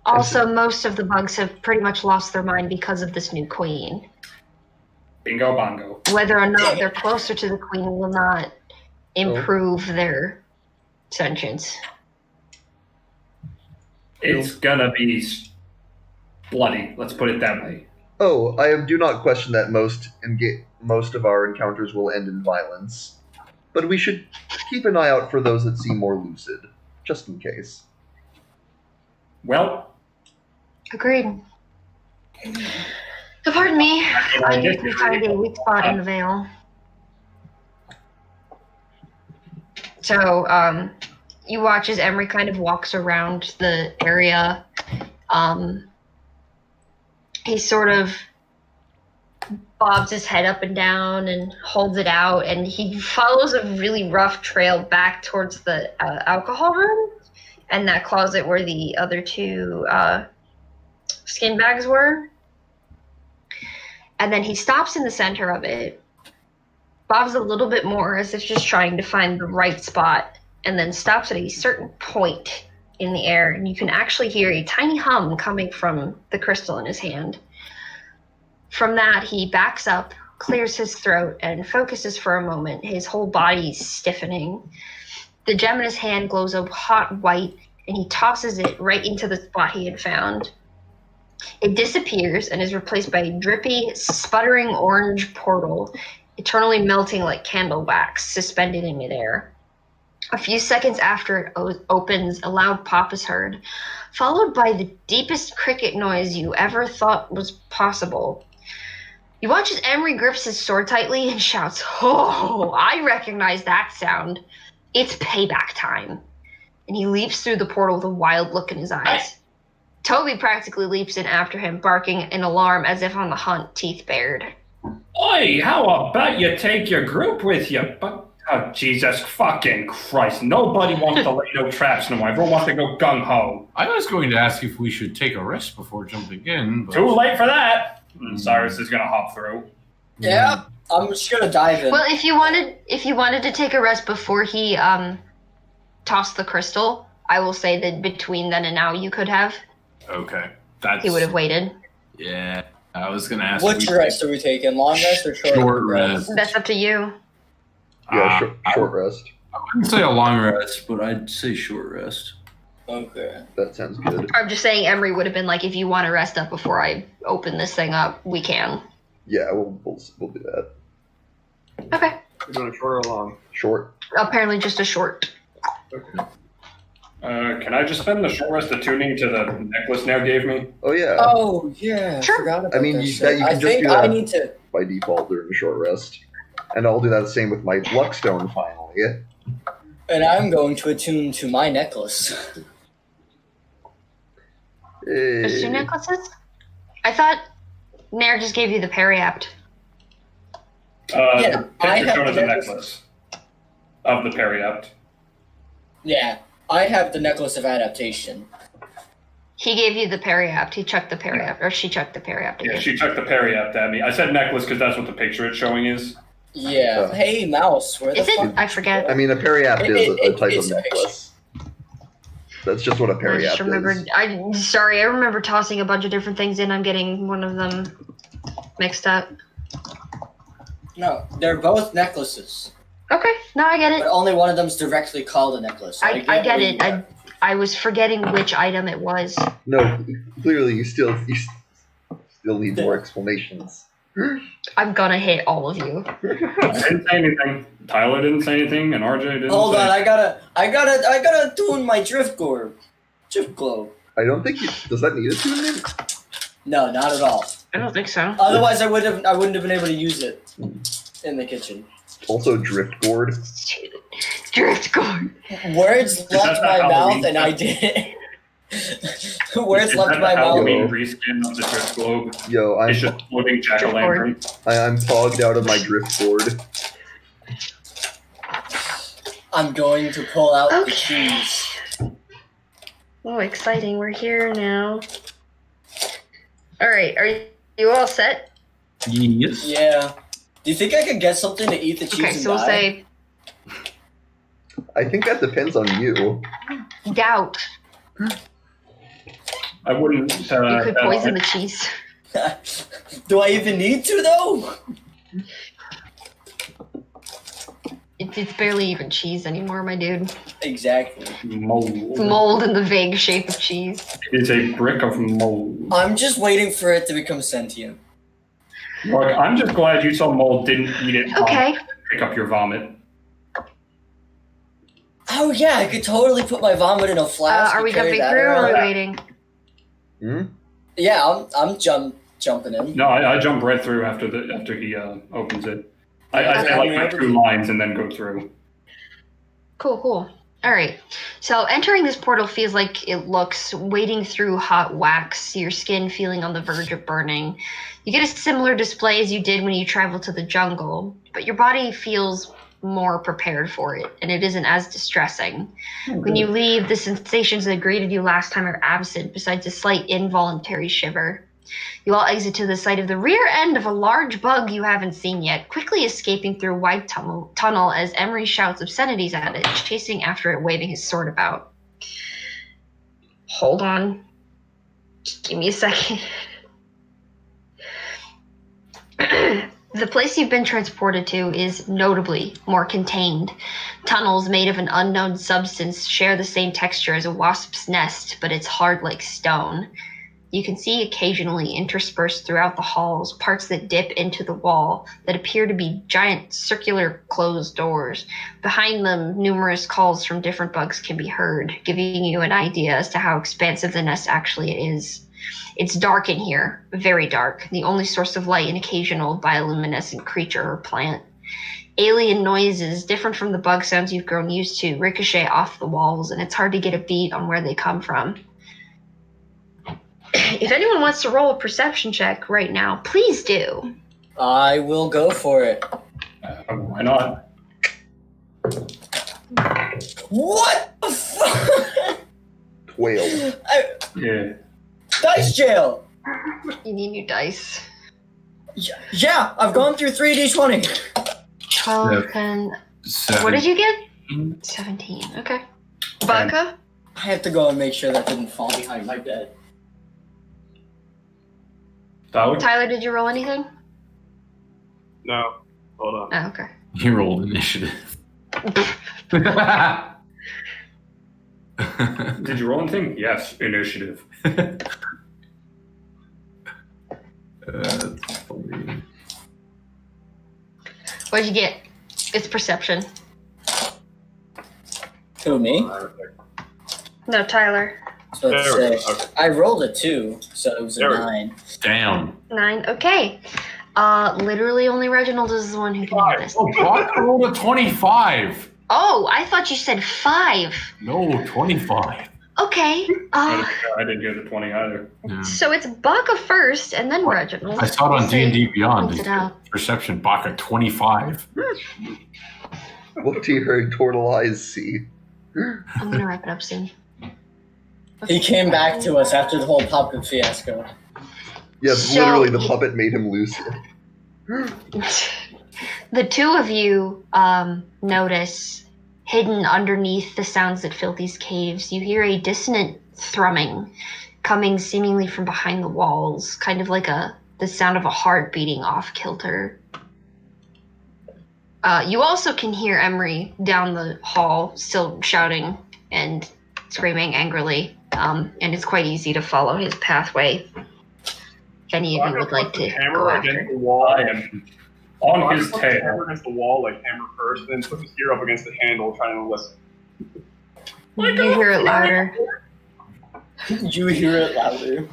also, most of the bugs have pretty much lost their mind because of this new queen. Bingo bongo. Whether or not they're closer to the queen will not improve their sentience. It's gonna be bloody. Let's put it that way. Oh, I do not question that most of our encounters will end in violence, but we should keep an eye out for those that seem more lucid, just in case. Well, Agreed. Pardon me. I need to find a weak spot in the veil. So, you watch as Emery kind of walks around the area. He sort of bobs his head up and down and holds it out, and he follows a really rough trail back towards the alcohol room and that closet where the other two skin bags were. And then he stops in the center of it, bobs a little bit more as if just trying to find the right spot, and then stops at a certain point in the air, and you can actually hear a tiny hum coming from the crystal in his hand. From that, he backs up, clears his throat, and focuses for a moment, his whole body stiffening. The gem in his hand glows a hot white, and he tosses it right into the spot he had found. It disappears and is replaced by a drippy, sputtering orange portal, eternally melting like candle wax, suspended in midair. A few seconds after it opens, a loud pop is heard, followed by the deepest cricket noise you ever thought was possible. You watch as Emery grips his sword tightly and shouts, "Oh, I recognize that sound. It's payback time." And he leaps through the portal with a wild look in his eyes. Toby practically leaps in after him, barking in alarm as if on the hunt, teeth bared. Oi, how about you take your group with you? But oh, Jesus fucking Christ. Nobody wants to lay no traps no more. Everyone wants to go gung-ho. I was going to ask if we should take a rest before jumping in, but... Too late for that. Cyrus is going to hop through. Yeah, I'm just gonna dive in. Well, if you wanted to take a rest before he tossed the crystal, I will say that between then and now you could have. Okay. That's... He would have waited. Yeah. I was going to ask... Which rest are we taking? Long rest or short rest? That's up to you. Yeah, short rest. I wouldn't say a long rest, but I'd say short rest. Okay. That sounds good. I'm just saying Emery would have been like, if you want to rest up before I open this thing up, we can. Yeah, we'll do that. Okay. You're doing it short or long? Short. Apparently just a short. Okay. Can I just spend the short rest attuning to the necklace now gave me? Oh yeah. Oh yeah. Sure. Forgot about I mean, that you shit. can I just think do that. I need to. By default during the short rest, and I'll do that the same with my Luckstone finally. And I'm going to attune to my necklace. There's two necklaces? I thought Nair just gave you the periapt. Yeah, I Picture have shown the as a necklace. necklace of the periapt. Yeah, I have the necklace of adaptation. He gave you the periapt. He chucked the periapt, or she chucked the periapt at Yeah, you. she chucked the periapt at me. I said necklace because that's what the picture it's showing is. Yeah. Oh. Hey, mouse, where the Is it? fuck? I forget. I mean, a periapt is a type it's of a necklace. That's just what a I periapt just remembered. is. I remember tossing a bunch of different things in. I'm getting one of them mixed up. No, they're both necklaces, Okay, no, I get but it. only one of them's directly called a necklace. So I get where it. you- I was forgetting which item it was. No, clearly you still need more explanations. I'm gonna hit all of you. I didn't say anything. Tyler didn't say anything, and RJ didn't. Hold say on, I gotta tune my drift globe. I don't think does that need a tuning? No, not at all. I don't think so. Otherwise, I wouldn't have been able to use it in the kitchen. Also driftboard. Drift guard. Words left that my Halloween mouth, and I did it. Words left my mouth. Halloween reskin of the drift globe. Yo, It's just floating jack-o'-lantern. I'm fogged out of my driftboard. I'm going to pull out the Okay. cheese. Oh, exciting. We're here now. Alright, are you all set? Yes. Yeah. Do you think I could get something to eat the cheese Okay, and so we'll die? say I think that depends on you. doubt. I wouldn't. You could bet on poison it. the cheese. Do I even need to, though? It's barely even cheese anymore, my dude. Exactly. Mold. It's mold in the vague shape of cheese. It is a brick of mold. I'm just waiting for it to become sentient. Look, I'm just glad you saw mold didn't eat it. Okay. Pick up your vomit. Oh yeah, I could totally put my vomit in a flask. Are and we carry jumping that through or are we around. waiting? Hmm? Yeah, I'm jumping in. No, I jump right through after he opens it. I say like my 2 lines and then go through. Cool. Alright. So entering this portal feels like it looks, wading through hot wax, your skin feeling on the verge of burning. You get a similar display as you did when you traveled to the jungle, but your body feels more prepared for it, and it isn't as distressing. When you leave, the sensations that greeted you last time are absent, besides a slight involuntary shiver. You all exit to the site of the rear end of a large bug you haven't seen yet, quickly escaping through a wide tunnel as Emery shouts obscenities at it, chasing after it, waving his sword about. Hold on. Just give me a second. The place you've been transported to is notably more contained. Tunnels made of an unknown substance share the same texture as a wasp's nest, but it's hard like stone. You can see occasionally interspersed throughout the halls parts that dip into the wall that appear to be giant circular closed doors. Behind them, numerous calls from different bugs can be heard, giving you an idea as to how expansive the nest actually is. It's dark in here, very dark, the only source of light an occasional bioluminescent creature or plant. Alien noises, different from the bug sounds you've grown used to, ricochet off the walls, and it's hard to get a beat on where they come from. If anyone wants to roll a perception check right now, please do. I will go for it. Why not? What the fuck? 12. Yeah. Dice jail. You need new dice. Yeah, I've gone through 3d20. 12, 10. What did you get? 17. Okay. Vodka? I have to go and make sure that didn't fall behind my bed. Tyler? Tyler, did you roll anything? No. Hold on. Oh, okay. He rolled initiative. Did you roll anything? Yes, initiative. That's funny. What'd you get? It's perception. Who, me? No, Tyler. So let's There we say go. Okay. I rolled a 2, so it was a There we go. 9. Damn. 9. Okay. Literally only Reginald is the one who can hear this. Oh, Brock rolled a 25. Oh, I thought you said 5. No, 25. Okay. I didn't hear the 20 either. Yeah. So it's Baka first, and then Reginald. I saw it on Say- D&D Beyond. points it out. Perception Baka 25. What do your turtle eyes see? I'm gonna wrap it up soon. He came back to us after the whole puppet fiasco. Yes, So- literally the puppet made him lose it. The two of you notice hidden underneath the sounds that fill these caves, you hear a dissonant thrumming coming seemingly from behind the walls, kind of like the sound of a heart beating off kilter. You also can hear Emery down the hall still shouting and screaming angrily, and it's quite easy to follow his pathway. If any of you would like to go against after. the wall. I am on his Put the tail. hammer against the wall, like hammer first, then put his ear up against the handle, trying to listen. You hear it louder. You hear it louder.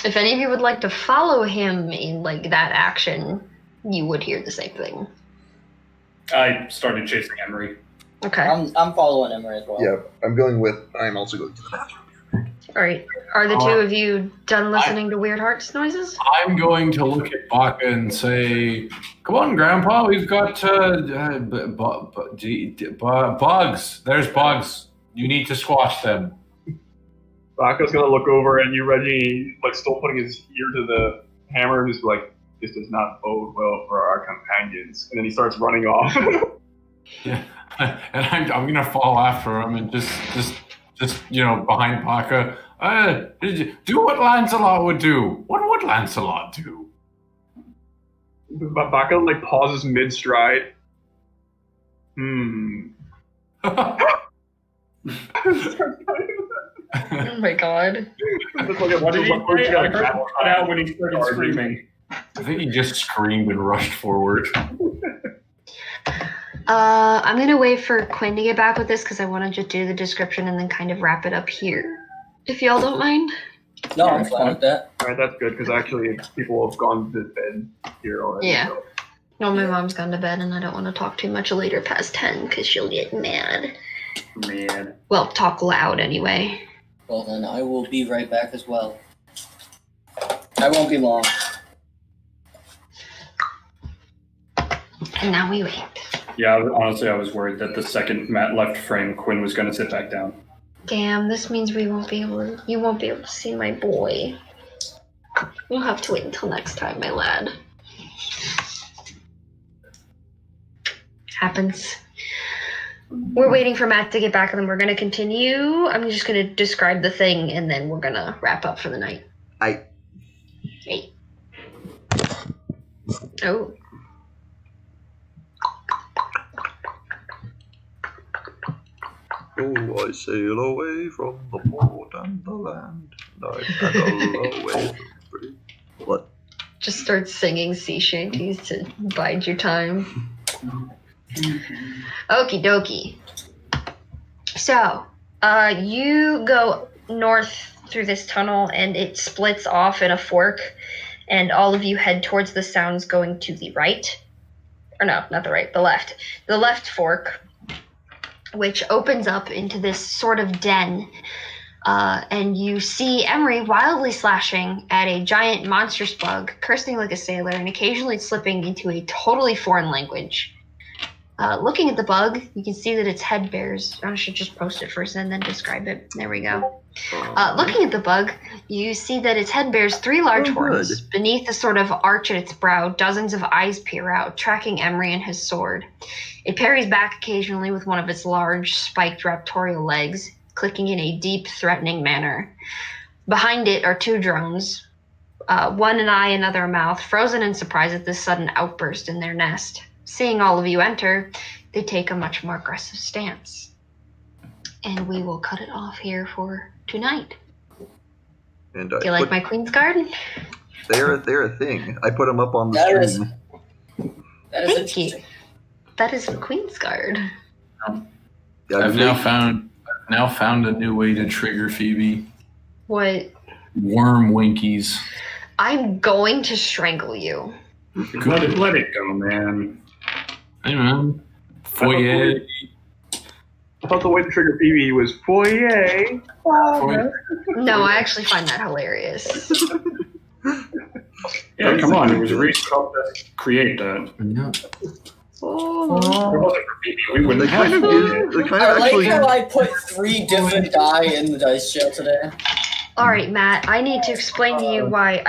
If any of you would like to follow him in like that action, you would hear the same thing. I started chasing Emery. Okay. I'm following Emery as well. Yeah, I'm also going to the bathroom. All right. Are the two of you done listening to Weird Hearts noises? I'm going to look at Baka and say, "Come on, Grandpa, we've got bugs. There's bugs. You need to squash them." Baka's gonna look over at you, Reggie, like still putting his ear to the hammer, just like, this does not bode well for our companions. And then he starts running off. Yeah, and I'm gonna fall after him and just behind Baka. Do what Lancelot would do. What would Lancelot do? Baka like pauses mid stride. Oh my god. What did he say? I heard him cut out when he started screaming. I think he just screamed and rushed forward. I'm gonna wait for Quinn to get back with this because I want to just do the description and then kind of wrap it up here. If y'all don't mind. No, I'm fine with that. Alright, that's good, because actually people have gone to bed here already. Yeah. So. No, my mom's gone to bed and I don't want to talk too much later past 10 because she'll get mad. Man. Well, talk loud anyway. Well then, I will be right back as well. I won't be long. And now we wait. Yeah, honestly, I was worried that the second Matt left frame, Quinn was going to sit back down. Damn, this means you won't be able to see my boy. You'll have to wait until next time, my lad. Happens. We're waiting for Matt to get back and then we're going to continue. I'm just going to describe the thing and then we're going to wrap up for the night. Hey. Oh. Oh, I sail away from the port and the land, and I paddle away from free. What? Just start singing sea shanties to bide your time. Okie dokie. So, you go north through this tunnel and it splits off in a fork, and all of you head towards the sounds going to the right. Or no, not the right, the left. The left fork, which opens up into this sort of den. And you see Emery wildly slashing at a giant monstrous bug, cursing like a sailor, and occasionally slipping into a totally foreign language. Looking at the bug, you can see that its head bears... I should just post it first and then describe it. There we go. Looking at the bug, you see that its head bears 3 large horns. Good. Beneath the sort of arch at its brow, dozens of eyes peer out, tracking Emery and his sword. It parries back occasionally with one of its large, spiked raptorial legs, clicking in a deep, threatening manner. Behind it are 2 drones, one an eye, another a mouth, frozen in surprise at this sudden outburst in their nest. Seeing all of you enter, they take a much more aggressive stance. And we will cut it off here for tonight. And Do you like my Queen's Guard? They're a thing. I put them up on the That stream. That is Thank interesting. you. That is the Queen's Guard. Yeah, I've now found a new way to trigger Phoebe. What? Worm winkies. I'm going to strangle you. Let it go, man. Hey man. Foyer. I thought the way to trigger Phoebe was foyer. No, I actually find that hilarious. Yeah, come on. It was Reese helped us create that. No. If it wasn't for Phoebe, we wouldn't They have kind of it. they kind I of like actually. how I put 3 different die in the dice jail today. All right, Matt, I need to explain to you why